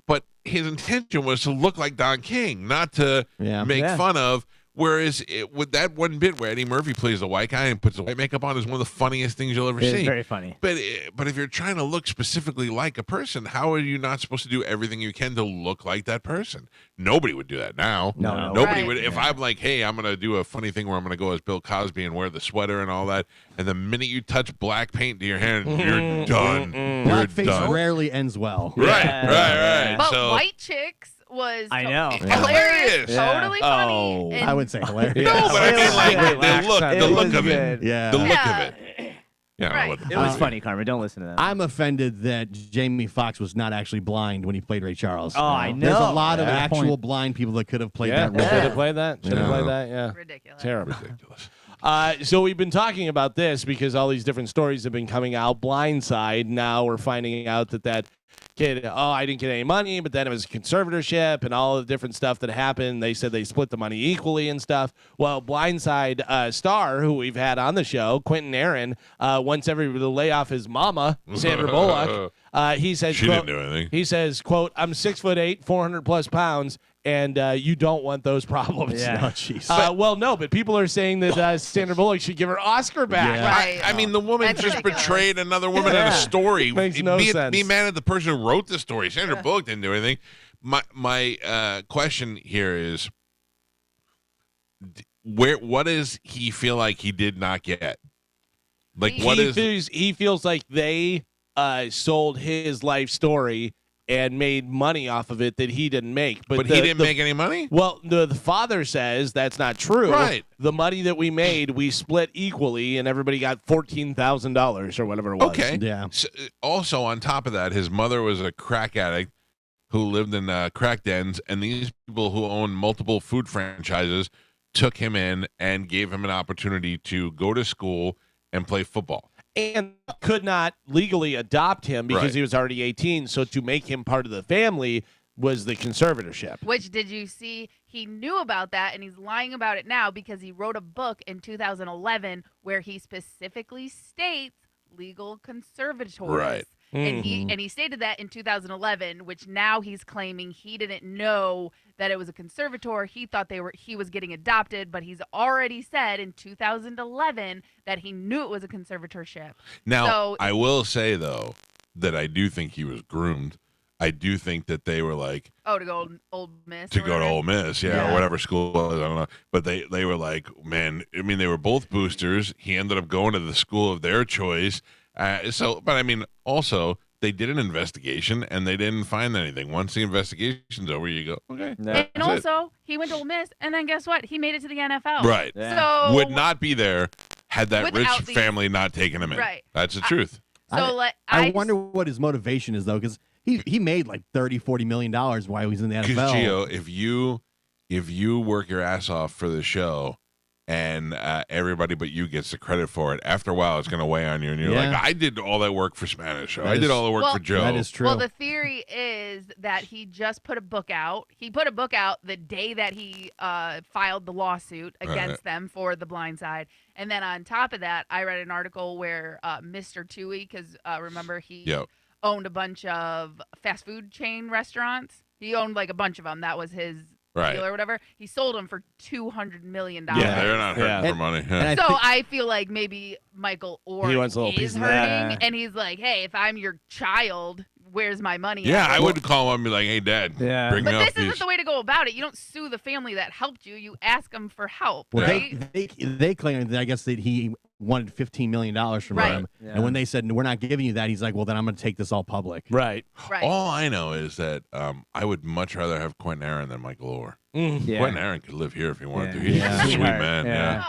Speaker 1: but his intention was to look like Don King, not to make fun of. Whereas with that one bit where Eddie Murphy plays the white guy and puts the white makeup on is one of the funniest things you'll ever see.
Speaker 4: It's very funny.
Speaker 1: But if you're trying to look specifically like a person, how are you not supposed to do everything you can to look like that person? Nobody would do that now.
Speaker 5: No.
Speaker 1: Nobody would. If I'm like, hey, I'm going to do a funny thing where I'm going to go as Bill Cosby and wear the sweater and all that, and the minute you touch black paint to your hair, you're done.
Speaker 5: Blackface rarely ends well.
Speaker 1: Right.
Speaker 3: But
Speaker 1: So,
Speaker 3: white chicks was
Speaker 1: hilarious.
Speaker 3: Totally funny.
Speaker 5: I would say hilarious.
Speaker 1: No, but I mean, like the look of it.
Speaker 5: Yeah.
Speaker 1: The look of it. Yeah,
Speaker 3: Right.
Speaker 4: It was funny, Carmen. Don't listen to that.
Speaker 5: I'm offended that Jamie Foxx was not actually blind when he played Ray Charles.
Speaker 4: Oh, I know.
Speaker 5: There's a lot of
Speaker 6: Good
Speaker 5: actual
Speaker 6: point.
Speaker 5: blind people that could have played
Speaker 2: Yeah,
Speaker 5: that role.
Speaker 2: should have played that. Should have played that. Yeah.
Speaker 3: Ridiculous.
Speaker 2: Terrible.
Speaker 1: Ridiculous.
Speaker 2: So we've been talking about this because all these different stories have been coming out. Blindside. Now we're finding out that kid, I didn't get any money, but then it was a conservatorship and all the different stuff that happened. They said they split the money equally and stuff. Well, Blindside star, who we've had on the show, Quentin Aaron, wants everybody to lay off his mama, Sandra Bullock. He says,
Speaker 1: she didn't do anything.
Speaker 2: He says, quote, I'm 6'8", 400+ pounds, and you don't want those problems.
Speaker 4: Yeah.
Speaker 5: Oh, jeez.
Speaker 2: Well, no, but people are saying that Sandra Bullock should give her Oscar back.
Speaker 5: Yeah.
Speaker 3: Right.
Speaker 1: I mean, the woman
Speaker 3: That's
Speaker 1: just
Speaker 3: ridiculous.
Speaker 1: betrayed another woman in a story.
Speaker 2: Makes no sense.
Speaker 1: Be mad at the person who wrote the story. Sandra Bullock didn't do anything. My question here is, what does he feel like he did not get? Like,
Speaker 2: He feels like they sold his life story and made money off of it that he didn't make.
Speaker 1: But he didn't make any money?
Speaker 2: Well, the father says that's not true.
Speaker 1: Right.
Speaker 2: The money that we made, we split equally, and everybody got $14,000 or whatever it was.
Speaker 1: Okay.
Speaker 5: Yeah.
Speaker 1: So, also, on top of that, his mother was a crack addict who lived in crack dens, and these people who own multiple food franchises took him in and gave him an opportunity to go to school and play football.
Speaker 2: And could not legally adopt him because
Speaker 1: Right.
Speaker 2: he was already 18. So to make him part of the family was the conservatorship.
Speaker 3: Which, did you see? He knew about that, and he's lying about it now because he wrote a book in 2011 where he specifically states legal conservators.
Speaker 1: Right.
Speaker 3: And he stated that in 2011, which now he's claiming he didn't know that it was a conservator. He thought he was getting adopted, but he's already said in 2011 that he knew it was a conservatorship.
Speaker 1: Now,
Speaker 3: So-
Speaker 1: I will say, though, that I do think he was groomed. I do think that they were like,
Speaker 3: Oh, to go Old Miss.
Speaker 1: to
Speaker 3: or
Speaker 1: go to
Speaker 3: whatever?
Speaker 1: Ole Miss, or whatever school it was, I don't know. But they were like, man, I mean, they were both boosters. He ended up going to the school of their choice. But I mean, also, they did an investigation and they didn't find anything. Once the investigation's over, you go, okay.
Speaker 3: And
Speaker 1: that's
Speaker 3: also, he went to Ole Miss, and then guess what? He made it to the NFL.
Speaker 1: Right.
Speaker 4: Yeah.
Speaker 3: So
Speaker 1: Would not be there had that rich
Speaker 3: Without these-
Speaker 1: family not taken him in.
Speaker 3: Right.
Speaker 1: That's the truth.
Speaker 5: I wonder what his motivation is though, because he made like $30-40 million while he was in the NFL.
Speaker 1: Because Gio, if you work your ass off for the show, and everybody but you gets the credit for it, after a while it's going to weigh on you, and you're like, I did all that work for Spanish. I did all the work for Joe.
Speaker 5: That is true.
Speaker 3: Well, the theory is that he just put a book out. He put a book out the day that he filed the lawsuit against them for The Blind Side. And then on top of that, I read an article where Mr. Tui, because remember he owned a bunch of fast food chain restaurants. He owned like a bunch of them. That was his deal or whatever. He sold them for $200 million.
Speaker 1: Yeah, they're not hurting for money. Yeah.
Speaker 3: So I feel like maybe Michael Orr
Speaker 2: He wants a little piece
Speaker 3: is
Speaker 2: of
Speaker 3: hurting,
Speaker 2: that.
Speaker 3: and he's like, "Hey, if I'm your child, where's my money?"
Speaker 1: Yeah,
Speaker 3: at?
Speaker 1: I would call him and be like, hey, Dad, bring
Speaker 3: But
Speaker 1: me up
Speaker 3: this isn't
Speaker 1: these.
Speaker 3: the way to go about it. You don't sue the family that helped you. You ask them for help,
Speaker 5: Well,
Speaker 3: right?
Speaker 5: they claim that I guess that he wanted $15 million from them, and when they said we're not giving you that, he's like, well, then I'm going to take this all public.
Speaker 2: Right.
Speaker 1: All I know is that I would much rather have Quentin Aaron than Michael Orr. Quentin Aaron could live here if he wanted to. He's a sweet man. Yeah.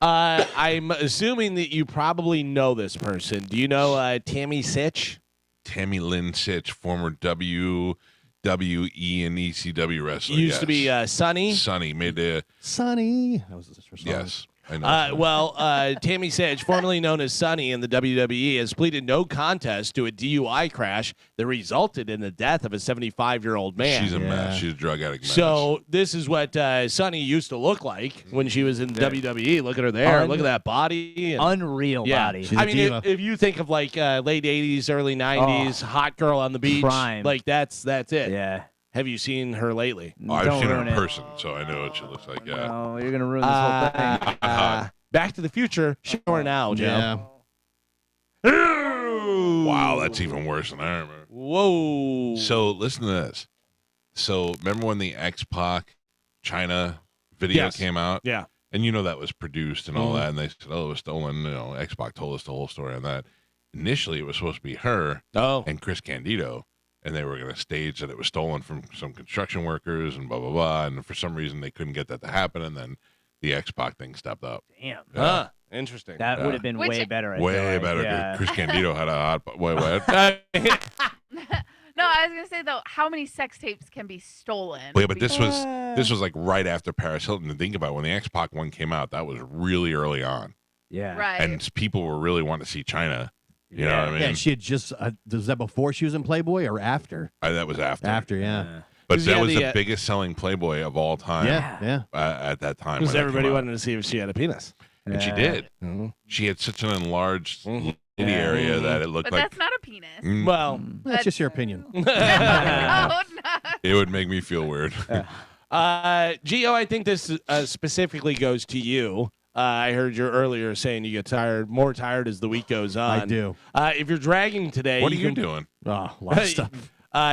Speaker 2: I'm assuming that you probably know this person. Do you know Tammy Sitch?
Speaker 1: Tammy Lynn Sitch, former WWE and ECW wrestler.
Speaker 2: Used to be Sunny.
Speaker 1: Sunny made the
Speaker 5: Sunny. That was her song.
Speaker 1: yes. I know.
Speaker 2: Well, Tammy Sitch, formerly known as Sunny in the WWE, has pleaded no contest to a DUI crash that resulted in the death of a 75-year-old man.
Speaker 1: She's a mess. She's a drug addict.
Speaker 2: So this is what Sunny used to look like when she was in WWE. Look at her there. Look at that body.
Speaker 4: Unreal body.
Speaker 2: I mean, if you think of like late 80s, early 90s, hot girl on the beach,
Speaker 4: Prime.
Speaker 2: like that's it.
Speaker 4: Yeah.
Speaker 2: Have you seen her lately?
Speaker 1: I've
Speaker 4: Don't
Speaker 1: seen her
Speaker 4: ruin
Speaker 1: in
Speaker 4: it.
Speaker 1: person, so I know what she looks like. Yeah.
Speaker 4: Oh, you're gonna ruin this whole thing.
Speaker 2: Back to the Future. Show her now, Joe.
Speaker 1: Wow, that's even worse than I remember.
Speaker 2: Whoa.
Speaker 1: So listen to this. So remember when the X-Pac China video came out?
Speaker 2: Yeah.
Speaker 1: And you know that was produced and all that, and they said, oh, it was stolen. You know, X-Pac told us the whole story on that. Initially, it was supposed to be her and Chris Candido, and they were going to stage that it was stolen from some construction workers and blah, blah, blah. And for some reason, they couldn't get that to happen, and then the X-Pac thing stepped up.
Speaker 4: Damn.
Speaker 2: Huh. Interesting.
Speaker 4: That would have been way better. I feel
Speaker 1: Way
Speaker 4: like.
Speaker 1: better.
Speaker 4: Yeah.
Speaker 1: Chris Candido had a hot... Wait, what?
Speaker 3: No, I was gonna say though, how many sex tapes can be stolen?
Speaker 1: Well, but this was like right after Paris Hilton. To think about it, when the X-Pac one came out, that was really early on.
Speaker 4: Yeah.
Speaker 3: Right.
Speaker 1: And people were really wanting to see China. You know what I mean?
Speaker 5: Yeah, she had just, was that before she was in Playboy or after?
Speaker 1: That was after.
Speaker 5: After, yeah.
Speaker 1: But that
Speaker 2: Yeah,
Speaker 1: was
Speaker 2: the,
Speaker 1: the biggest selling Playboy of all time.
Speaker 5: Yeah.
Speaker 1: At that time.
Speaker 2: Because
Speaker 1: when that
Speaker 2: everybody
Speaker 1: came out.
Speaker 2: wanted to see if she had a penis.
Speaker 1: And she did. She had such an enlarged lady area that it looked
Speaker 3: But
Speaker 1: like
Speaker 3: that's not a penis.
Speaker 2: Well,
Speaker 5: That's just your opinion.
Speaker 3: No, not.
Speaker 1: it would make me feel weird.
Speaker 2: Gio, I think this specifically goes to you. I heard you earlier saying you get more tired as the week goes on.
Speaker 5: I do.
Speaker 2: If you're dragging today,
Speaker 1: What are you doing?
Speaker 5: Oh, a lot of stuff.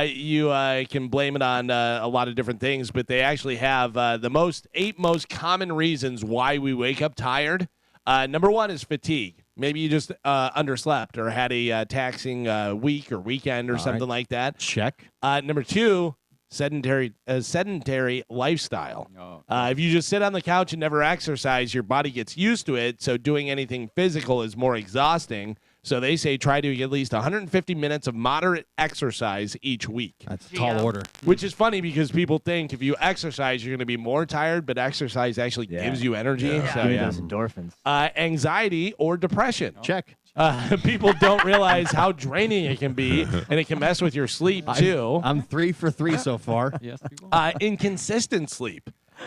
Speaker 2: You can blame it on a lot of different things, but they actually have the 8 most common reasons why we wake up tired. Number 1 is fatigue. Maybe you just underslept or had a taxing week or weekend or something like that.
Speaker 5: Check.
Speaker 2: Number 2, sedentary lifestyle. If you just sit on the couch and never exercise, your body gets used to it, so doing anything physical is more exhausting. So they say try to get at least 150 minutes of moderate exercise each week.
Speaker 5: That's a tall order.
Speaker 2: Which is funny because people think if you exercise, you're going to be more tired, but exercise actually gives you energy.
Speaker 3: Yeah.
Speaker 2: So,
Speaker 4: Give me those endorphins.
Speaker 2: Anxiety or depression.
Speaker 5: Check.
Speaker 2: People don't realize how draining it can be, and it can mess with your sleep, too.
Speaker 5: I'm 3 for 3 so far.
Speaker 6: Yes, people.
Speaker 2: Inconsistent sleep. You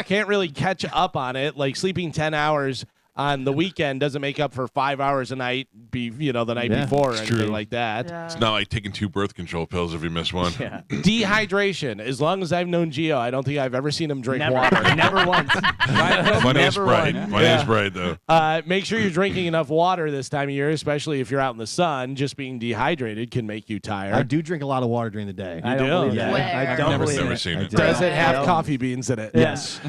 Speaker 2: can't really catch up on it. Like sleeping 10 hours on the weekend doesn't make up for 5 hours a night, the night before or anything like that.
Speaker 3: Yeah.
Speaker 1: It's not like taking 2 birth control pills if you miss one.
Speaker 4: Yeah.
Speaker 2: Dehydration. As long as I've known Gio, I don't think I've ever seen him drink water.
Speaker 4: Never once.
Speaker 1: Funny as Sprite. Funny as Sprite, though.
Speaker 2: Make sure you're drinking enough water this time of year, especially if you're out in the sun. Just being dehydrated can make you tired.
Speaker 5: I do drink a lot of water during the day.
Speaker 4: I don't believe that.
Speaker 3: Where?
Speaker 4: I don't
Speaker 1: Never
Speaker 4: believe it.
Speaker 1: seen it.
Speaker 2: Does it have
Speaker 4: Yeah.
Speaker 2: coffee beans in it?
Speaker 4: Yes.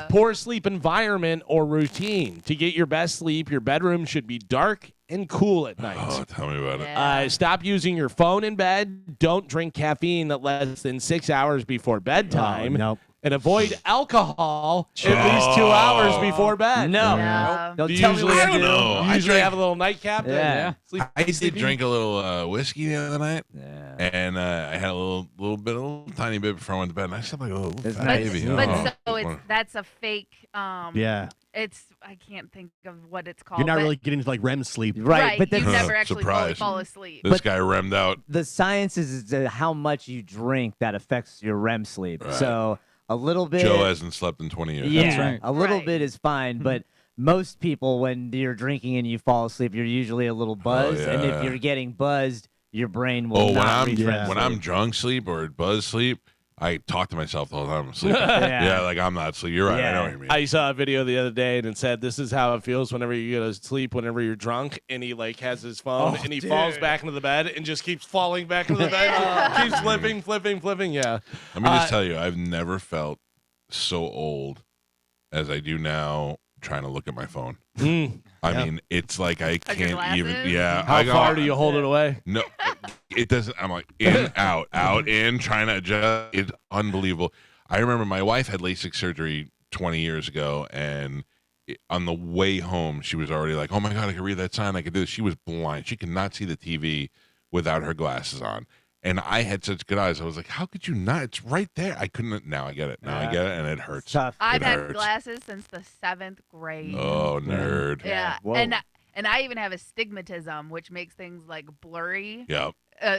Speaker 2: Poor sleep environment or routine. To get your best sleep, your bedroom should be dark and cool at night.
Speaker 1: Oh, tell me about it.
Speaker 3: Yeah.
Speaker 2: Stop using your phone in bed. Don't drink caffeine less than 6 hours before bedtime.
Speaker 5: Nope.
Speaker 2: And avoid alcohol at least 2 hours before bed.
Speaker 4: No.
Speaker 3: Yeah.
Speaker 4: Don't
Speaker 2: Do you
Speaker 4: tell me
Speaker 2: usually,
Speaker 4: what
Speaker 1: I
Speaker 4: to
Speaker 1: don't
Speaker 4: do.
Speaker 1: know. I
Speaker 2: usually
Speaker 1: drank-
Speaker 2: have a little nightcap?
Speaker 4: Yeah.
Speaker 2: Sleep
Speaker 1: I did drink a little whiskey the other night,
Speaker 4: Yeah.
Speaker 1: and I had a little tiny bit before I went to bed, and I slept like a little
Speaker 4: It's
Speaker 1: fat
Speaker 4: nice.
Speaker 1: baby.
Speaker 3: But
Speaker 1: Oh.
Speaker 3: so that's a fake.
Speaker 5: Yeah.
Speaker 3: It's I can't think of what it's called.
Speaker 5: You're not
Speaker 3: but-
Speaker 5: really getting into like REM sleep.
Speaker 4: Right, but
Speaker 3: you
Speaker 4: that's
Speaker 3: never actually
Speaker 1: Surprise.
Speaker 3: fall asleep.
Speaker 1: This guy remmed out.
Speaker 4: the science is how much you drink that affects your REM sleep.
Speaker 1: Right.
Speaker 4: So a little bit.
Speaker 1: Joe hasn't slept in 20 years.
Speaker 4: Yeah,
Speaker 6: That's right.
Speaker 4: a little
Speaker 3: Right.
Speaker 4: bit is fine, but most people, when you're drinking and you fall asleep, you're usually a little buzzed, and
Speaker 1: yeah.
Speaker 4: if you're getting buzzed, your brain will
Speaker 1: Oh, when
Speaker 4: not
Speaker 1: I'm
Speaker 4: reach REM
Speaker 1: when
Speaker 4: sleep.
Speaker 1: I'm drunk sleep or buzz sleep, I talk to myself the whole time I'm sleeping.
Speaker 4: Yeah.
Speaker 1: Yeah, like I'm not sleeping. You're right. I
Speaker 4: Yeah.
Speaker 1: know what you mean.
Speaker 2: I saw a video the other day and it said this is how it feels whenever you go to sleep whenever you're drunk, and he like has his phone and he falls back into the bed and just keeps falling back into the bed, keeps flipping. Yeah.
Speaker 1: Let me just tell you, I've never felt so old as I do now trying to look at my phone. I mean, it's like I
Speaker 3: Like your
Speaker 1: can't even.
Speaker 3: glasses?
Speaker 1: Yeah.
Speaker 2: How
Speaker 1: I go,
Speaker 2: far do you hold it away?
Speaker 1: No, it doesn't. I'm like in, out, in, trying to adjust. It's unbelievable. I remember my wife had LASIK surgery 20 years ago, and on the way home, she was already like, "Oh my God, I could read that sign. I could do this." She was blind. She could not see the TV without her glasses on. And I had such good eyes. I was like, "How could you not? It's right there." I couldn't. Now I get it. Now I get it, and it hurts.
Speaker 4: It's tough.
Speaker 3: I've
Speaker 1: It
Speaker 3: had
Speaker 1: hurts.
Speaker 3: glasses since the 7th grade.
Speaker 1: Oh, nerd.
Speaker 3: Yeah,
Speaker 4: Whoa.
Speaker 3: and I even have astigmatism, which makes things like blurry.
Speaker 1: Yep.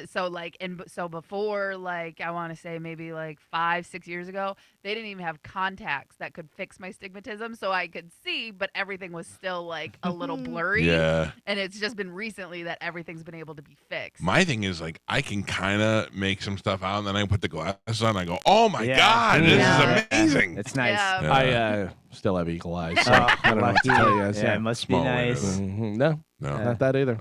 Speaker 3: So before, like, I want to say maybe like 5-6 years ago, they didn't even have contacts that could fix my stigmatism, so I could see, but everything was still like a little blurry.
Speaker 1: Yeah.
Speaker 3: And it's just been recently that everything's been able to be fixed.
Speaker 1: My thing is like I can kind of make some stuff out, and then I put the glasses on. And I go, "Oh my
Speaker 4: Yeah.
Speaker 1: God, this
Speaker 3: Yeah.
Speaker 1: is amazing."
Speaker 4: It's nice.
Speaker 3: Yeah.
Speaker 1: Yeah.
Speaker 2: I still have eagle eyes, so
Speaker 4: Oh,
Speaker 2: I don't know what to
Speaker 4: lucky.
Speaker 2: tell you guys.
Speaker 4: Yeah, it must be
Speaker 1: Small
Speaker 4: nice.
Speaker 1: window.
Speaker 2: No,
Speaker 1: No.
Speaker 2: not that either.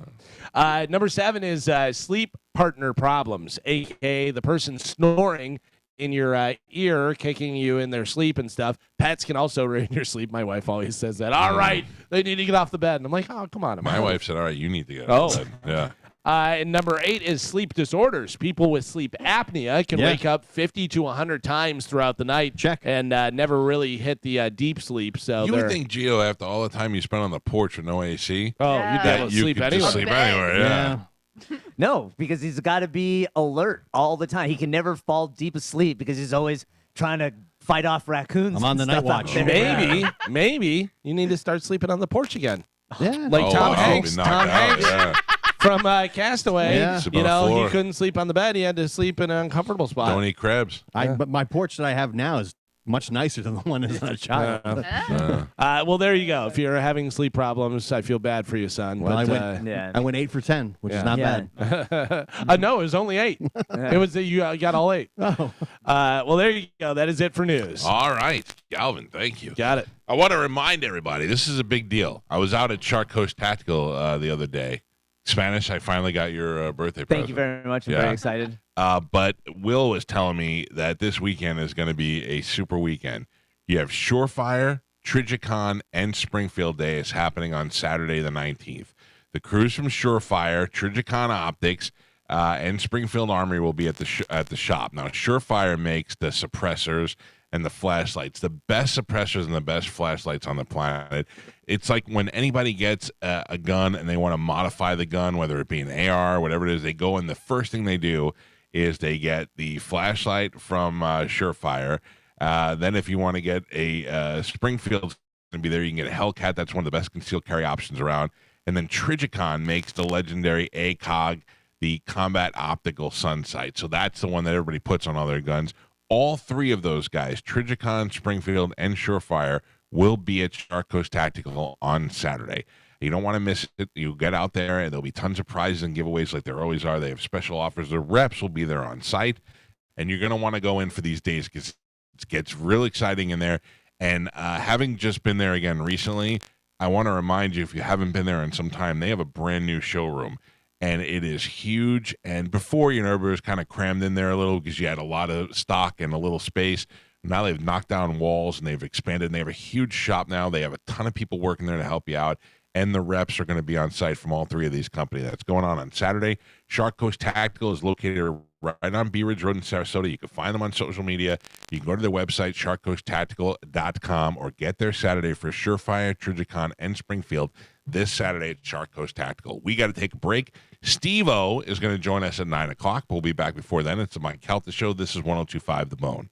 Speaker 2: Number 7 is sleep partner problems, aka the person snoring in your ear, kicking you in their sleep and stuff. Pets can also ruin your sleep. My wife always says that. All right, they need to get off the bed, and I'm like, oh, come on.
Speaker 1: My wife said, "All right, you need to get
Speaker 2: Oh.
Speaker 1: out of bed." Yeah.
Speaker 2: And number 8 is sleep disorders. People with sleep apnea can
Speaker 5: Yeah.
Speaker 2: wake up 50 to 100 times throughout the night.
Speaker 5: Check.
Speaker 2: And never really hit the deep sleep. So
Speaker 1: You
Speaker 2: they're-
Speaker 1: would think, Gio, after all the time you spent on the porch with no AC,
Speaker 2: oh,
Speaker 3: Yeah.
Speaker 2: you'd be able to
Speaker 1: you
Speaker 2: sleep
Speaker 1: could
Speaker 2: anywhere.
Speaker 1: just sleep
Speaker 3: Bed.
Speaker 1: anywhere. Yeah.
Speaker 4: No, because he's got to be alert all the time. He can never fall deep asleep because he's always trying to fight off raccoons.
Speaker 5: I'm on
Speaker 4: and
Speaker 5: the
Speaker 4: stuff
Speaker 5: night
Speaker 4: out
Speaker 5: watch.
Speaker 4: there.
Speaker 2: Maybe you need to start sleeping on the porch again.
Speaker 5: Yeah.
Speaker 2: Like Tom
Speaker 1: wow,
Speaker 2: Hanks.
Speaker 1: been knocked
Speaker 2: Tom
Speaker 1: out,
Speaker 2: Hanks
Speaker 1: yeah.
Speaker 2: from Castaway.
Speaker 5: Yeah.
Speaker 1: Sleep
Speaker 2: You
Speaker 1: on the
Speaker 2: know,
Speaker 1: floor.
Speaker 2: he couldn't sleep on the bed. He had to sleep in an uncomfortable spot.
Speaker 1: Don't eat crabs.
Speaker 5: But my porch that I have now is much nicer than the one as a child.
Speaker 2: Well, there you go. If you're having sleep problems, I feel bad for you, son.
Speaker 5: Well,
Speaker 2: but,
Speaker 4: Yeah.
Speaker 5: I went 8 for 10, which
Speaker 2: Yeah.
Speaker 5: is not
Speaker 4: Yeah.
Speaker 5: bad.
Speaker 2: no, it was only 8. It was you got all 8.
Speaker 5: Oh.
Speaker 2: Well, there you go. That is it for news.
Speaker 1: All right, Galvin, thank you.
Speaker 2: Got it.
Speaker 1: I want to remind everybody, this is a big deal. I was out at Shark Coast Tactical the other day. Spanish, I finally got your birthday present.
Speaker 4: Thank you very much. I'm
Speaker 1: Yeah.
Speaker 4: very excited.
Speaker 1: But Will was telling me that this weekend is going to be a super weekend. You have Surefire, Trigicon, and Springfield Day is happening on Saturday the 19th. The crews from Surefire, Trigicon Optics, and Springfield Armory will be at the shop. Now, Surefire makes the suppressors and the flashlights, the best suppressors and the best flashlights on the planet. It's like when anybody gets a gun and they want to modify the gun, whether it be an AR or whatever it is, they go and the first thing they do is they get the flashlight from Surefire. Then if you want to get a Springfield, going to be there. You can get a Hellcat. That's one of the best concealed carry options around. And then Trigicon makes the legendary ACOG, the combat optical sun sight. So that's the one that everybody puts on all their guns. All three of those guys, Trigicon, Springfield, and Surefire, will be at Shark Coast Tactical on Saturday. You don't want to miss it. You get out there, and there'll be tons of prizes and giveaways like there always are. They have special offers. The reps will be there on site, and you're going to want to go in for these days because it gets real exciting in there. And having just been there again recently, I want to remind you, if you haven't been there in some time, they have a brand new showroom, and it is huge. And before, it was kind of crammed in there a little because you had a lot of stock and a little space. Now they've knocked down walls, and they've expanded, and they have a huge shop now. They have a ton of people working there to help you out, and the reps are going to be on site from all three of these companies. That's going on Saturday. Shark Coast Tactical is located right on Bee Ridge Road in Sarasota. You can find them on social media. You can go to their website, sharkcoasttactical.com, or get there Saturday for Surefire, Trijicon, and Springfield this Saturday at Shark Coast Tactical. We got to take a break. Stevo is going to join us at 9 o'clock. We'll be back before then. It's the Mike Calta Show. This is 102.5 The Bone.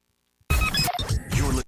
Speaker 7: You're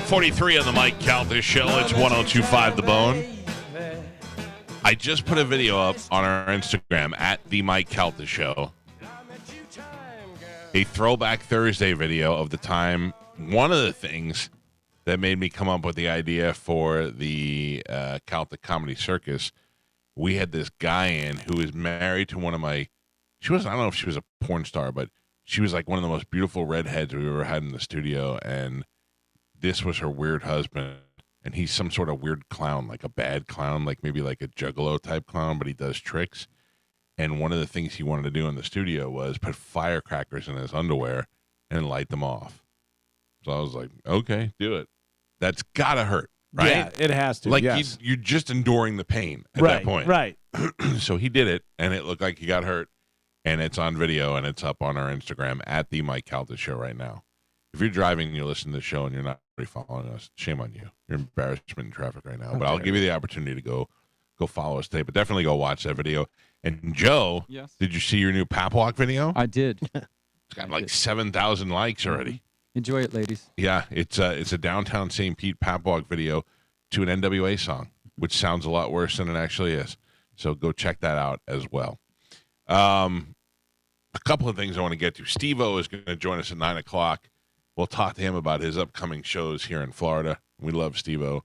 Speaker 1: 43 on the Mike Calta Show. It's 102.5 The Bone. I just put a video up on our Instagram at the Mike Calta Show. A throwback Thursday video of the time. One of the things that made me come up with the idea for the Calta Comedy Circus, we had this guy in who is married to one of my, I don't know if she was a porn star, but she was like one of the most beautiful redheads we've ever had in the studio, and this was her weird husband, and he's some sort of weird clown, like a bad clown, like maybe like a juggalo type clown, but he does tricks. And one of the things he wanted to do in the studio was put firecrackers in his underwear and light them off. So I was like, okay, do it. That's gotta hurt, right?
Speaker 2: Yeah, it has to.
Speaker 1: Like
Speaker 2: yes.
Speaker 1: you're just enduring the pain at that point.
Speaker 2: Right.
Speaker 1: So he did it, and it looked like he got hurt, and it's on video, and it's up on our Instagram at the Mike Calta Show right now. If you're driving and you're listening to the show and you're not already following us, shame on you. You're embarrassment in traffic right now. But I'll give you the opportunity to go follow us today. But definitely go watch that video. And Joe,
Speaker 6: Yes.
Speaker 1: Did you see your new Pap Walk video?
Speaker 6: I did.
Speaker 1: It's got like 7,000 likes already.
Speaker 6: Enjoy it, ladies.
Speaker 1: Yeah, it's a downtown St. Pete Pap Walk video to an NWA song, which sounds a lot worse than it actually is. So go check that out as well. A couple of things I want to get to. Stevo is going to join us at 9 o'clock. We'll talk to him about his upcoming shows here in Florida. We love Stevo.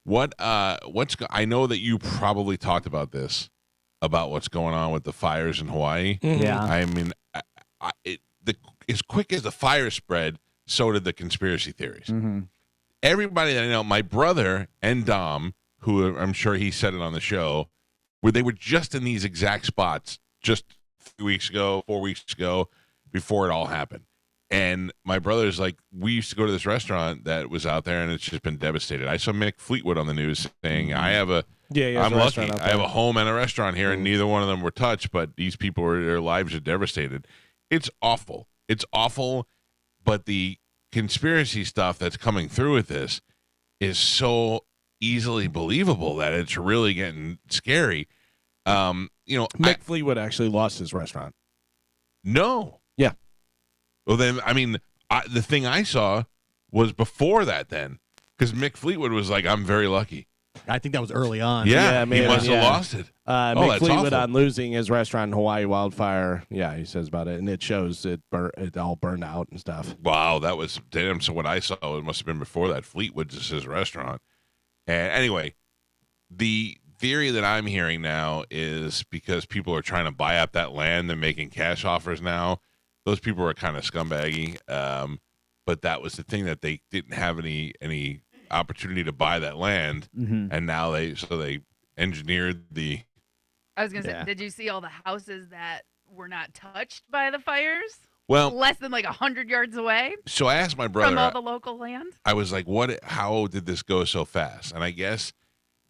Speaker 1: I know that you probably talked about this, about what's going on with the fires in Hawaii.
Speaker 4: Yeah.
Speaker 1: I mean, as quick as the fire spread, so did the conspiracy theories.
Speaker 4: Mm-hmm.
Speaker 1: Everybody that I know, my brother and Dom, who I'm sure he said it on the show, where they were just in these exact spots just 3 weeks ago, 4 weeks ago, before it all happened. And my brother's like, we used to go to this restaurant that was out there, and it's just been devastated. I saw Mick Fleetwood on the news saying, I'm lucky. I have a home and a restaurant here, and neither one of them were touched, but these people, their lives are devastated. It's awful. It's awful, but the conspiracy stuff that's coming through with this is easily believable that it's really getting scary.
Speaker 2: Mick Fleetwood actually lost his restaurant.
Speaker 1: No.
Speaker 2: Yeah.
Speaker 1: Well, then, I mean, the thing I saw was before that then, because Mick Fleetwood was like, I'm very lucky.
Speaker 5: I think that was early on.
Speaker 1: Yeah,
Speaker 2: man,
Speaker 1: he must have lost it.
Speaker 2: Mick Fleetwood
Speaker 1: awful.
Speaker 2: on losing his restaurant in Hawaii wildfire. Yeah, he says about it, and it shows it all burned out and stuff.
Speaker 1: Wow, that was damn. So what I saw, it must have been before that. Fleetwood's is his restaurant. And anyway, the theory that I'm hearing now is because people are trying to buy up that land, they're making cash offers now. Those people are kind of scumbaggy. But that was the thing, that they didn't have any opportunity to buy that land, and now they engineered the.
Speaker 3: I was gonna say, did you see all the houses that were not touched by the fires?
Speaker 1: Well,
Speaker 3: less than like 100 yards away
Speaker 1: so I asked my brother.
Speaker 3: from all the local land.
Speaker 1: I was like, "What? How did this go so fast?" And I guess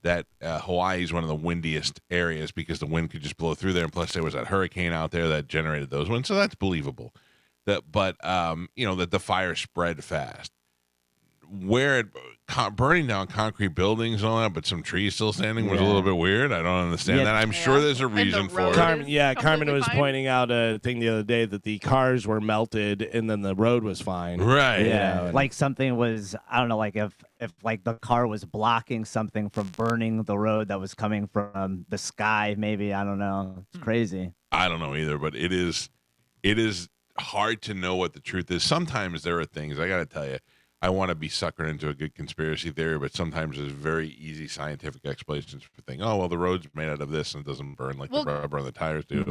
Speaker 1: that Hawaii is one of the windiest areas because the wind could just blow through there, and plus there was that hurricane out there that generated those winds, so that's believable. That the fire spread fast. Where it burning down concrete buildings and all that, but some trees still standing was a little bit weird. I don't understand that. I'm sure there's a reason for it.
Speaker 2: Carmen was pointing out a thing the other day that the cars were melted and then the road was fine.
Speaker 1: Right.
Speaker 4: Yeah. Like something was, I don't know, like if like the car was blocking something from burning the road that was coming from the sky, maybe. I don't know. It's crazy.
Speaker 1: I don't know either, but it is hard to know what the truth is. Sometimes there are things, I got to tell you, I want to be suckered into a good conspiracy theory, but sometimes there's very easy scientific explanations for things. Oh, well, the road's made out of this and it doesn't burn like the rubber on the tires do.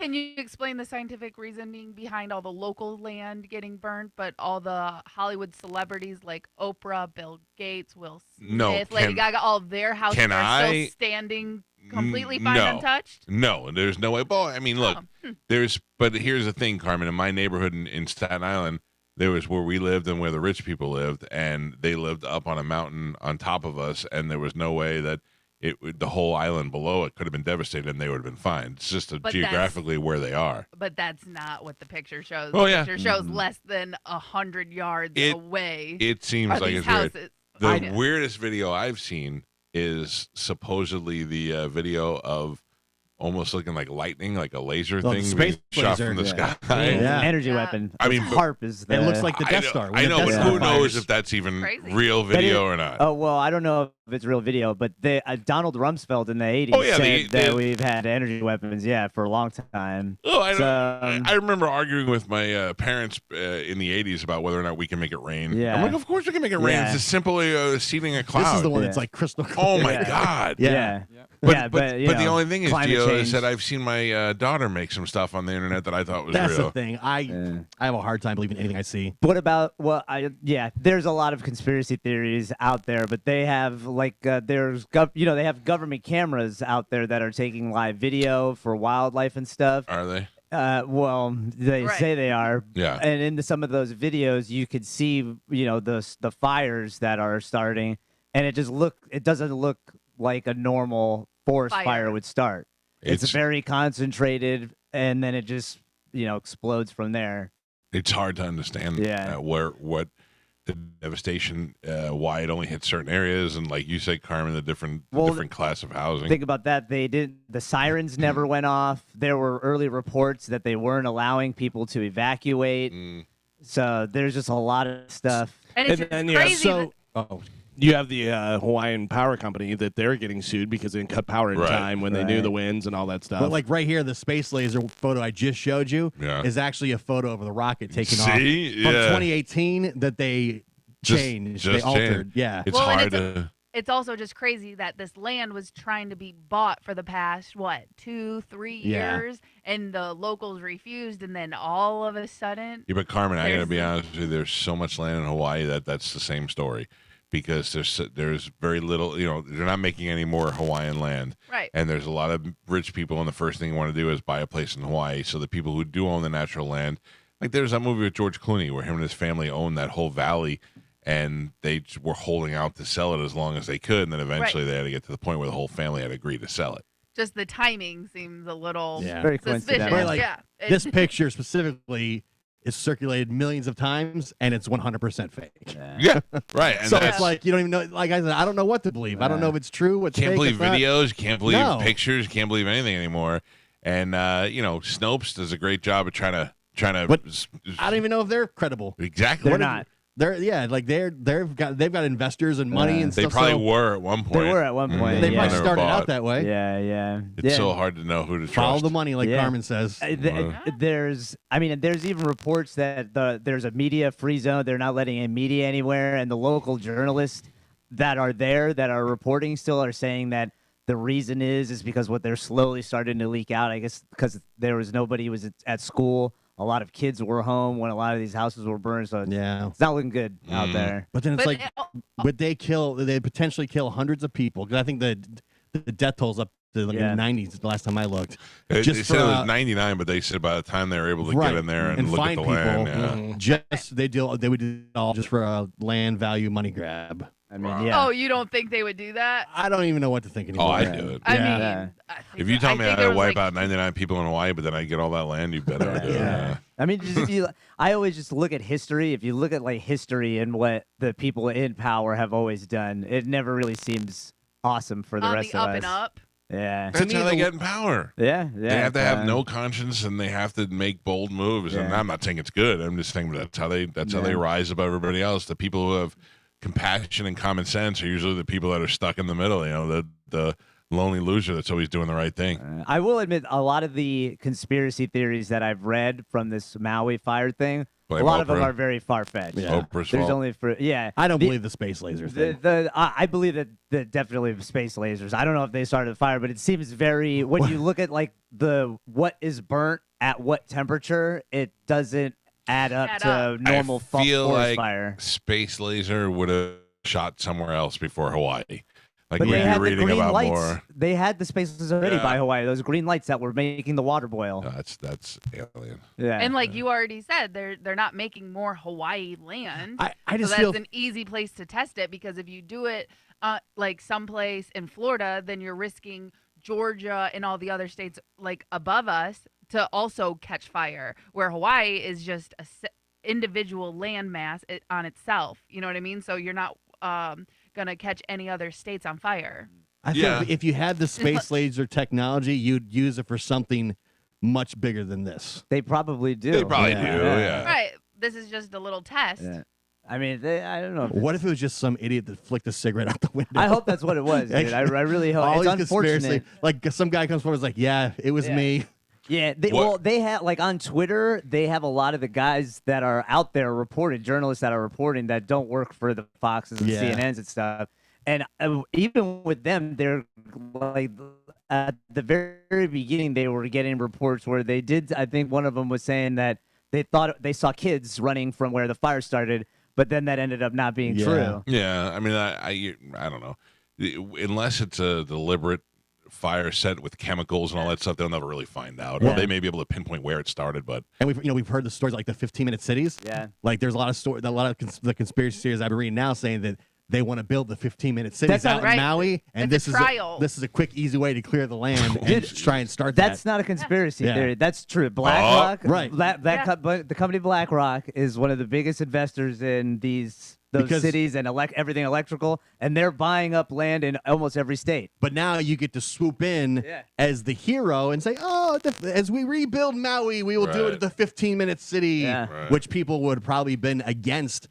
Speaker 3: Can you explain the scientific reasoning behind all the local land getting burnt, but all the Hollywood celebrities like Oprah, Bill Gates, Will Smith, Lady Gaga, all their houses are still standing completely fine, untouched?
Speaker 1: No, there's no way. Boy, I mean, look, but here's the thing, Carmen. In my neighborhood in Staten Island, there was where we lived and where the rich people lived, and they lived up on a mountain on top of us, and there was no way that the whole island below it could have been devastated and they would have been fine. It's just geographically where they are.
Speaker 3: But that's not what the picture shows.
Speaker 1: Oh,
Speaker 3: the picture shows less than 100 yards away.
Speaker 1: It seems like it's weird. The weirdest video I've seen is supposedly the video of almost looking like lightning, like a laser thing
Speaker 5: space
Speaker 1: shot
Speaker 5: laser,
Speaker 1: from the sky.
Speaker 4: Energy weapon.
Speaker 1: I mean,
Speaker 4: HARP is the...
Speaker 5: It looks like the Death Star.
Speaker 1: I know, but who knows if that's even real video or not?
Speaker 4: Oh, well, I don't know if it's real video, but Donald Rumsfeld in the 80s said that we've had energy weapons, for a long time.
Speaker 1: Oh, I remember arguing with my parents in the 80s about whether or not we can make it rain.
Speaker 4: Yeah.
Speaker 1: I'm like, of course we can make it rain. It's just simply seeding a cloud.
Speaker 5: This is the one that's like crystal clear.
Speaker 1: Oh, my God.
Speaker 4: Yeah.
Speaker 1: But the only thing is, Gio, is that I've seen my daughter make some stuff on the internet that I thought was real.
Speaker 5: That's the thing. I have a hard time believing anything I see.
Speaker 4: What about there's a lot of conspiracy theories out there, but they have they have government cameras out there that are taking live video for wildlife and stuff.
Speaker 1: Are they?
Speaker 4: Well, they say they are.
Speaker 1: Yeah.
Speaker 4: And in some of those videos, you could see the fires that are starting, and it doesn't look like a normal forest fire would start. It's very concentrated, and then it just explodes from there.
Speaker 1: It's hard to understand what the devastation, why it only hits certain areas, and like you said, Carmen, the different class of housing.
Speaker 4: Think about that. The sirens never went off. There were early reports that they weren't allowing people to evacuate. So there's just a lot of stuff.
Speaker 3: And it's crazy.
Speaker 2: You have the Hawaiian Power Company that they're getting sued because they didn't cut power in time when they knew the winds and all that stuff.
Speaker 5: But like right here, the space laser photo I just showed you is actually a photo of the rocket taking off from 2018 that they changed. They altered. Yeah.
Speaker 1: It's hard to...
Speaker 3: It's also just crazy that this land was trying to be bought for the past, 2-3 years, and the locals refused, and then all of a sudden...
Speaker 1: Yeah, but Carmen, I got to be honest with you, there's so much land in Hawaii that's the same story. Because there's very little, they're not making any more Hawaiian land.
Speaker 3: Right.
Speaker 1: And there's a lot of rich people, and the first thing you want to do is buy a place in Hawaii. So the people who do own the natural land, like there's that movie with George Clooney where him and his family owned that whole valley, and they were holding out to sell it as long as they could, and then eventually they had to get to the point where the whole family had agreed to sell it.
Speaker 3: Just the timing seems a little
Speaker 4: very
Speaker 3: suspicious.
Speaker 5: Like, this picture specifically is circulated millions of times, and it's 100% fake.
Speaker 1: Yeah, right. And
Speaker 5: so it's like you don't even know. Like I said, I don't know what to believe. I don't know if it's true. What's
Speaker 1: can't
Speaker 5: fake,
Speaker 1: believe videos. Can't believe pictures.
Speaker 5: No.
Speaker 1: Can't believe anything anymore. And Snopes does a great job of trying to.
Speaker 5: But I don't even know if they're credible.
Speaker 1: Exactly,
Speaker 4: they're not.
Speaker 5: They've got investors and money and stuff.
Speaker 1: They probably were at one point.
Speaker 4: They were at one point.
Speaker 5: They probably started out that way.
Speaker 4: Yeah.
Speaker 1: It's so hard to know who to trust.
Speaker 5: Follow the money, like Carmen says.
Speaker 4: There's even reports that there's a media free zone. They're not letting in media anywhere, and the local journalists that are there that are reporting still are saying that the reason is because what they're slowly starting to leak out. I guess because there was nobody was at school. A lot of kids were home when a lot of these houses were burned, so it's not looking good out there.
Speaker 5: But then it's would they potentially kill hundreds of people? Because I think the death toll's up in the 90s, the last time I looked.
Speaker 1: They
Speaker 5: Just
Speaker 1: said it was 99, but they said by the time they were able to get in there and look at
Speaker 5: find
Speaker 1: the
Speaker 5: people,
Speaker 1: land,
Speaker 5: they would do it all just for a land value money grab.
Speaker 4: I mean, yeah.
Speaker 3: Oh, you don't think they would do that?
Speaker 5: I don't even know what to think anymore.
Speaker 1: Oh, I do it.
Speaker 3: I
Speaker 5: Yeah.
Speaker 3: mean,
Speaker 1: If you tell me I
Speaker 3: there was,
Speaker 1: wipe
Speaker 3: like,
Speaker 1: out 99 people in Hawaii, but then I get all that land, you better do it. Yeah.
Speaker 4: I mean, just I always just look at history. If you look at like history and what the people in power have always done, it never really seems awesome for the
Speaker 3: on
Speaker 4: rest
Speaker 3: the
Speaker 4: of
Speaker 3: up
Speaker 4: us.
Speaker 3: and up.
Speaker 4: Yeah.
Speaker 1: That's how they get in power.
Speaker 4: Yeah.
Speaker 1: They have to have no conscience and they have to make bold moves. And I'm not saying it's good. I'm just saying that's how they rise above everybody else. The people who have compassion and common sense are usually the people that are stuck in the middle. You know, the lonely loser that's always doing the right thing.
Speaker 4: I will admit, a lot of the conspiracy theories that I've read from this Maui fire thing, a lot of them are very far-fetched.
Speaker 5: Yeah.
Speaker 1: Oprah's
Speaker 4: There's
Speaker 1: fault.
Speaker 4: only
Speaker 5: I don't believe the space laser thing.
Speaker 4: I believe that definitely space lasers. I don't know if they started the fire, but it seems very, when you look at like what is burnt at what temperature, it doesn't add up to normal
Speaker 1: I feel
Speaker 4: forest
Speaker 1: like
Speaker 4: fire.
Speaker 1: space laser would have shot somewhere else before Hawaii. Like
Speaker 4: But
Speaker 1: we'd
Speaker 4: they
Speaker 1: be
Speaker 4: had the
Speaker 1: reading
Speaker 4: green
Speaker 1: about
Speaker 4: lights.
Speaker 1: more.
Speaker 4: They had the space lasers already
Speaker 1: Yeah.
Speaker 4: by Hawaii. Those green lights that were making the water boil.
Speaker 1: No, that's alien.
Speaker 4: Yeah.
Speaker 3: And like you already said, they're not making more Hawaii land.
Speaker 5: I just
Speaker 3: so
Speaker 5: feel
Speaker 3: that's an easy place to test it, because if you do it like someplace in Florida, then you're risking Georgia and all the other states like above us to also catch fire, where Hawaii is just a individual land mass on itself. You know what I mean? So you're not gonna catch any other states on fire.
Speaker 5: I feel if you had the space laser technology, you'd use it for something much bigger than this.
Speaker 4: They probably do.
Speaker 1: They probably do, yeah.
Speaker 3: Right. This is just a little test.
Speaker 4: Yeah. I mean, I don't know.
Speaker 5: What if it was just some idiot that flicked a cigarette out the window?
Speaker 4: I hope that's what it was, dude. I really hope.
Speaker 5: All
Speaker 4: It's
Speaker 5: these conspiracy,
Speaker 4: unfortunate.
Speaker 5: like some guy comes forward and is like, yeah, it was me.
Speaker 4: Yeah, they have like on Twitter, they have a lot of the guys that are out there reporting, journalists that are reporting that don't work for the Foxes and CNNs and stuff. And even with them, they're like at the very beginning, they were getting reports where they did. I think one of them was saying that they thought they saw kids running from where the fire started, but then that ended up not being true.
Speaker 1: Yeah, I mean, I don't know, unless it's a deliberate fire set with chemicals and all that stuff, they'll never really find out. Or they may be able to pinpoint where it started, but
Speaker 5: we've heard the stories like the 15-minute cities.
Speaker 4: Yeah,
Speaker 5: like there's a lot of the conspiracy theories I've been reading now saying that they want to build the 15-minute cities out in Maui, and this is a quick, easy way to clear the land and try and start that.
Speaker 4: That's not a conspiracy theory. That's true. BlackRock, the company BlackRock is one of the biggest investors in those cities and everything electrical, and they're buying up land in almost every state.
Speaker 5: But now you get to swoop in as the hero and say, "Oh, as we rebuild Maui, we will do it at the 15-minute city," which people would probably been against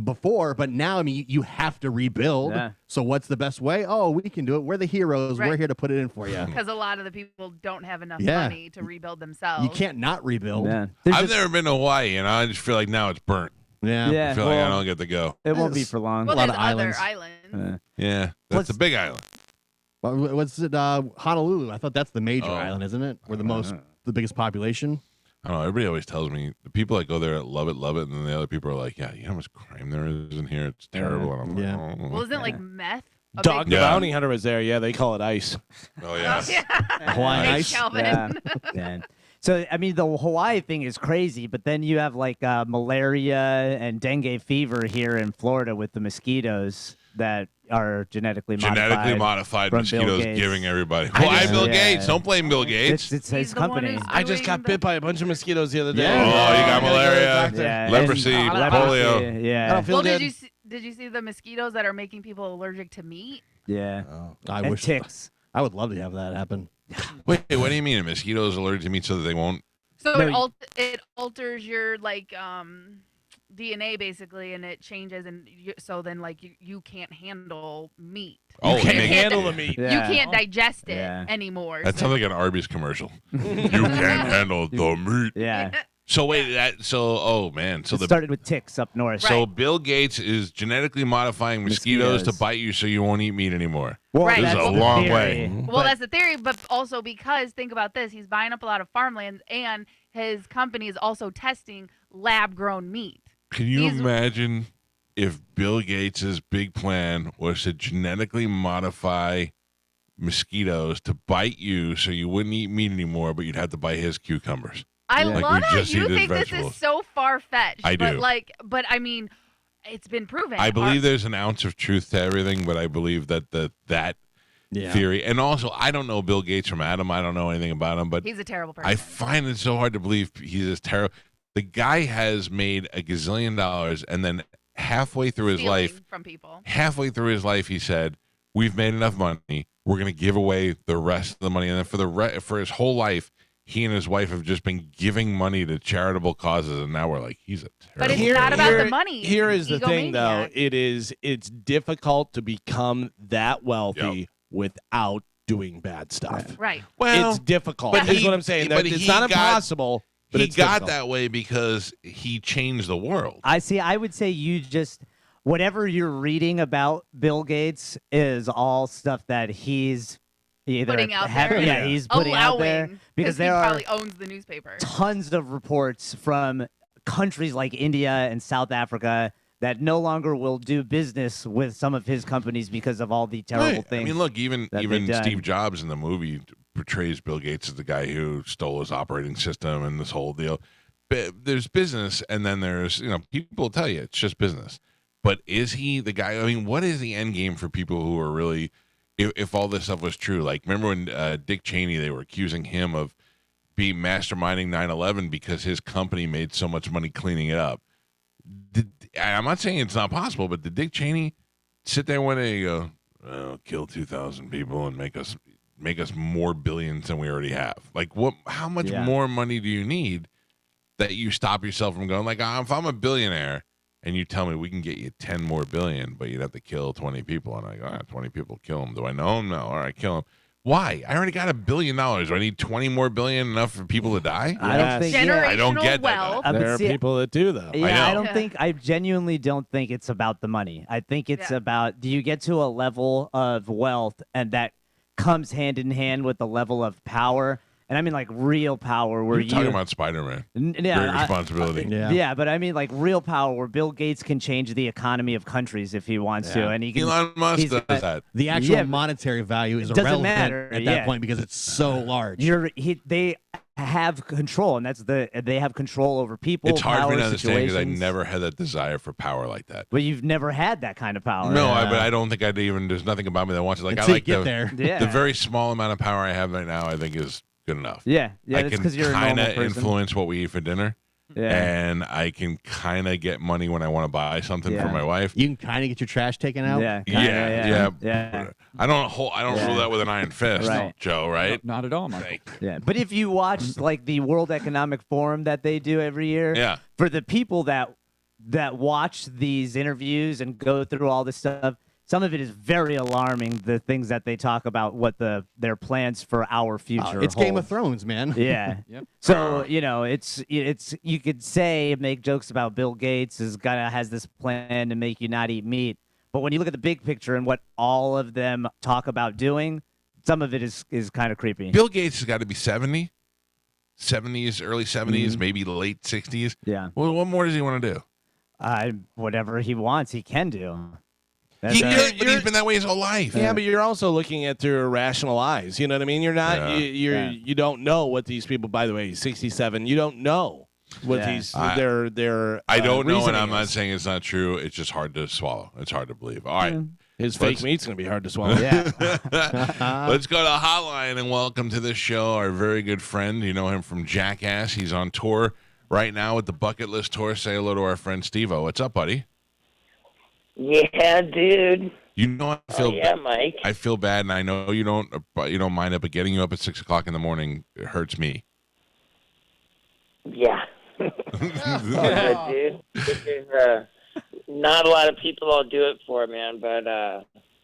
Speaker 5: before. But now, I mean, you have to rebuild.
Speaker 4: Yeah.
Speaker 5: So what's the best way? Oh, we can do it. We're the heroes.
Speaker 3: Right.
Speaker 5: We're here to put it in for you.
Speaker 3: Because a lot of the people don't have enough money to rebuild themselves.
Speaker 5: You can't not rebuild.
Speaker 4: Yeah.
Speaker 1: I've never been to Hawaii, and I just feel like now it's burnt.
Speaker 5: Yeah.
Speaker 1: I feel like I don't get to go.
Speaker 4: It won't be for long.
Speaker 3: Well,
Speaker 5: A lot
Speaker 3: there's
Speaker 5: of
Speaker 3: other
Speaker 5: islands.
Speaker 3: islands.
Speaker 1: Yeah, that's a big island.
Speaker 5: What's it? Honolulu. I thought that's the major island, isn't it? Where the biggest population.
Speaker 1: I don't know. Everybody always tells me the people that go there love it, and then the other people are like, "Yeah, you know how much crime there is in here? It's terrible." And I'm like,
Speaker 3: Well, isn't like meth?
Speaker 2: Dog the Bounty Hunter was there. Yeah, they call it ice.
Speaker 1: Oh yeah.
Speaker 5: Hawaiian
Speaker 3: Thanks,
Speaker 5: ice.
Speaker 3: Calvin.
Speaker 4: Yeah. So, I mean, the Hawaii thing is crazy, but then you have like malaria and dengue fever here in Florida with the mosquitoes that are genetically
Speaker 1: modified
Speaker 4: from
Speaker 1: mosquitoes
Speaker 4: Bill Gates.
Speaker 1: giving everybody. Why Bill Gates? Don't blame Bill Gates.
Speaker 4: It's
Speaker 3: He's
Speaker 4: his
Speaker 3: the one
Speaker 4: company.
Speaker 3: who's
Speaker 2: I just got bit by a bunch of mosquitoes the other day.
Speaker 1: Oh, you got malaria,
Speaker 4: Yeah,
Speaker 1: leprosy,
Speaker 4: and-
Speaker 1: polio.
Speaker 4: Yeah.
Speaker 5: I don't feel
Speaker 3: Well,
Speaker 5: good.
Speaker 3: did you see the mosquitoes that are making people allergic to meat?
Speaker 4: Yeah.
Speaker 5: I
Speaker 4: And
Speaker 5: wish
Speaker 4: ticks.
Speaker 5: I would love to have that happen.
Speaker 1: Wait, what do you mean? A mosquito is allergic to meat so that they won't?
Speaker 3: So
Speaker 4: No,
Speaker 3: it alters your like DNA basically, and it changes, and so then like you can't handle meat.
Speaker 1: Oh,
Speaker 2: You can't
Speaker 1: make-
Speaker 2: handle the meat.
Speaker 3: You
Speaker 4: Yeah.
Speaker 3: can't digest it
Speaker 4: Yeah.
Speaker 3: anymore.
Speaker 1: That sounds like an Arby's commercial. You can't handle the meat.
Speaker 4: Yeah.
Speaker 1: So wait, oh man, so
Speaker 4: It started with ticks up north.
Speaker 1: so Bill Gates is genetically modifying mosquitoes to
Speaker 4: Mosquitoes.
Speaker 1: bite you so you won't eat meat anymore.
Speaker 4: Well,
Speaker 3: Right.
Speaker 1: This is
Speaker 4: that's
Speaker 1: a
Speaker 4: the
Speaker 1: long
Speaker 4: theory.
Speaker 1: way.
Speaker 3: Well, that's the theory, but also because think about this, he's buying up a lot of farmlands, and his company is also testing lab-grown meat.
Speaker 1: Can you
Speaker 3: He's-
Speaker 1: imagine if Bill Gates' big plan was to genetically modify mosquitoes to bite you so you wouldn't eat meat anymore, but you'd have to bite his cucumbers.
Speaker 3: I
Speaker 1: Like,
Speaker 3: love
Speaker 1: we
Speaker 3: that
Speaker 1: just
Speaker 3: you
Speaker 1: eat his
Speaker 3: think this
Speaker 1: vegetables.
Speaker 3: is so far-fetched.
Speaker 1: I do.
Speaker 3: But I mean, it's been proven.
Speaker 1: I believe there's an ounce of truth to everything, but I believe that that theory, and also I don't know Bill Gates from Adam. I don't know anything about him, but
Speaker 3: he's a terrible person.
Speaker 1: I find it so hard to believe he's this terrible. The guy has made $1 gazillion, and then halfway through his life,
Speaker 3: from people.
Speaker 1: He said, "We've made enough money. We're going to give away the rest of the money." And then for his whole life, he and his wife have just been giving money to charitable causes, and now we're like, he's a terrible.
Speaker 3: But it's not about the money.
Speaker 2: Here is the thing, though.
Speaker 3: Egomaniac.
Speaker 2: It's difficult to become that wealthy without doing bad stuff.
Speaker 3: Right.
Speaker 1: Well,
Speaker 2: it's difficult.
Speaker 1: but
Speaker 2: Is
Speaker 1: he-
Speaker 2: what I'm saying.
Speaker 1: but
Speaker 2: It's
Speaker 1: he
Speaker 2: not
Speaker 1: got-
Speaker 2: impossible. But
Speaker 1: he
Speaker 2: it's
Speaker 1: got
Speaker 2: difficult.
Speaker 1: that way because he changed the world.
Speaker 4: I would say you just whatever you're reading about Bill Gates is all stuff that he's either
Speaker 3: Putting out there.
Speaker 4: yeah, he's putting out there
Speaker 3: Allowing,
Speaker 4: because
Speaker 3: he
Speaker 4: there are
Speaker 3: probably owns the newspaper.
Speaker 4: tons of reports from countries like India and South Africa that no longer will do business with some of his companies because of all the terrible
Speaker 1: Right.
Speaker 4: things.
Speaker 1: I mean, look, even
Speaker 4: that they've done.
Speaker 1: Steve Jobs in the movie portrays Bill Gates as the guy who stole his operating system and this whole deal. But there's business, and then there's, people tell you it's just business. But is he the guy? I mean, what is the end game for people who are really, if all this stuff was true? Like, remember when Dick Cheney, they were accusing him of being masterminding 9/11 because his company made so much money cleaning it up. I'm not saying it's not possible, but did Dick Cheney sit there one day and go, well, kill 2,000 people and make us more billions than we already have? Like, what? How much more money do you need that you stop yourself from going, like, if I'm a billionaire and you tell me we can get you 10 more billion, but you'd have to kill 20 people, and I go, 20 people, kill them. Do I know them? No. All right, kill them. Why? I already got $1 billion. Do I need 20 more billion enough for people to die?
Speaker 4: I don't think
Speaker 1: I don't get
Speaker 3: wealth.
Speaker 1: that.
Speaker 2: There are people that do, though.
Speaker 4: Yeah,
Speaker 1: I know.
Speaker 4: I genuinely don't think it's about the money. I think it's about, do you get to a level of wealth and that comes hand in hand with the level of power? And I mean like real power where
Speaker 1: You're talking about Spider-Man. Great responsibility.
Speaker 4: Yeah, but I mean like real power where Bill Gates can change the economy of countries if he wants to, and he can.
Speaker 1: Elon Musk does that.
Speaker 5: The actual monetary value is
Speaker 4: doesn't
Speaker 5: irrelevant
Speaker 4: matter,
Speaker 5: at that point because it's so large.
Speaker 4: They have control, and they have control over people.
Speaker 1: It's hard for me
Speaker 4: power,
Speaker 1: to understand because I
Speaker 4: situations.
Speaker 1: never had that desire for power like that.
Speaker 4: But you've never had that kind of power.
Speaker 1: No, but I don't think I'd even. There's nothing about me that wants it. Like, I
Speaker 5: Until
Speaker 1: like
Speaker 5: you get there.
Speaker 1: the very small amount of power I have right now. I think is good enough.
Speaker 4: Yeah,
Speaker 1: I
Speaker 4: that's
Speaker 1: can
Speaker 4: because you're a
Speaker 1: kind
Speaker 4: normal
Speaker 1: of
Speaker 4: person.
Speaker 1: influence what we eat for dinner.
Speaker 4: Yeah.
Speaker 1: And I can kind of get money when I want to buy something for my wife.
Speaker 5: You can kind of get your trash taken out.
Speaker 4: Yeah,
Speaker 1: yeah. I don't rule that with an iron fist,
Speaker 4: Right.
Speaker 1: Joe. Right?
Speaker 6: Not at all, Michael.
Speaker 4: Yeah, but if you watch like the World Economic Forum that they do every year, for the people that watch these interviews and go through all this stuff, some of it is very alarming. The things that they talk about, what their plans for our future.
Speaker 5: It's Game of Thrones, man.
Speaker 4: Yeah.
Speaker 6: Yep.
Speaker 4: So it's you could make jokes about Bill Gates has this plan to make you not eat meat, but when you look at the big picture and what all of them talk about doing, some of it is kind of creepy.
Speaker 1: Bill Gates has got to be 70s, early 70s, maybe late 60s.
Speaker 4: Yeah.
Speaker 1: Well, what more does he want to do?
Speaker 4: Whatever he wants, he can do.
Speaker 1: But he's been that way his whole life.
Speaker 2: Yeah, but you're also looking at through rational eyes. You know what I mean? You're not. You don't know what these people. By the way, he's 67. You don't know what these
Speaker 1: I don't know, and I'm not saying it's not true. It's just hard to swallow. It's hard to believe. All right.
Speaker 2: His fake meat's going to be hard to swallow.
Speaker 4: Yeah.
Speaker 1: Let's go to the hotline and welcome to the show our very good friend. You know him from Jackass. He's on tour right now with the Bucket List Tour. Say hello to our friend Stevo. What's up, buddy?
Speaker 8: Yeah, dude.
Speaker 1: You know, I feel
Speaker 8: Mike.
Speaker 1: I feel bad, and I know you don't mind it, but getting you up at 6 o'clock in the morning hurts me.
Speaker 8: Yeah. Good, dude. There's not a lot of people I'll do it for, man, but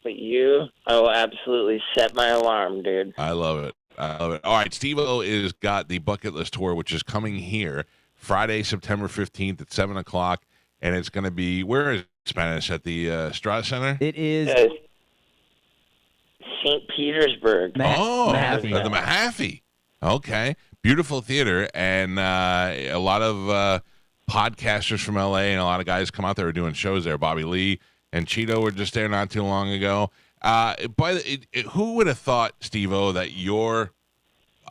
Speaker 8: you, I will absolutely set my alarm, dude.
Speaker 1: I love it. All right, Stevo is got the Bucket List Tour, which is coming here Friday, September 15th at 7 o'clock, and it's going to be, where is Spanish, at the Strauss Center?
Speaker 4: It is
Speaker 8: St. Petersburg.
Speaker 1: At the Mahaffey. Okay. Beautiful theater, and a lot of podcasters from LA and a lot of guys come out there are doing shows there. Bobby Lee and Cheeto were just there not too long ago. Who would have thought, Stevo, that your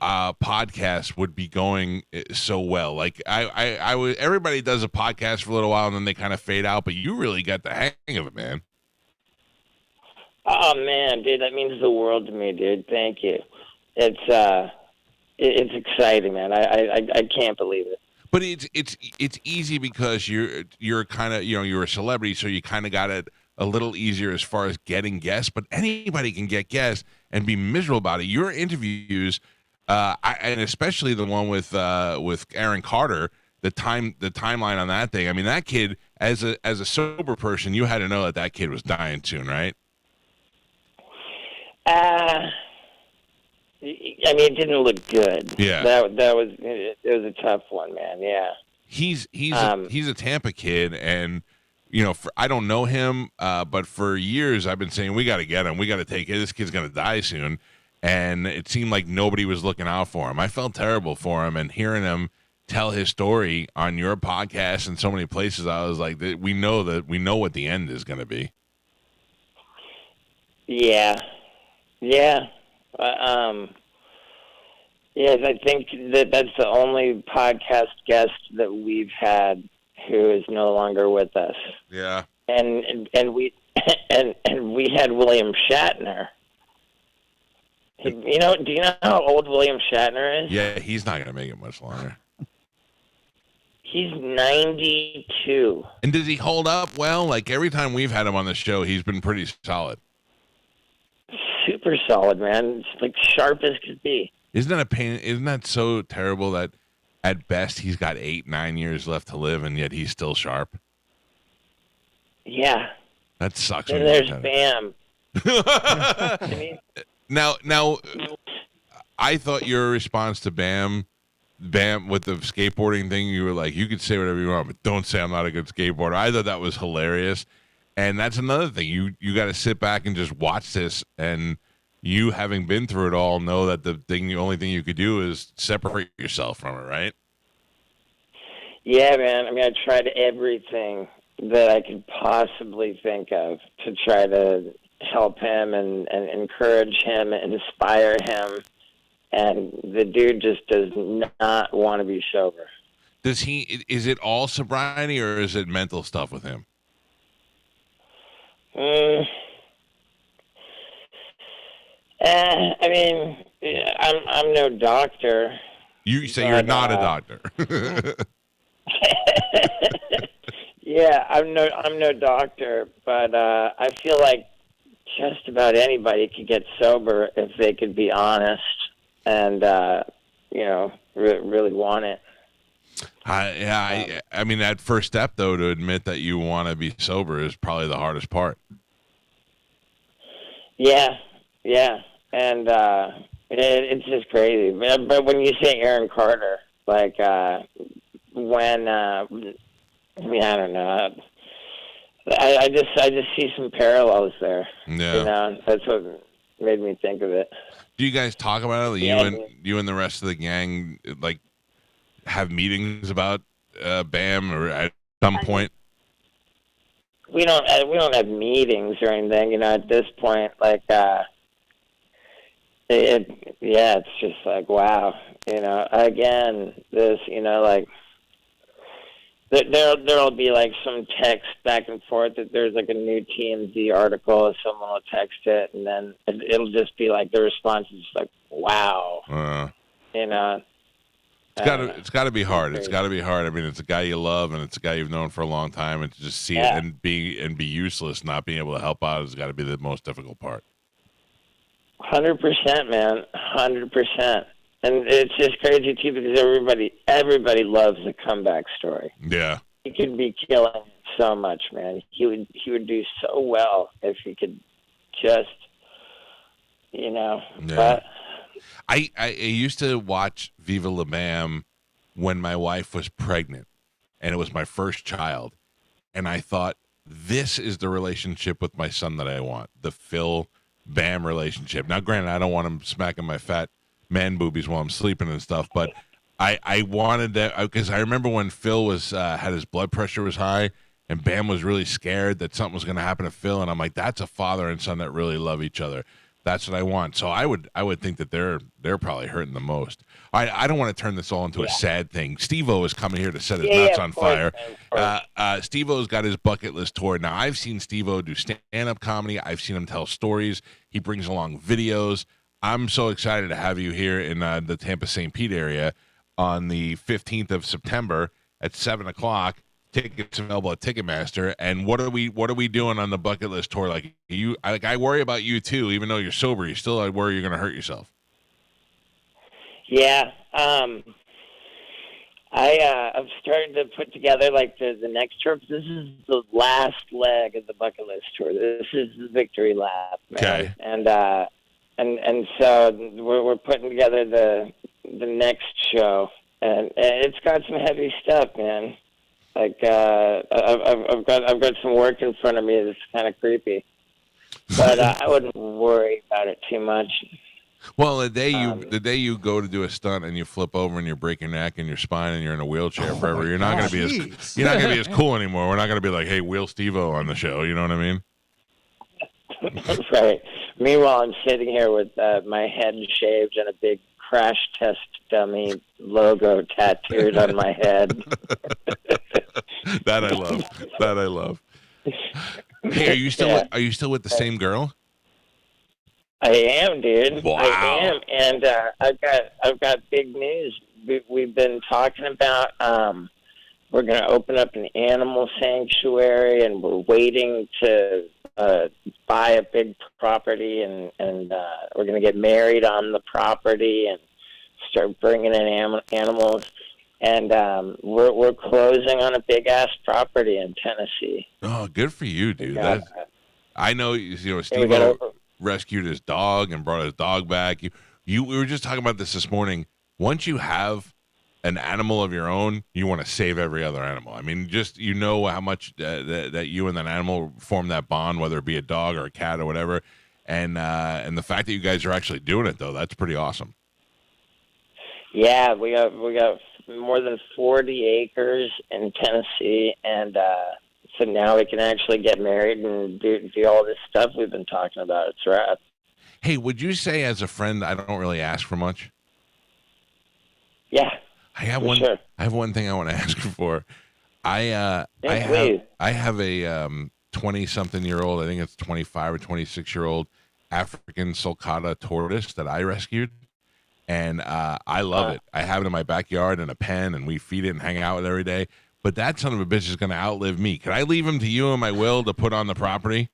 Speaker 1: podcast would be going so well? Like I would. Everybody does a podcast for a little while and then they kind of fade out, but you really got the hang of it, man.
Speaker 8: Oh man, dude, that means the world to me, dude. Thank you. It's exciting, man. I can't believe it.
Speaker 1: But it's easy because you're kind of, you're a celebrity, so you kind of got it a little easier as far as getting guests. But anybody can get guests and be miserable about it. Your interviews, and especially the one with Aaron Carter, the timeline on that thing. I mean, that kid, as a sober person, you had to know that kid was dying soon, right?
Speaker 8: I mean, it didn't look good.
Speaker 1: Yeah,
Speaker 8: it was a tough one, man. Yeah,
Speaker 1: he's a Tampa kid, and I don't know him, but for years I've been saying we got to get him. We got to take it. This kid's gonna die soon, and it seemed like nobody was looking out for him. I felt terrible for him, and hearing him tell his story on your podcast and so many places, I was like, we know what the end is gonna be.
Speaker 8: Yeah. Yes, I think that's the only podcast guest that we've had who is no longer with us.
Speaker 1: Yeah.
Speaker 8: And we had William Shatner. Do you know how old William Shatner is?
Speaker 1: Yeah, he's not gonna make it much longer.
Speaker 8: He's 92.
Speaker 1: And does he hold up well? Like every time we've had him on the show, he's been pretty solid.
Speaker 8: Super solid, man. It's like sharp as could be.
Speaker 1: Isn't that a pain? Isn't that so terrible that at best he's got 8-9 years left to live and yet he's still sharp?
Speaker 8: Yeah.
Speaker 1: That sucks.
Speaker 8: And there's Bam.
Speaker 1: Now, I thought your response to Bam with the skateboarding thing, you were like, you could say whatever you want, but don't say I'm not a good skateboarder. I thought that was hilarious. And that's another thing. You got to sit back and just watch this, and you, having been through it all, know that the only thing you could do is separate yourself from it, right?
Speaker 8: Yeah, man. I mean, I tried everything that I could possibly think of to try to help him and encourage him and inspire him. And the dude just does not want to be sober.
Speaker 1: Is it all sobriety or is it mental stuff with him?
Speaker 8: I mean, I'm no doctor.
Speaker 1: You say you're not a doctor.
Speaker 8: Yeah, I'm no doctor, but I feel like just about anybody could get sober if they could be honest and really want it.
Speaker 1: I mean, that first step, though, to admit that you want to be sober is probably the hardest part.
Speaker 8: Yeah, and it's just crazy. But when you say Aaron Carter, like I don't know. I just see some parallels there.
Speaker 1: Yeah,
Speaker 8: that's what made me think of it.
Speaker 1: Do you guys talk about it? You and the rest of the gang, like, have meetings about Bam or at some point?
Speaker 8: We don't have meetings or anything, at this point. Like, it's just like, wow, again, this, like, there'll be like some text back and forth that there's like a new TMZ article, someone will text it, and then it'll just be like the response is just like, wow,
Speaker 1: It's got to be hard. It's got to be hard. I mean, it's a guy you love, and it's a guy you've known for a long time, and to just see it and be useless, not being able to help out, has got to be the most difficult part.
Speaker 8: 100%, man, 100%. And it's just crazy too because everybody loves a comeback story.
Speaker 1: Yeah,
Speaker 8: he could be killing so much, man. He would do so well if he could just,
Speaker 1: Yeah.
Speaker 8: But
Speaker 1: I used to watch Viva La Bam when my wife was pregnant, and it was my first child, and I thought, this is the relationship with my son that I want, the Phil Bam relationship. Now, granted, I don't want him smacking my fat man boobies while I'm sleeping and stuff, but I wanted that because I remember when Phil was had his blood pressure was high, and Bam was really scared that something was going to happen to Phil, and I'm like, that's a father and son that really love each other. That's what I want. So I would think that they're probably hurting the most. I don't want to turn this all into a sad thing. Stevo is coming here to set his nuts on fire. Stevo's got his bucket list tour. Now, I've seen Stevo do stand-up comedy. I've seen him tell stories. He brings along videos. I'm so excited to have you here in the Tampa St. Pete area on the 15th of September at 7 o'clock. Tickets available at Ticketmaster. And what are we doing on the bucket list tour? Like I worry about you too, even though you're sober. You still I worry you're going to hurt yourself.
Speaker 8: Yeah, I've started to put together like the next tour. This is the last leg of the bucket list tour. This is the victory lap, man.
Speaker 1: Okay.
Speaker 8: And so we're putting together the next show, and it's got some heavy stuff, man. Like I've got some work in front of me that's kind of creepy, but I wouldn't worry about it too much.
Speaker 1: Well, the day you go to do a stunt and you flip over and you break your neck and your spine and you're in a wheelchair forever, you're not going to be as cool anymore. We're not going to be like, hey, Wheel Stevo on the show. You know what I mean?
Speaker 8: Right. Meanwhile, I'm sitting here with my head shaved and a big crash test dummy logo tattooed on my head.
Speaker 1: That I love. Hey, are you still with the same girl?
Speaker 8: I am, dude.
Speaker 1: Wow.
Speaker 8: I am, and I've got big news. We've been talking about we're going to open up an animal sanctuary, and we're waiting to buy a big property, and we're going to get married on the property and start bringing in animals. And we're closing on a big ass property in Tennessee.
Speaker 1: Oh, good for you, dude. I know Stevo rescued his dog and brought his dog back. We were just talking about this morning. Once you have an animal of your own, you want to save every other animal. I mean, just how much that you and that animal form that bond, whether it be a dog or a cat or whatever. And the fact that you guys are actually doing it, though, that's pretty awesome.
Speaker 8: Yeah, we got more than 40 acres in Tennessee, and so now we can actually get married and do all this stuff we've been talking about. It's rad.
Speaker 1: Hey, would you say as a friend, I don't really ask for much?
Speaker 8: Yeah.
Speaker 1: I have one thing I want to ask you for. I have a 20-something-year-old, I think it's 25 or 26-year-old African sulcata tortoise that I rescued. And I love it. I have it in my backyard in a pen, and we feed it and hang out with it every day. But that son of a bitch is going to outlive me. Can I leave him to you in my will to put on the property?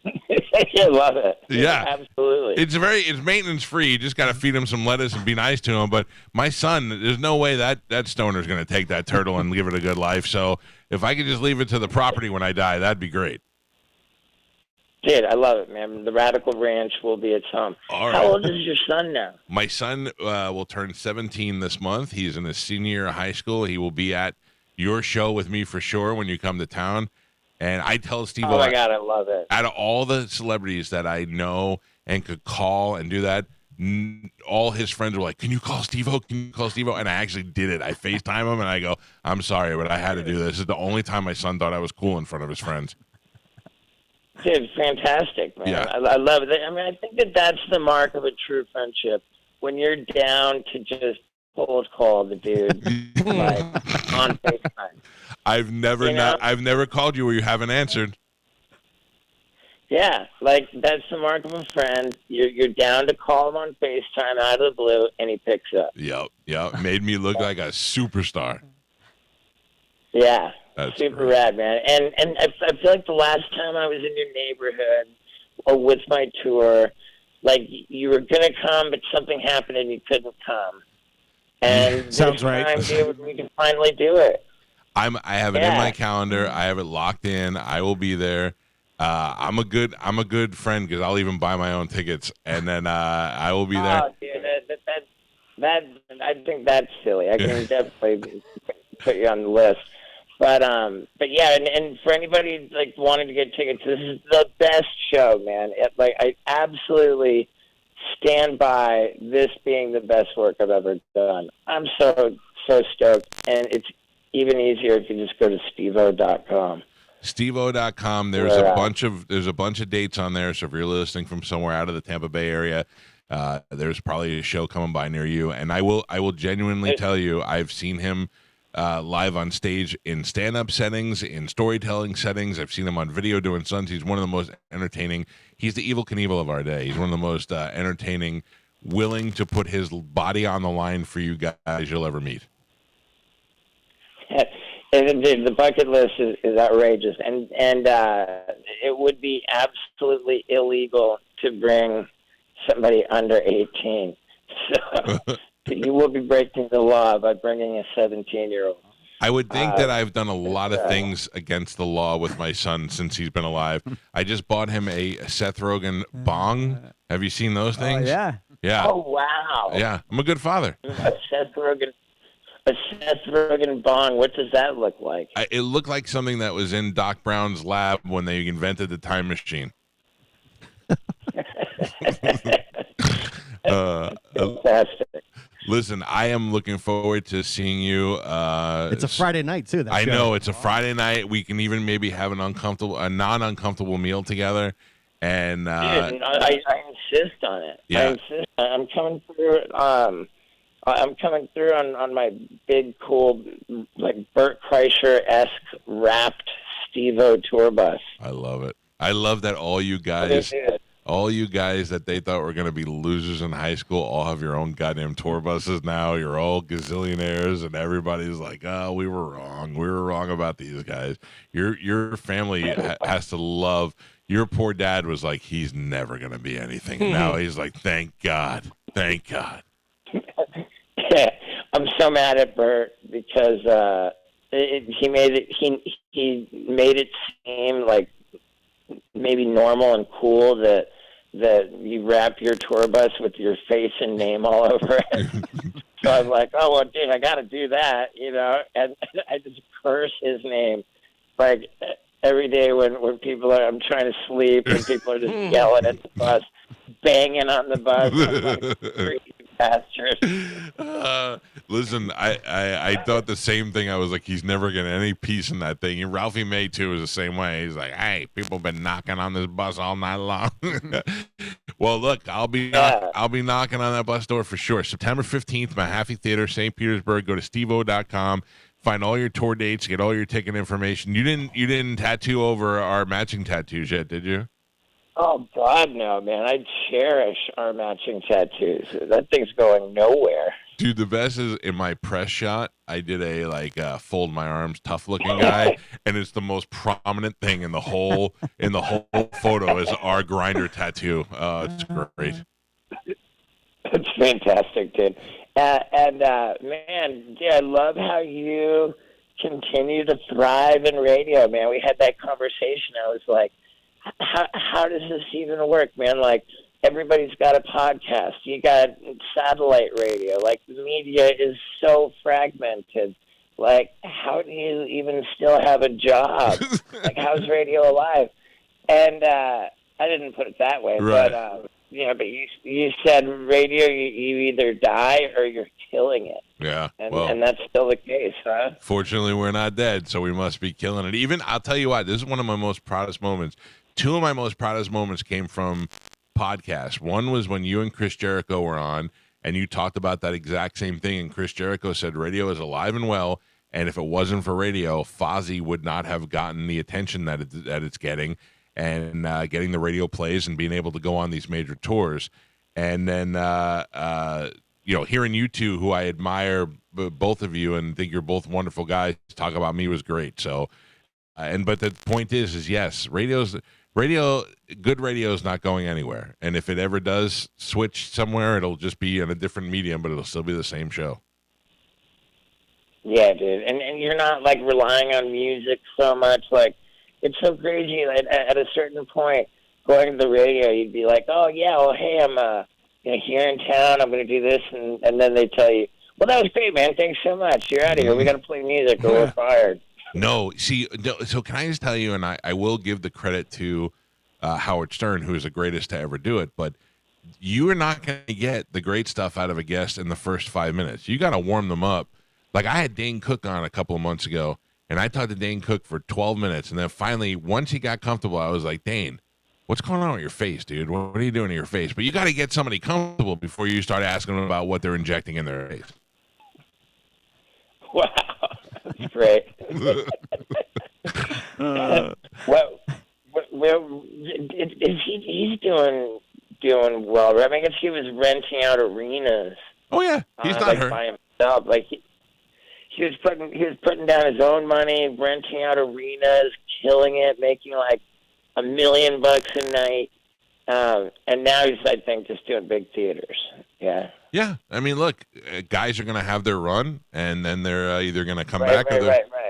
Speaker 8: I love it.
Speaker 1: Yeah,
Speaker 8: absolutely.
Speaker 1: It's maintenance free. You just got to feed him some lettuce and be nice to him. But my son, there's no way that stoner is going to take that turtle and give it a good life. So if I could just leave it to the property when I die, that'd be great.
Speaker 8: Dude, I love it, man. The Radical Ranch will be its home.
Speaker 1: All right.
Speaker 8: How old is your son now?
Speaker 1: My son will turn 17 this month. He's in his senior year of high school. He will be at your show with me for sure when you come to town. And I tell Steve,
Speaker 8: oh my God, I love it.
Speaker 1: Out of all the celebrities that I know and could call and do that, all his friends were like, can you call Stevo? Can you call Stevo? And I actually did it. I FaceTime him and I go, I'm sorry, but I had to do this. This is the only time my son thought I was cool in front of his friends.
Speaker 8: Dude, fantastic, man.
Speaker 1: Yeah.
Speaker 8: I love it. I mean, I think that's the mark of a true friendship. When you're down to just cold call the dude like on FaceTime.
Speaker 1: I've never called you where you haven't answered.
Speaker 8: Yeah, like that's the mark of a friend. You're down to call him on FaceTime out of the blue, and he picks up.
Speaker 1: Yep. Made me look like a superstar.
Speaker 8: Yeah.
Speaker 1: That's
Speaker 8: super
Speaker 1: great.
Speaker 8: rad, man. And I feel like the last time I was in your neighborhood or with my tour, like you were gonna come, but something happened and you couldn't come. And
Speaker 2: sounds
Speaker 8: this
Speaker 2: right.
Speaker 8: time, dude, we can finally do it.
Speaker 1: I have it in my calendar. I have it locked in. I will be there. I'm a good friend because I'll even buy my own tickets, and then I will be there.
Speaker 8: Oh, dude, that I think that's silly. I can definitely put you on the list. But yeah, and for anybody like wanting to get tickets, this is the best show, man. I absolutely stand by this being the best work I've ever done. I'm so stoked, and it's even easier if you just go to stevo.com.
Speaker 1: Stevo.com. There's a bunch of dates on there. So if you're listening from somewhere out of the Tampa Bay area, there's probably a show coming by near you. And I will genuinely tell you, I've seen him live on stage in stand-up settings, in storytelling settings. I've seen him on video doing stunts. He's one of the most entertaining. He's the Evel Knievel of our day. He's one of the most entertaining, willing to put his body on the line for you guys you'll ever meet.
Speaker 8: And the bucket list is outrageous, and it would be absolutely illegal to bring somebody under 18. So you will be breaking the law by bringing a 17-year-old.
Speaker 1: I would think that I've done a lot of things against the law with my son since he's been alive. I just bought him a Seth Rogen bong. Have you seen those things?
Speaker 4: Yeah.
Speaker 1: Yeah.
Speaker 8: Oh, wow.
Speaker 1: Yeah, I'm a good father.
Speaker 8: A Seth Rogen bong. What does that look like?
Speaker 1: It looked like something that was in Doc Brown's lab when they invented the time machine.
Speaker 8: Fantastic.
Speaker 1: Listen, I am looking forward to seeing you.
Speaker 5: It's a Friday night too.
Speaker 1: I know it's a Friday night. We can even maybe have a non-uncomfortable meal together. And
Speaker 8: Dude, I insist on it.
Speaker 1: Yeah.
Speaker 8: I insist. I'm coming through. I'm coming through on my big, cool, like Bert Kreischer-esque wrapped Stevo tour bus.
Speaker 1: I love it. I love that all you guys that they thought were going to be losers in high school all have your own goddamn tour buses now. You're all gazillionaires, and everybody's like, "Oh, we were wrong. We were wrong about these guys." Your family has to love. Your poor dad was like, "He's never going to be anything." And now he's like, "Thank God. Thank God."
Speaker 8: I'm so mad at Bert because he made it seem like maybe normal and cool that you wrap your tour bus with your face and name all over it. So I was like, oh well, dude, I got to do that, and I just curse his name like every day when I'm trying to sleep and people are just yelling at the bus, banging on the bus. I'm like,
Speaker 1: listen, I thought the same thing. I was like, he's never getting any peace in that thing. And Ralphie May too is the same way. He's like, hey, people been knocking on this bus all night long. Well, look, I'll be knocking on that bus door for sure. September 15th, Mahaffey Theater, St. Petersburg. Go to stevo.com. Find all your tour dates, get all your ticket information. You didn't tattoo over our matching tattoos yet, did you?
Speaker 8: Oh, God, no, man. I cherish our matching tattoos. That thing's going nowhere.
Speaker 1: Dude, the best is in my press shot, I did a fold my arms tough looking guy, and it's the most prominent thing in the whole photo is our grinder tattoo. It's great.
Speaker 8: It's fantastic, dude. Man, dude, I love how you continue to thrive in radio, man. We had that conversation. I was like, how does this even work, man? Like, everybody's got a podcast. You got satellite radio. Like, the media is so fragmented. Like, how do you even still have a job? Like, how's radio alive? And I didn't put it that way,
Speaker 1: right.
Speaker 8: But you said radio, you either die or you're killing it.
Speaker 1: Yeah,
Speaker 8: and that's still the case, huh?
Speaker 1: Fortunately, we're not dead, so we must be killing it. Even, I'll tell you what, this is one of my most proudest moments. Two of my most proudest moments came from podcasts. One was when you and Chris Jericho were on, and you talked about that exact same thing, and Chris Jericho said radio is alive and well, and if it wasn't for radio, Fozzy would not have gotten the attention that it's getting, and getting the radio plays and being able to go on these major tours. And then, hearing you two, who I admire, both of you, and think you're both wonderful guys, talk about me was great. So, but the point is yes, good radio is not going anywhere. And if it ever does switch somewhere, it'll just be in a different medium, but it'll still be the same show.
Speaker 8: Yeah, dude. And you're not like relying on music so much. Like, it's so crazy. At a certain point, going to the radio, you'd be like, oh yeah, well, hey, I'm here in town. I'm going to do this. And then they tell you, well, that was great, man. Thanks so much. You're out of here. We got to play music or we're fired.
Speaker 1: No, see, so can I just tell you, and I will give the credit to Howard Stern, who is the greatest to ever do it, but you are not going to get the great stuff out of a guest in the first 5 minutes. You got to warm them up. Like, I had Dane Cook on a couple of months ago, And I talked to Dane Cook for 12 minutes. And then finally, once he got comfortable, I was like, Dane, what's going on with your face, dude? What are you doing to your face? But you got to get somebody comfortable before you start asking them about what they're injecting in their face.
Speaker 8: Wow. That's great. He's doing well, right? I guess he was renting out arenas.
Speaker 1: Oh yeah, he's not hurt
Speaker 8: by himself. Like he was putting down his own money, renting out arenas, killing it, making like $1 million a night. And now he's, I think, just doing big theaters. Yeah.
Speaker 1: Yeah. I mean, look, guys are going to have their run, and then they're either going to come back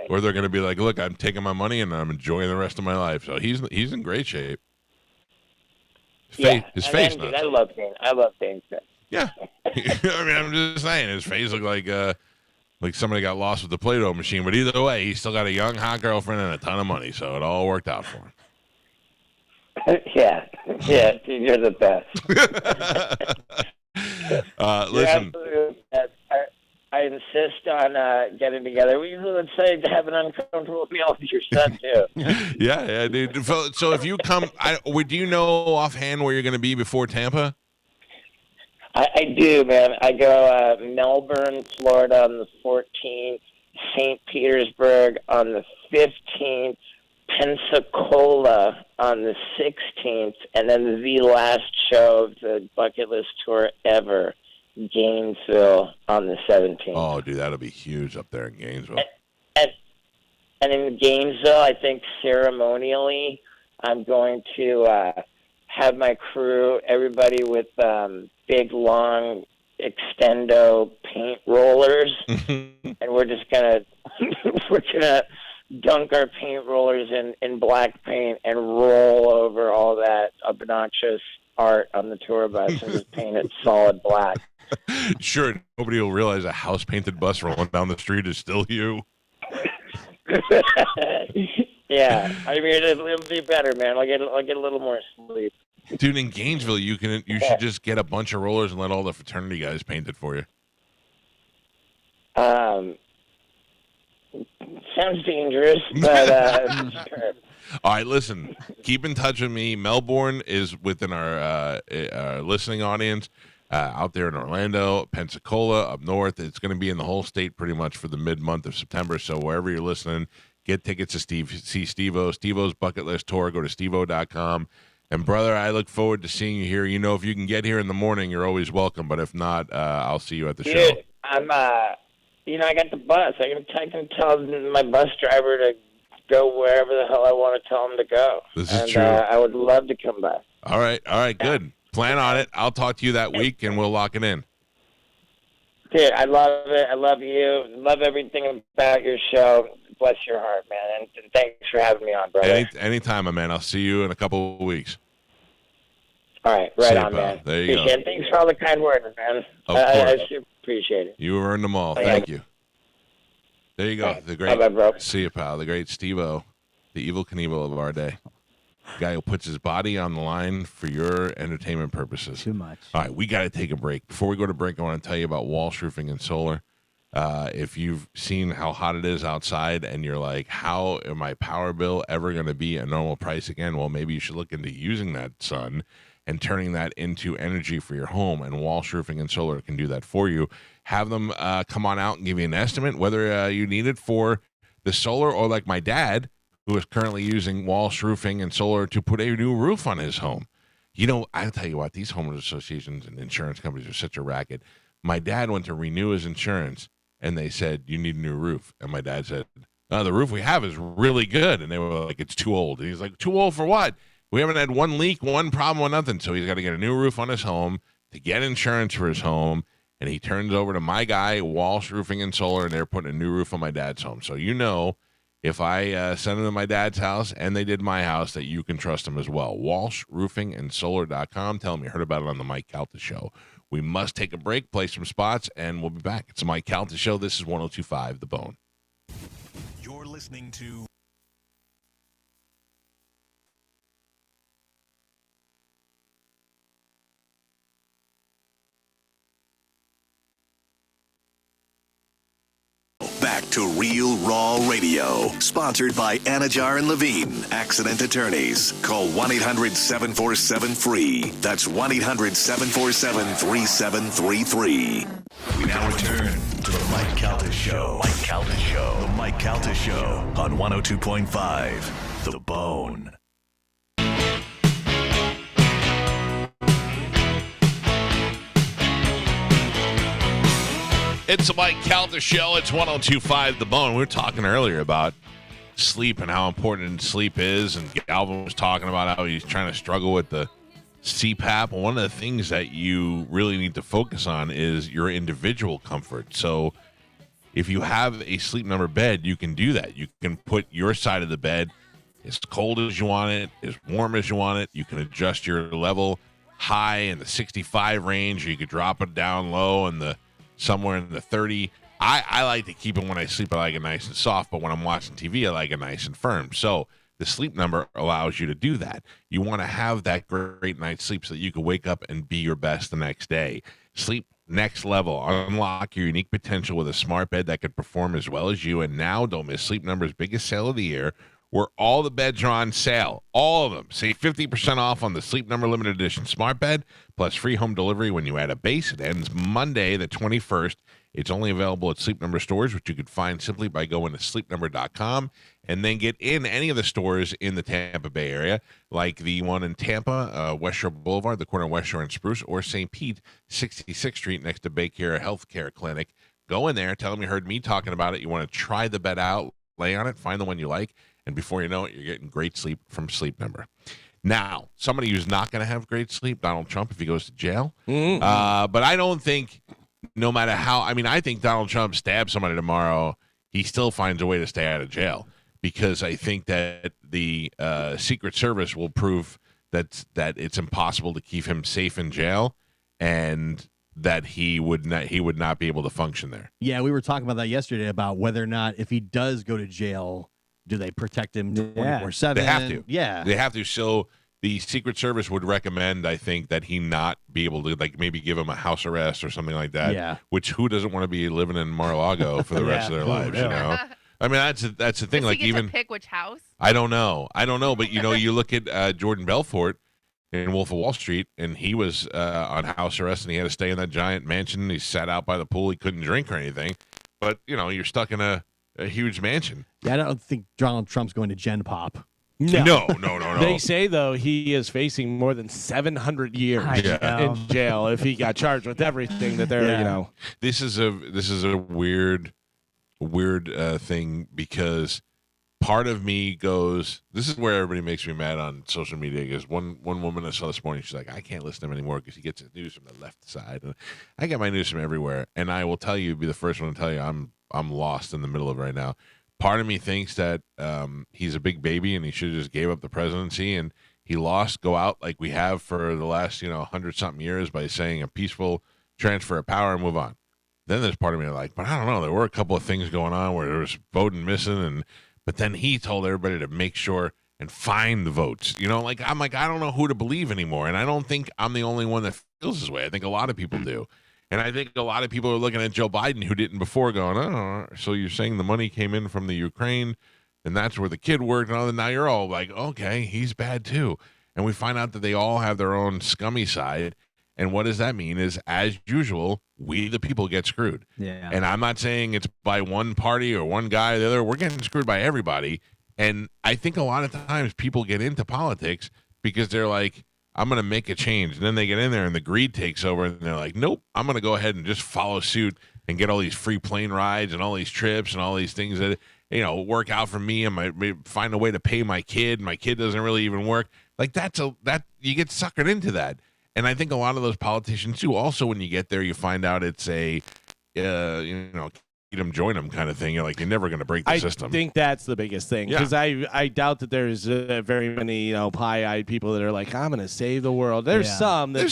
Speaker 1: or they're going to be like, look, I'm taking my money and I'm enjoying the rest of my life. So he's in great shape. His face.
Speaker 8: Dude, I love Dane.
Speaker 1: Yeah. I mean, I'm just saying, his face looked like somebody got lost with the Play-Doh machine. But either way, he's still got a young, hot girlfriend and a ton of money. So it all worked out for him.
Speaker 8: Yeah, dude, you're the best.
Speaker 1: Listen,
Speaker 8: I insist on getting together. We usually would say to have an uncomfortable meal with your son too.
Speaker 1: yeah, dude. So if you come, do you know offhand where you're going to be before Tampa?
Speaker 8: I do, man. I go Melbourne, Florida on the 14th, St. Petersburg on the 15th. Pensacola on the 16th, and then the last show of the bucket list tour ever, Gainesville on the 17th.
Speaker 1: Oh, dude, that'll be huge up there in Gainesville.
Speaker 8: And in Gainesville, I think ceremonially, I'm going to have my crew, everybody with big, long extendo paint rollers, and we're just gonna dunk our paint rollers in black paint and roll over all that obnoxious art on the tour bus and just paint it solid black.
Speaker 1: Sure, nobody will realize a house-painted bus rolling down the street is still you.
Speaker 8: Yeah, I mean it'll be better, man. I'll get a little more sleep.
Speaker 1: Dude, in Gainesville, you should just get a bunch of rollers and let all the fraternity guys paint it for you.
Speaker 8: Sounds dangerous, but sure.
Speaker 1: All right, listen, keep in touch with me. Melbourne is within our listening audience out there in Orlando, Pensacola, up north. It's going to be in the whole state pretty much for the mid-month of September. So wherever you're listening, get tickets to see Stevo. Stevo's Bucket List Tour. Go to stevo.com. And, brother, I look forward to seeing you here. You know, if you can get here in the morning, you're always welcome. But if not, I'll see you at the show.
Speaker 8: I'm I got the bus. I can tell my bus driver to go wherever the hell I want to tell him to go.
Speaker 1: This is true.
Speaker 8: I would love to come back.
Speaker 1: All right, good. Plan on it. I'll talk to you that week, and we'll lock it in.
Speaker 8: Dude, I love it. I love you. Love everything about your show. Bless your heart, man. And thanks for having me on, brother.
Speaker 1: Anytime, my man. I'll see you in a couple of weeks.
Speaker 8: All right, right on, man.
Speaker 1: There you go.
Speaker 8: It. Thanks for all the kind words, man.
Speaker 1: Of course.
Speaker 8: I super appreciate it.
Speaker 1: You earned them all. Thank you. There you go.
Speaker 8: Right.
Speaker 1: The great.
Speaker 8: Bye, bro.
Speaker 1: See you, pal. The great Stevo, the evil Knievel of our day. The guy who puts his body on the line for your entertainment purposes.
Speaker 4: Too much.
Speaker 1: All right, we got to take a break. Before we go to break, I want to tell you about Walsh Roofing and Solar. If you've seen how hot it is outside and you're like, how am my power bill ever going to be a normal price again? Well, maybe you should look into using that sun and turning that into energy for your home. And Walsh Roofing and Solar can do that for you. Have them come on out and give you an estimate, whether you need it for the solar or like my dad, who is currently using Walsh Roofing and Solar to put a new roof on his home. You know, I'll tell you what, these homeowners associations and insurance companies are such a racket. My dad went to renew his insurance, and they said, you need a new roof. And my dad said, the roof we have is really good. And they were like, it's too old. And he's like, too old for what? We haven't had one leak, one problem, one nothing. So he's got to get a new roof on his home to get insurance for his home. And he turns over to my guy, Walsh Roofing and Solar, and they're putting a new roof on my dad's home. So you know, if I send them to my dad's house and they did my house, that you can trust them as well. WalshRoofingandSolar.com. Tell them you heard about it on the Mike Calta Show. We must take a break, play some spots, and we'll be back. It's the Mike Calta Show. This is 102.5 The Bone.
Speaker 7: You're listening to back to Real Raw Radio, sponsored by Anajar and Levine, Accident Attorneys. Call 1-800-747-FREE. That's 1-800-747-3733. We now return to the Mike Calta Show. Mike Calta Show. The Mike Calta Show on 102.5 The Bone.
Speaker 1: It's the Mike Calta Show. It's 102.5 The Bone. We were talking earlier about sleep and how important sleep is, and Galvin was talking about how he's trying to struggle with the CPAP. One of the things that you really need to focus on is your individual comfort. So if you have a Sleep Number bed, you can do that. You can put your side of the bed as cold as you want it, as warm as you want it. You can adjust your level high in the 65 range, or you could drop it down low in the somewhere in the 30. I like to keep it when I sleep. I like it nice and soft, but when I'm watching TV, I like it nice and firm. So the Sleep Number allows you to do that. You want to have that great night's sleep so that you can wake up and be your best the next day. Sleep next level. Unlock your unique potential with a smart bed that could perform as well as you. And now don't miss Sleep Number's biggest sale of the year, where all the beds are on sale. All of them. Save 50% off on the Sleep Number Limited Edition Smart Bed, plus free home delivery when you add a base. It ends Monday, the 21st. It's only available at Sleep Number stores, which you could find simply by going to sleepnumber.com and then get in any of the stores in the Tampa Bay area, like the one in Tampa, West Shore Boulevard, the corner of West Shore and Spruce, or St. Pete, 66th Street, next to Baycare Healthcare Clinic. Go in there, tell them you heard me talking about it. You want to try the bed out, lay on it, find the one you like, and before you know it, you're getting great sleep from Sleep Number. Now, somebody who's not going to have great sleep, Donald Trump, if he goes to jail. But I don't think, no matter how, I think Donald Trump stabs somebody tomorrow, he still finds a way to stay out of jail, because I think that the Secret Service will prove that it's impossible to keep him safe in jail, and that he would not be able to function there.
Speaker 5: Yeah, we were talking about that yesterday, about whether or not, if he does go to jail, do they protect him 24/7?
Speaker 1: They have to.
Speaker 5: Yeah.
Speaker 1: They have to. So the Secret Service would recommend, I think, that he not be able to, like, maybe give him a house arrest or something like that.
Speaker 5: Yeah.
Speaker 1: Which, who doesn't want to be living in Mar-a-Lago for the rest of their lives, you know? That's the thing.
Speaker 3: Does
Speaker 1: Like,
Speaker 3: he get
Speaker 1: even
Speaker 3: to pick which house?
Speaker 1: I don't know, but you look at Jordan Belfort in Wolf of Wall Street, and he was on house arrest, and he had to stay in that giant mansion. He sat out by the pool. He couldn't drink or anything. But you're stuck in a huge mansion.
Speaker 5: Yeah, I don't think Donald Trump's going to Gen Pop.
Speaker 1: No.
Speaker 2: They say, though, he is facing more than 700 years in jail if he got charged with everything that they're,
Speaker 1: This is a weird thing, because part of me goes, this is where everybody makes me mad on social media, because one woman I saw this morning, she's like, I can't listen to him anymore because he gets his news from the left side. And I get my news from everywhere, and I will tell you, be the first one to tell you, I'm lost in the middle of it right now. Part of me thinks that he's a big baby and he should have just gave up the presidency, and he lost, go out like we have for the last 100-something years by saying a peaceful transfer of power and move on. Then there's part of me like, but I don't know, there were a couple of things going on where there was voting missing, but then he told everybody to make sure and find the votes. I'm like, I don't know who to believe anymore, and I don't think I'm the only one that feels this way. I think a lot of people do. And I think a lot of people are looking at Joe Biden, who didn't before, going, oh, so you're saying the money came in from the Ukraine, and that's where the kid worked, and all that. Now you're all like, okay, he's bad too. And we find out that they all have their own scummy side. And what does that mean is, as usual, we the people get screwed.
Speaker 4: Yeah.
Speaker 1: And I'm not saying it's by one party or one guy or the other. We're getting screwed by everybody. And I think a lot of times people get into politics because they're like, I'm going to make a change. And then they get in there and the greed takes over, and they're like, nope, I'm going to go ahead and just follow suit and get all these free plane rides and all these trips and all these things that, work out for me, and might find a way to pay my kid. My kid doesn't really even work. Like, that you get suckered into that. And I think a lot of those politicians too, also when you get there, you find out it's a, eat them, join them kind of thing. You're like, you're never going to break the system.
Speaker 2: I think that's the biggest thing, because I doubt that there's very many pie-eyed people that are like, I'm going to save the world. There's some that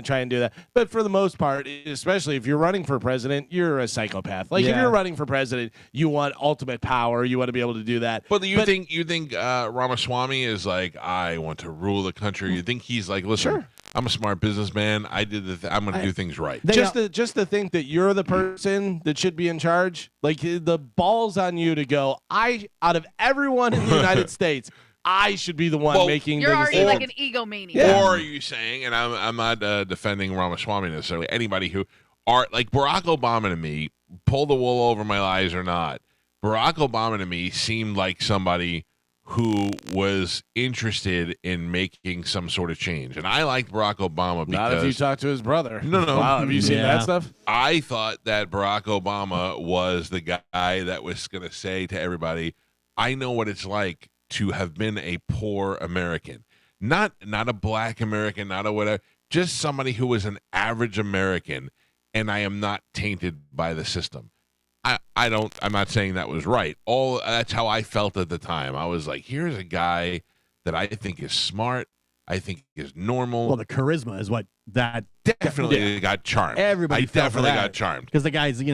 Speaker 2: try and do that, but for the most part, especially if you're running for president, you're a psychopath. Like if you're running for president, you want ultimate power. You want to be able to do that.
Speaker 1: But you think Ramaswamy is like, I want to rule the country? You think he's like, listen, I'm a smart businessman. I did I'm going to do things right.
Speaker 2: Just to think that you're the person that should be in charge. Like the balls on you to go. Out of everyone in the United States, I should be the one making.
Speaker 3: You're
Speaker 2: the
Speaker 3: already
Speaker 2: decision.
Speaker 3: like an egomaniac.
Speaker 1: Yeah. Or are you saying, and I'm not defending Ramaswamy necessarily, anybody who are like Barack Obama to me, pull the wool over my eyes or not, Barack Obama to me seemed like somebody who was interested in making some sort of change. And I liked Barack Obama because...
Speaker 2: Not if you talk to his brother.
Speaker 1: No.
Speaker 2: Wow, have you seen that stuff?
Speaker 1: I thought that Barack Obama was the guy that was going to say to everybody, I know what it's like to have been a poor American. Not a black American, not a whatever, just somebody who was an average American, and I am not tainted by the system. I'm not saying that was right. That's how I felt at the time. I was like, here's a guy that I think is smart, I think is normal.
Speaker 5: Well, the charisma is what that
Speaker 1: definitely got charmed.
Speaker 5: Everybody
Speaker 1: definitely got charmed
Speaker 5: because the guy's, he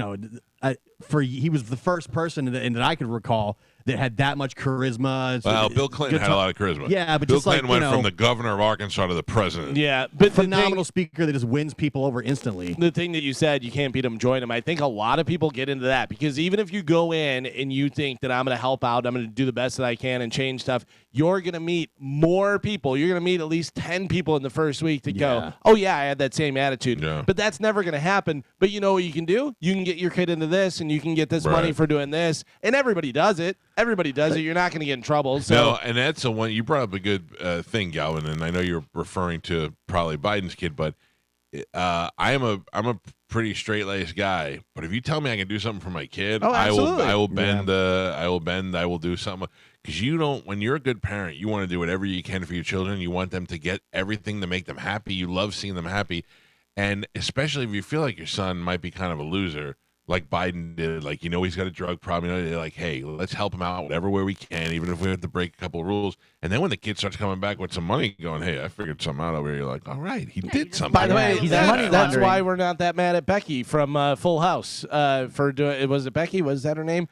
Speaker 5: was the first person that I could recall that had that much charisma.
Speaker 1: Well, Bill Clinton had a lot of charisma.
Speaker 5: Yeah, but
Speaker 1: Bill
Speaker 5: just
Speaker 1: Clinton
Speaker 5: like,
Speaker 1: went from the governor of Arkansas to the president.
Speaker 2: Yeah, but
Speaker 5: phenomenal speaker that just wins people over instantly.
Speaker 2: The thing that you said, you can't beat them, join them. I think a lot of people get into that because even if you go in and you think that I'm going to help out, I'm going to do the best that I can and change stuff, you're going to meet more people. You're going to meet at least 10 people in the first week that go, oh, yeah, I had that same attitude.
Speaker 1: Yeah.
Speaker 2: But that's never going to happen. But you know what you can do? You can get your kid into this and you can get this money for doing this. And everybody does it. Everybody does it. You're not going to get in trouble. So.
Speaker 1: No, and that's the one. You brought up a good thing, Galvin, and I know you're referring to probably Biden's kid, but I'm a pretty straight-laced guy. But if you tell me I can do something for my kid, I will bend. I will bend. I will do something. Because when you're a good parent, you want to do whatever you can for your children. You want them to get everything to make them happy. You love seeing them happy. And especially if you feel like your son might be kind of a loser, like Biden did, like, he's got a drug problem. They're like, hey, let's help him out whatever way we can, even if we have to break a couple of rules. And then when the kid starts coming back with some money going, hey, I figured something out over here, you're like, all right, he did something.
Speaker 2: By the way,
Speaker 4: money
Speaker 2: that's why we're not that mad at Becky from Full House for doing, was it Becky? Was that her name?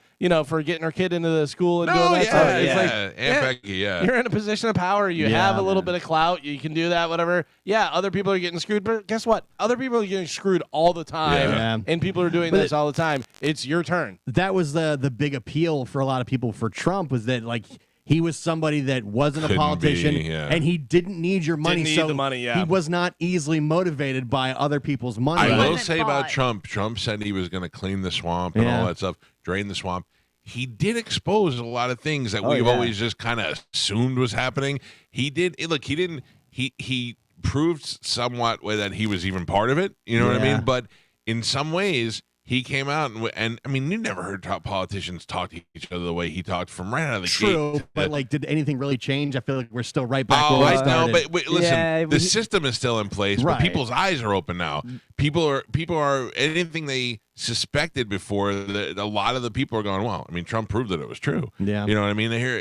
Speaker 2: For getting her kid into the school and doing that stuff. It's like,
Speaker 1: Aunt Becky,
Speaker 2: you're in a position of power. You have a little bit of clout. You can do that, whatever. Yeah, other people are getting screwed. But guess what? Other people are getting screwed all the time.
Speaker 5: Yeah.
Speaker 2: And people are doing this all the time. It's your turn.
Speaker 5: That was the big appeal for a lot of people for Trump was that, like, he was somebody that wasn't a politician and he didn't need your money.
Speaker 2: Didn't need the money,
Speaker 5: he was not easily motivated by other people's money.
Speaker 1: I will say about Trump said he was going to clean the swamp and all that stuff, drain the swamp. He did expose a lot of things that we've always just kind of assumed was happening. He did. Look, he didn't. He proved somewhat that he was even part of it. You know what I mean? But in some ways, he came out and I mean, you never heard politicians talk to each other the way he talked from right out of the gate.
Speaker 5: True, but like, did anything really change? I feel like we're still right back where we started.
Speaker 1: I know, but wait, listen, the system is still in place, but people's eyes are open now. People are anything they suspected before. A lot of the people are going, well, I mean, Trump proved that it was true.
Speaker 5: Yeah,
Speaker 1: you know what I mean. They hear,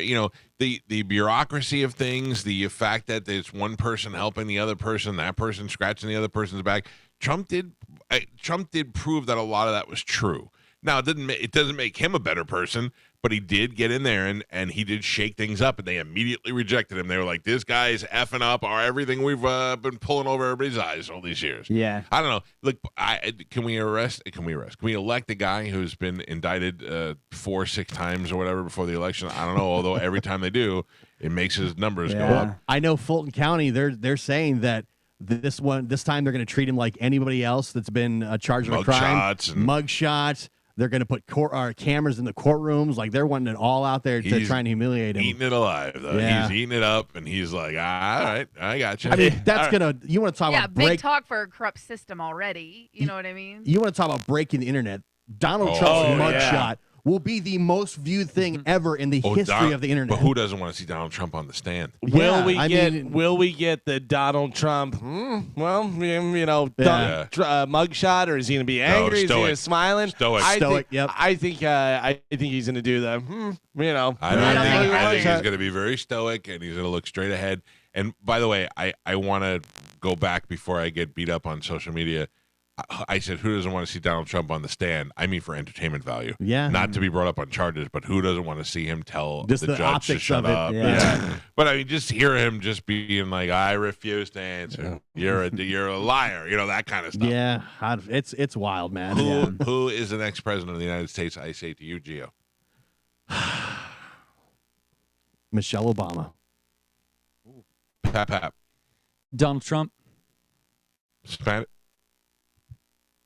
Speaker 1: the bureaucracy of things, the fact that there's one person helping the other person, that person scratching the other person's back. Trump did prove that a lot of that was true. Now, it doesn't make him a better person, but he did get in there and he did shake things up, and they immediately rejected him. They were like, this guy's effing up everything we've been pulling over everybody's eyes all these years.
Speaker 4: Yeah.
Speaker 1: I don't know. Look, can we elect a guy who's been indicted 4-6 times or whatever before the election? I don't know, although every time they do, it makes his numbers go up.
Speaker 5: I know Fulton County, they're saying that this time they're going to treat him like anybody else that's been charged with a crime. Mugshots. They're going to put cameras in the courtrooms. Like, they're wanting it all out there to try and humiliate him.
Speaker 1: Eating it alive, though. Yeah. He's eating it up, and he's like, all right, I got you.
Speaker 5: I mean, that's going to, you want to talk about
Speaker 3: big talk for a corrupt system already. You know what I mean?
Speaker 5: You want to talk about breaking the internet. Donald Trump's mugshot will be the most viewed thing ever in the history of the internet.
Speaker 1: But who doesn't want to see Donald Trump on the stand?
Speaker 2: Will we get the Donald Trump? Mugshot, or is he going to be angry? Is he going to smiling?
Speaker 1: Stoic.
Speaker 2: I think he's going to do the.
Speaker 1: I think he's going to be very stoic, and he's going to look straight ahead. And by the way, I want to go back before I get beat up on social media. I said, who doesn't want to see Donald Trump on the stand? I mean, for entertainment value.
Speaker 5: Yeah.
Speaker 1: Not to be brought up on charges, but who doesn't want to see him tell
Speaker 5: Just
Speaker 1: the
Speaker 5: the
Speaker 1: judge to
Speaker 5: optics
Speaker 1: shut
Speaker 5: of it.
Speaker 1: up?
Speaker 5: Yeah.
Speaker 1: But I mean, just hear him just being like, I refuse to answer. You're a liar. That kind of stuff.
Speaker 5: Yeah. It's wild, man.
Speaker 1: Who is the next president of the United States? I say to you, Gio.
Speaker 5: Michelle Obama.
Speaker 1: Pap.
Speaker 6: Donald Trump.
Speaker 1: Spanish.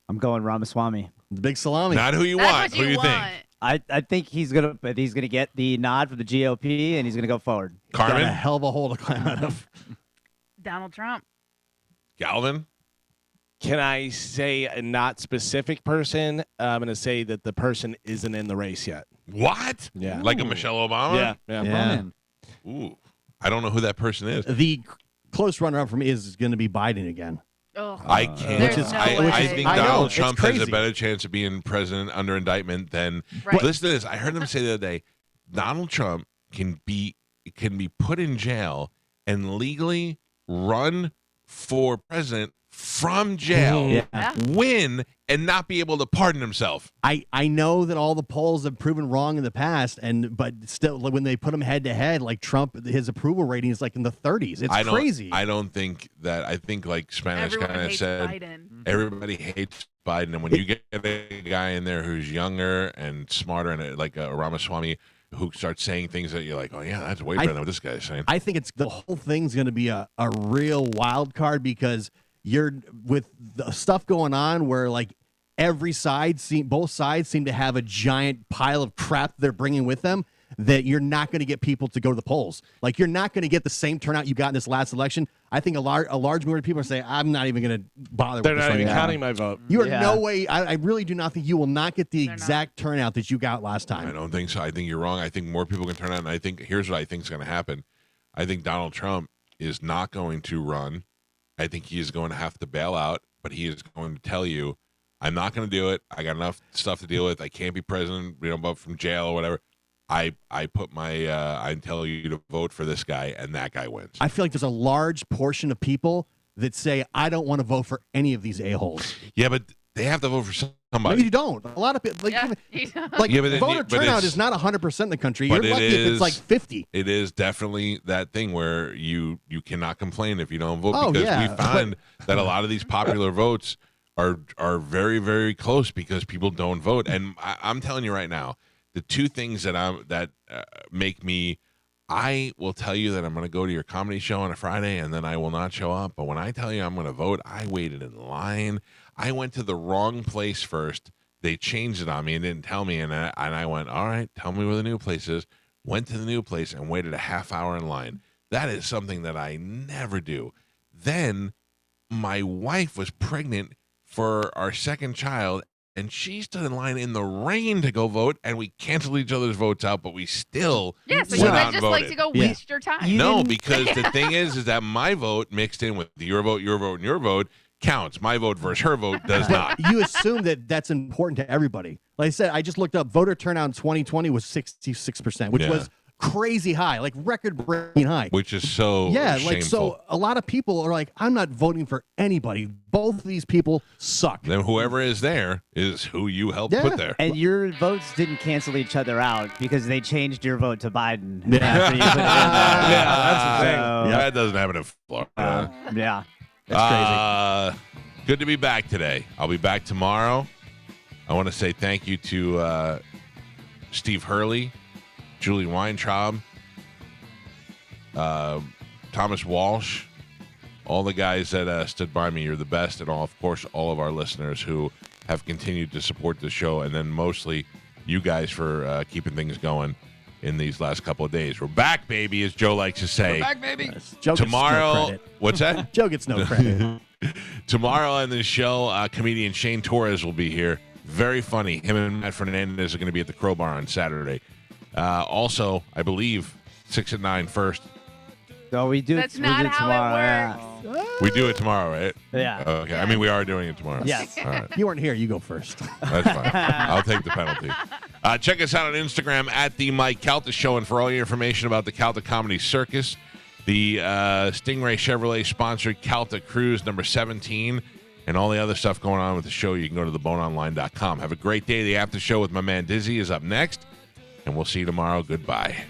Speaker 4: I'm going Ramaswamy.
Speaker 5: The big salami.
Speaker 1: Not who you
Speaker 3: That's
Speaker 1: want.
Speaker 3: what
Speaker 1: Who do you think?
Speaker 4: I think he's gonna get the nod from the GOP and he's gonna go forward.
Speaker 5: Got a
Speaker 1: Carmen?
Speaker 5: hell of a hole to climb out of.
Speaker 3: Donald Trump.
Speaker 1: Galvin?
Speaker 2: Can I say a not specific person? I'm going to say that the person isn't in the race yet.
Speaker 1: What?
Speaker 2: Yeah.
Speaker 1: Like a Michelle Obama?
Speaker 2: Yeah.
Speaker 6: Run in.
Speaker 1: Ooh. I don't know who that person is.
Speaker 5: The close runner-up for me is going to
Speaker 2: Biden again.
Speaker 3: Ugh.
Speaker 1: I can't.
Speaker 3: There's no way.
Speaker 1: I think
Speaker 5: I know,
Speaker 1: Donald
Speaker 5: it's
Speaker 1: Trump has a
Speaker 5: crazy.
Speaker 1: better chance of being president under indictment than.
Speaker 3: Right.
Speaker 1: Listen to this. I heard them say the other day, Donald Trump can be put in jail and legally run for president from jail,
Speaker 3: Yeah.
Speaker 1: win, and not be able to pardon himself.
Speaker 5: I know that all the polls have proven wrong in the past, but still, when they put him head to head, like Trump, his approval rating is like in the 30s. It's crazy.
Speaker 1: I don't think that. I think like Spanish
Speaker 3: Everyone
Speaker 1: kind of
Speaker 3: hates
Speaker 1: said,
Speaker 3: Biden.
Speaker 1: everybody hates Biden, and when you get a guy in there who's younger and smarter, and like a Ramaswamy who starts saying things that you're like, oh yeah, that's way better than what this guy's saying.
Speaker 5: I think the whole thing's going to be a real wild card because you're with the stuff going on where like both sides seem to have a giant pile of crap they're bringing with them that you're not going to get people to go to the polls. Like you're not going to get the same turnout you got in this last election. I think a large majority of people are saying, I'm not even going to bother
Speaker 2: They're
Speaker 5: with this
Speaker 2: not
Speaker 5: right
Speaker 2: even
Speaker 5: now.
Speaker 2: counting my vote.
Speaker 5: You are no way. I really do not think you will not get the
Speaker 3: They're
Speaker 5: exact turnout that you got last time.
Speaker 1: I don't think so. I think you're wrong. I think more people can turn out, and I think here's what I think is going to happen. I think Donald Trump is not going to run. I think he is going to have to bail out, but he is going to tell you, I'm not going to do it. I got enough stuff to deal with. I can't be president, but from jail or whatever. I put my I tell you to vote for this guy, and that guy wins.
Speaker 5: I feel like there's a large portion of people that say, I don't want to vote for any of these a-holes.
Speaker 1: Yeah, but they have to vote for somebody.
Speaker 5: Maybe you don't. A lot of people,
Speaker 3: Yeah.
Speaker 5: voter turnout is not 100% in the country. You're lucky if it's like 50.
Speaker 1: It is definitely that thing where you cannot complain if you don't vote
Speaker 5: Oh,
Speaker 1: because
Speaker 5: yeah.
Speaker 1: we find that a lot of these popular votes are very, very close because people don't vote. And I'm telling you right now, the two things that make me, I will tell you that I'm going to go to your comedy show on a Friday and then I will not show up. But when I tell you I'm going to vote, I waited in line. I went to the wrong place first. They changed it on me and didn't tell me. And I went, all right, tell me where the new place is. Went to the new place and waited a half hour in line. That is something that I never do. Then my wife was pregnant for our second child, and she stood in line in the rain to go vote, and we canceled each other's votes out, but we still
Speaker 3: So
Speaker 1: went
Speaker 3: you
Speaker 1: out
Speaker 3: guys
Speaker 1: and
Speaker 3: just
Speaker 1: voted.
Speaker 3: like to go waste your time.
Speaker 1: No, because the thing is that my vote mixed in with your vote, and your vote counts. My vote versus her vote does not.
Speaker 5: You assume that that's important to everybody. Like I said, I just looked up voter turnout in 2020 was 66%, which was crazy high, like record-breaking high.
Speaker 1: Which is so
Speaker 5: like so a lot of people are like, I'm not voting for anybody. Both of these people suck.
Speaker 1: Then whoever is there is who you helped put there.
Speaker 4: And your votes didn't cancel each other out because they changed your vote to Biden.
Speaker 5: Yeah.
Speaker 4: After you put it in there.
Speaker 2: Yeah, that's the thing.
Speaker 4: So,
Speaker 1: That doesn't happen in Florida.
Speaker 4: yeah.
Speaker 5: That's crazy.
Speaker 1: Good to be back today. I'll be back tomorrow. I want to say thank you to Steve Hurley, Julie Weintraub, Thomas Walsh, all the guys that stood by me. You're the best, and of course, all of our listeners who have continued to support the show, and then mostly you guys for keeping things going in these last couple of days. We're back, baby, as Joe likes to say.
Speaker 6: We're back, baby.
Speaker 5: Joe gets no
Speaker 1: Tomorrow,
Speaker 5: credit.
Speaker 1: what's that?
Speaker 5: Joe gets no credit.
Speaker 1: Tomorrow on the show, comedian Shane Torres will be here. Very funny. Him and Matt Fernandez are going to be at the Crowbar on Saturday. Also, I believe 6 at 9 first.
Speaker 4: So we do.
Speaker 3: That's
Speaker 4: we
Speaker 3: not
Speaker 4: do
Speaker 3: how
Speaker 4: tomorrow,
Speaker 3: it works.
Speaker 1: We do it tomorrow, right?
Speaker 4: Yeah.
Speaker 1: Okay. I mean, we are doing it tomorrow.
Speaker 4: Yes.
Speaker 1: All right.
Speaker 5: You weren't here. You go first.
Speaker 1: That's fine. I'll take the penalty. Check us out on Instagram at the Mike Calta Show, and for all your information about the Calta Comedy Circus, the Stingray Chevrolet sponsored Calta Cruise number 17 and all the other stuff going on with the show, you can go to theboneonline.com. Have a great day. The after show with my man Dizzy is up next, and we'll see you tomorrow. Goodbye.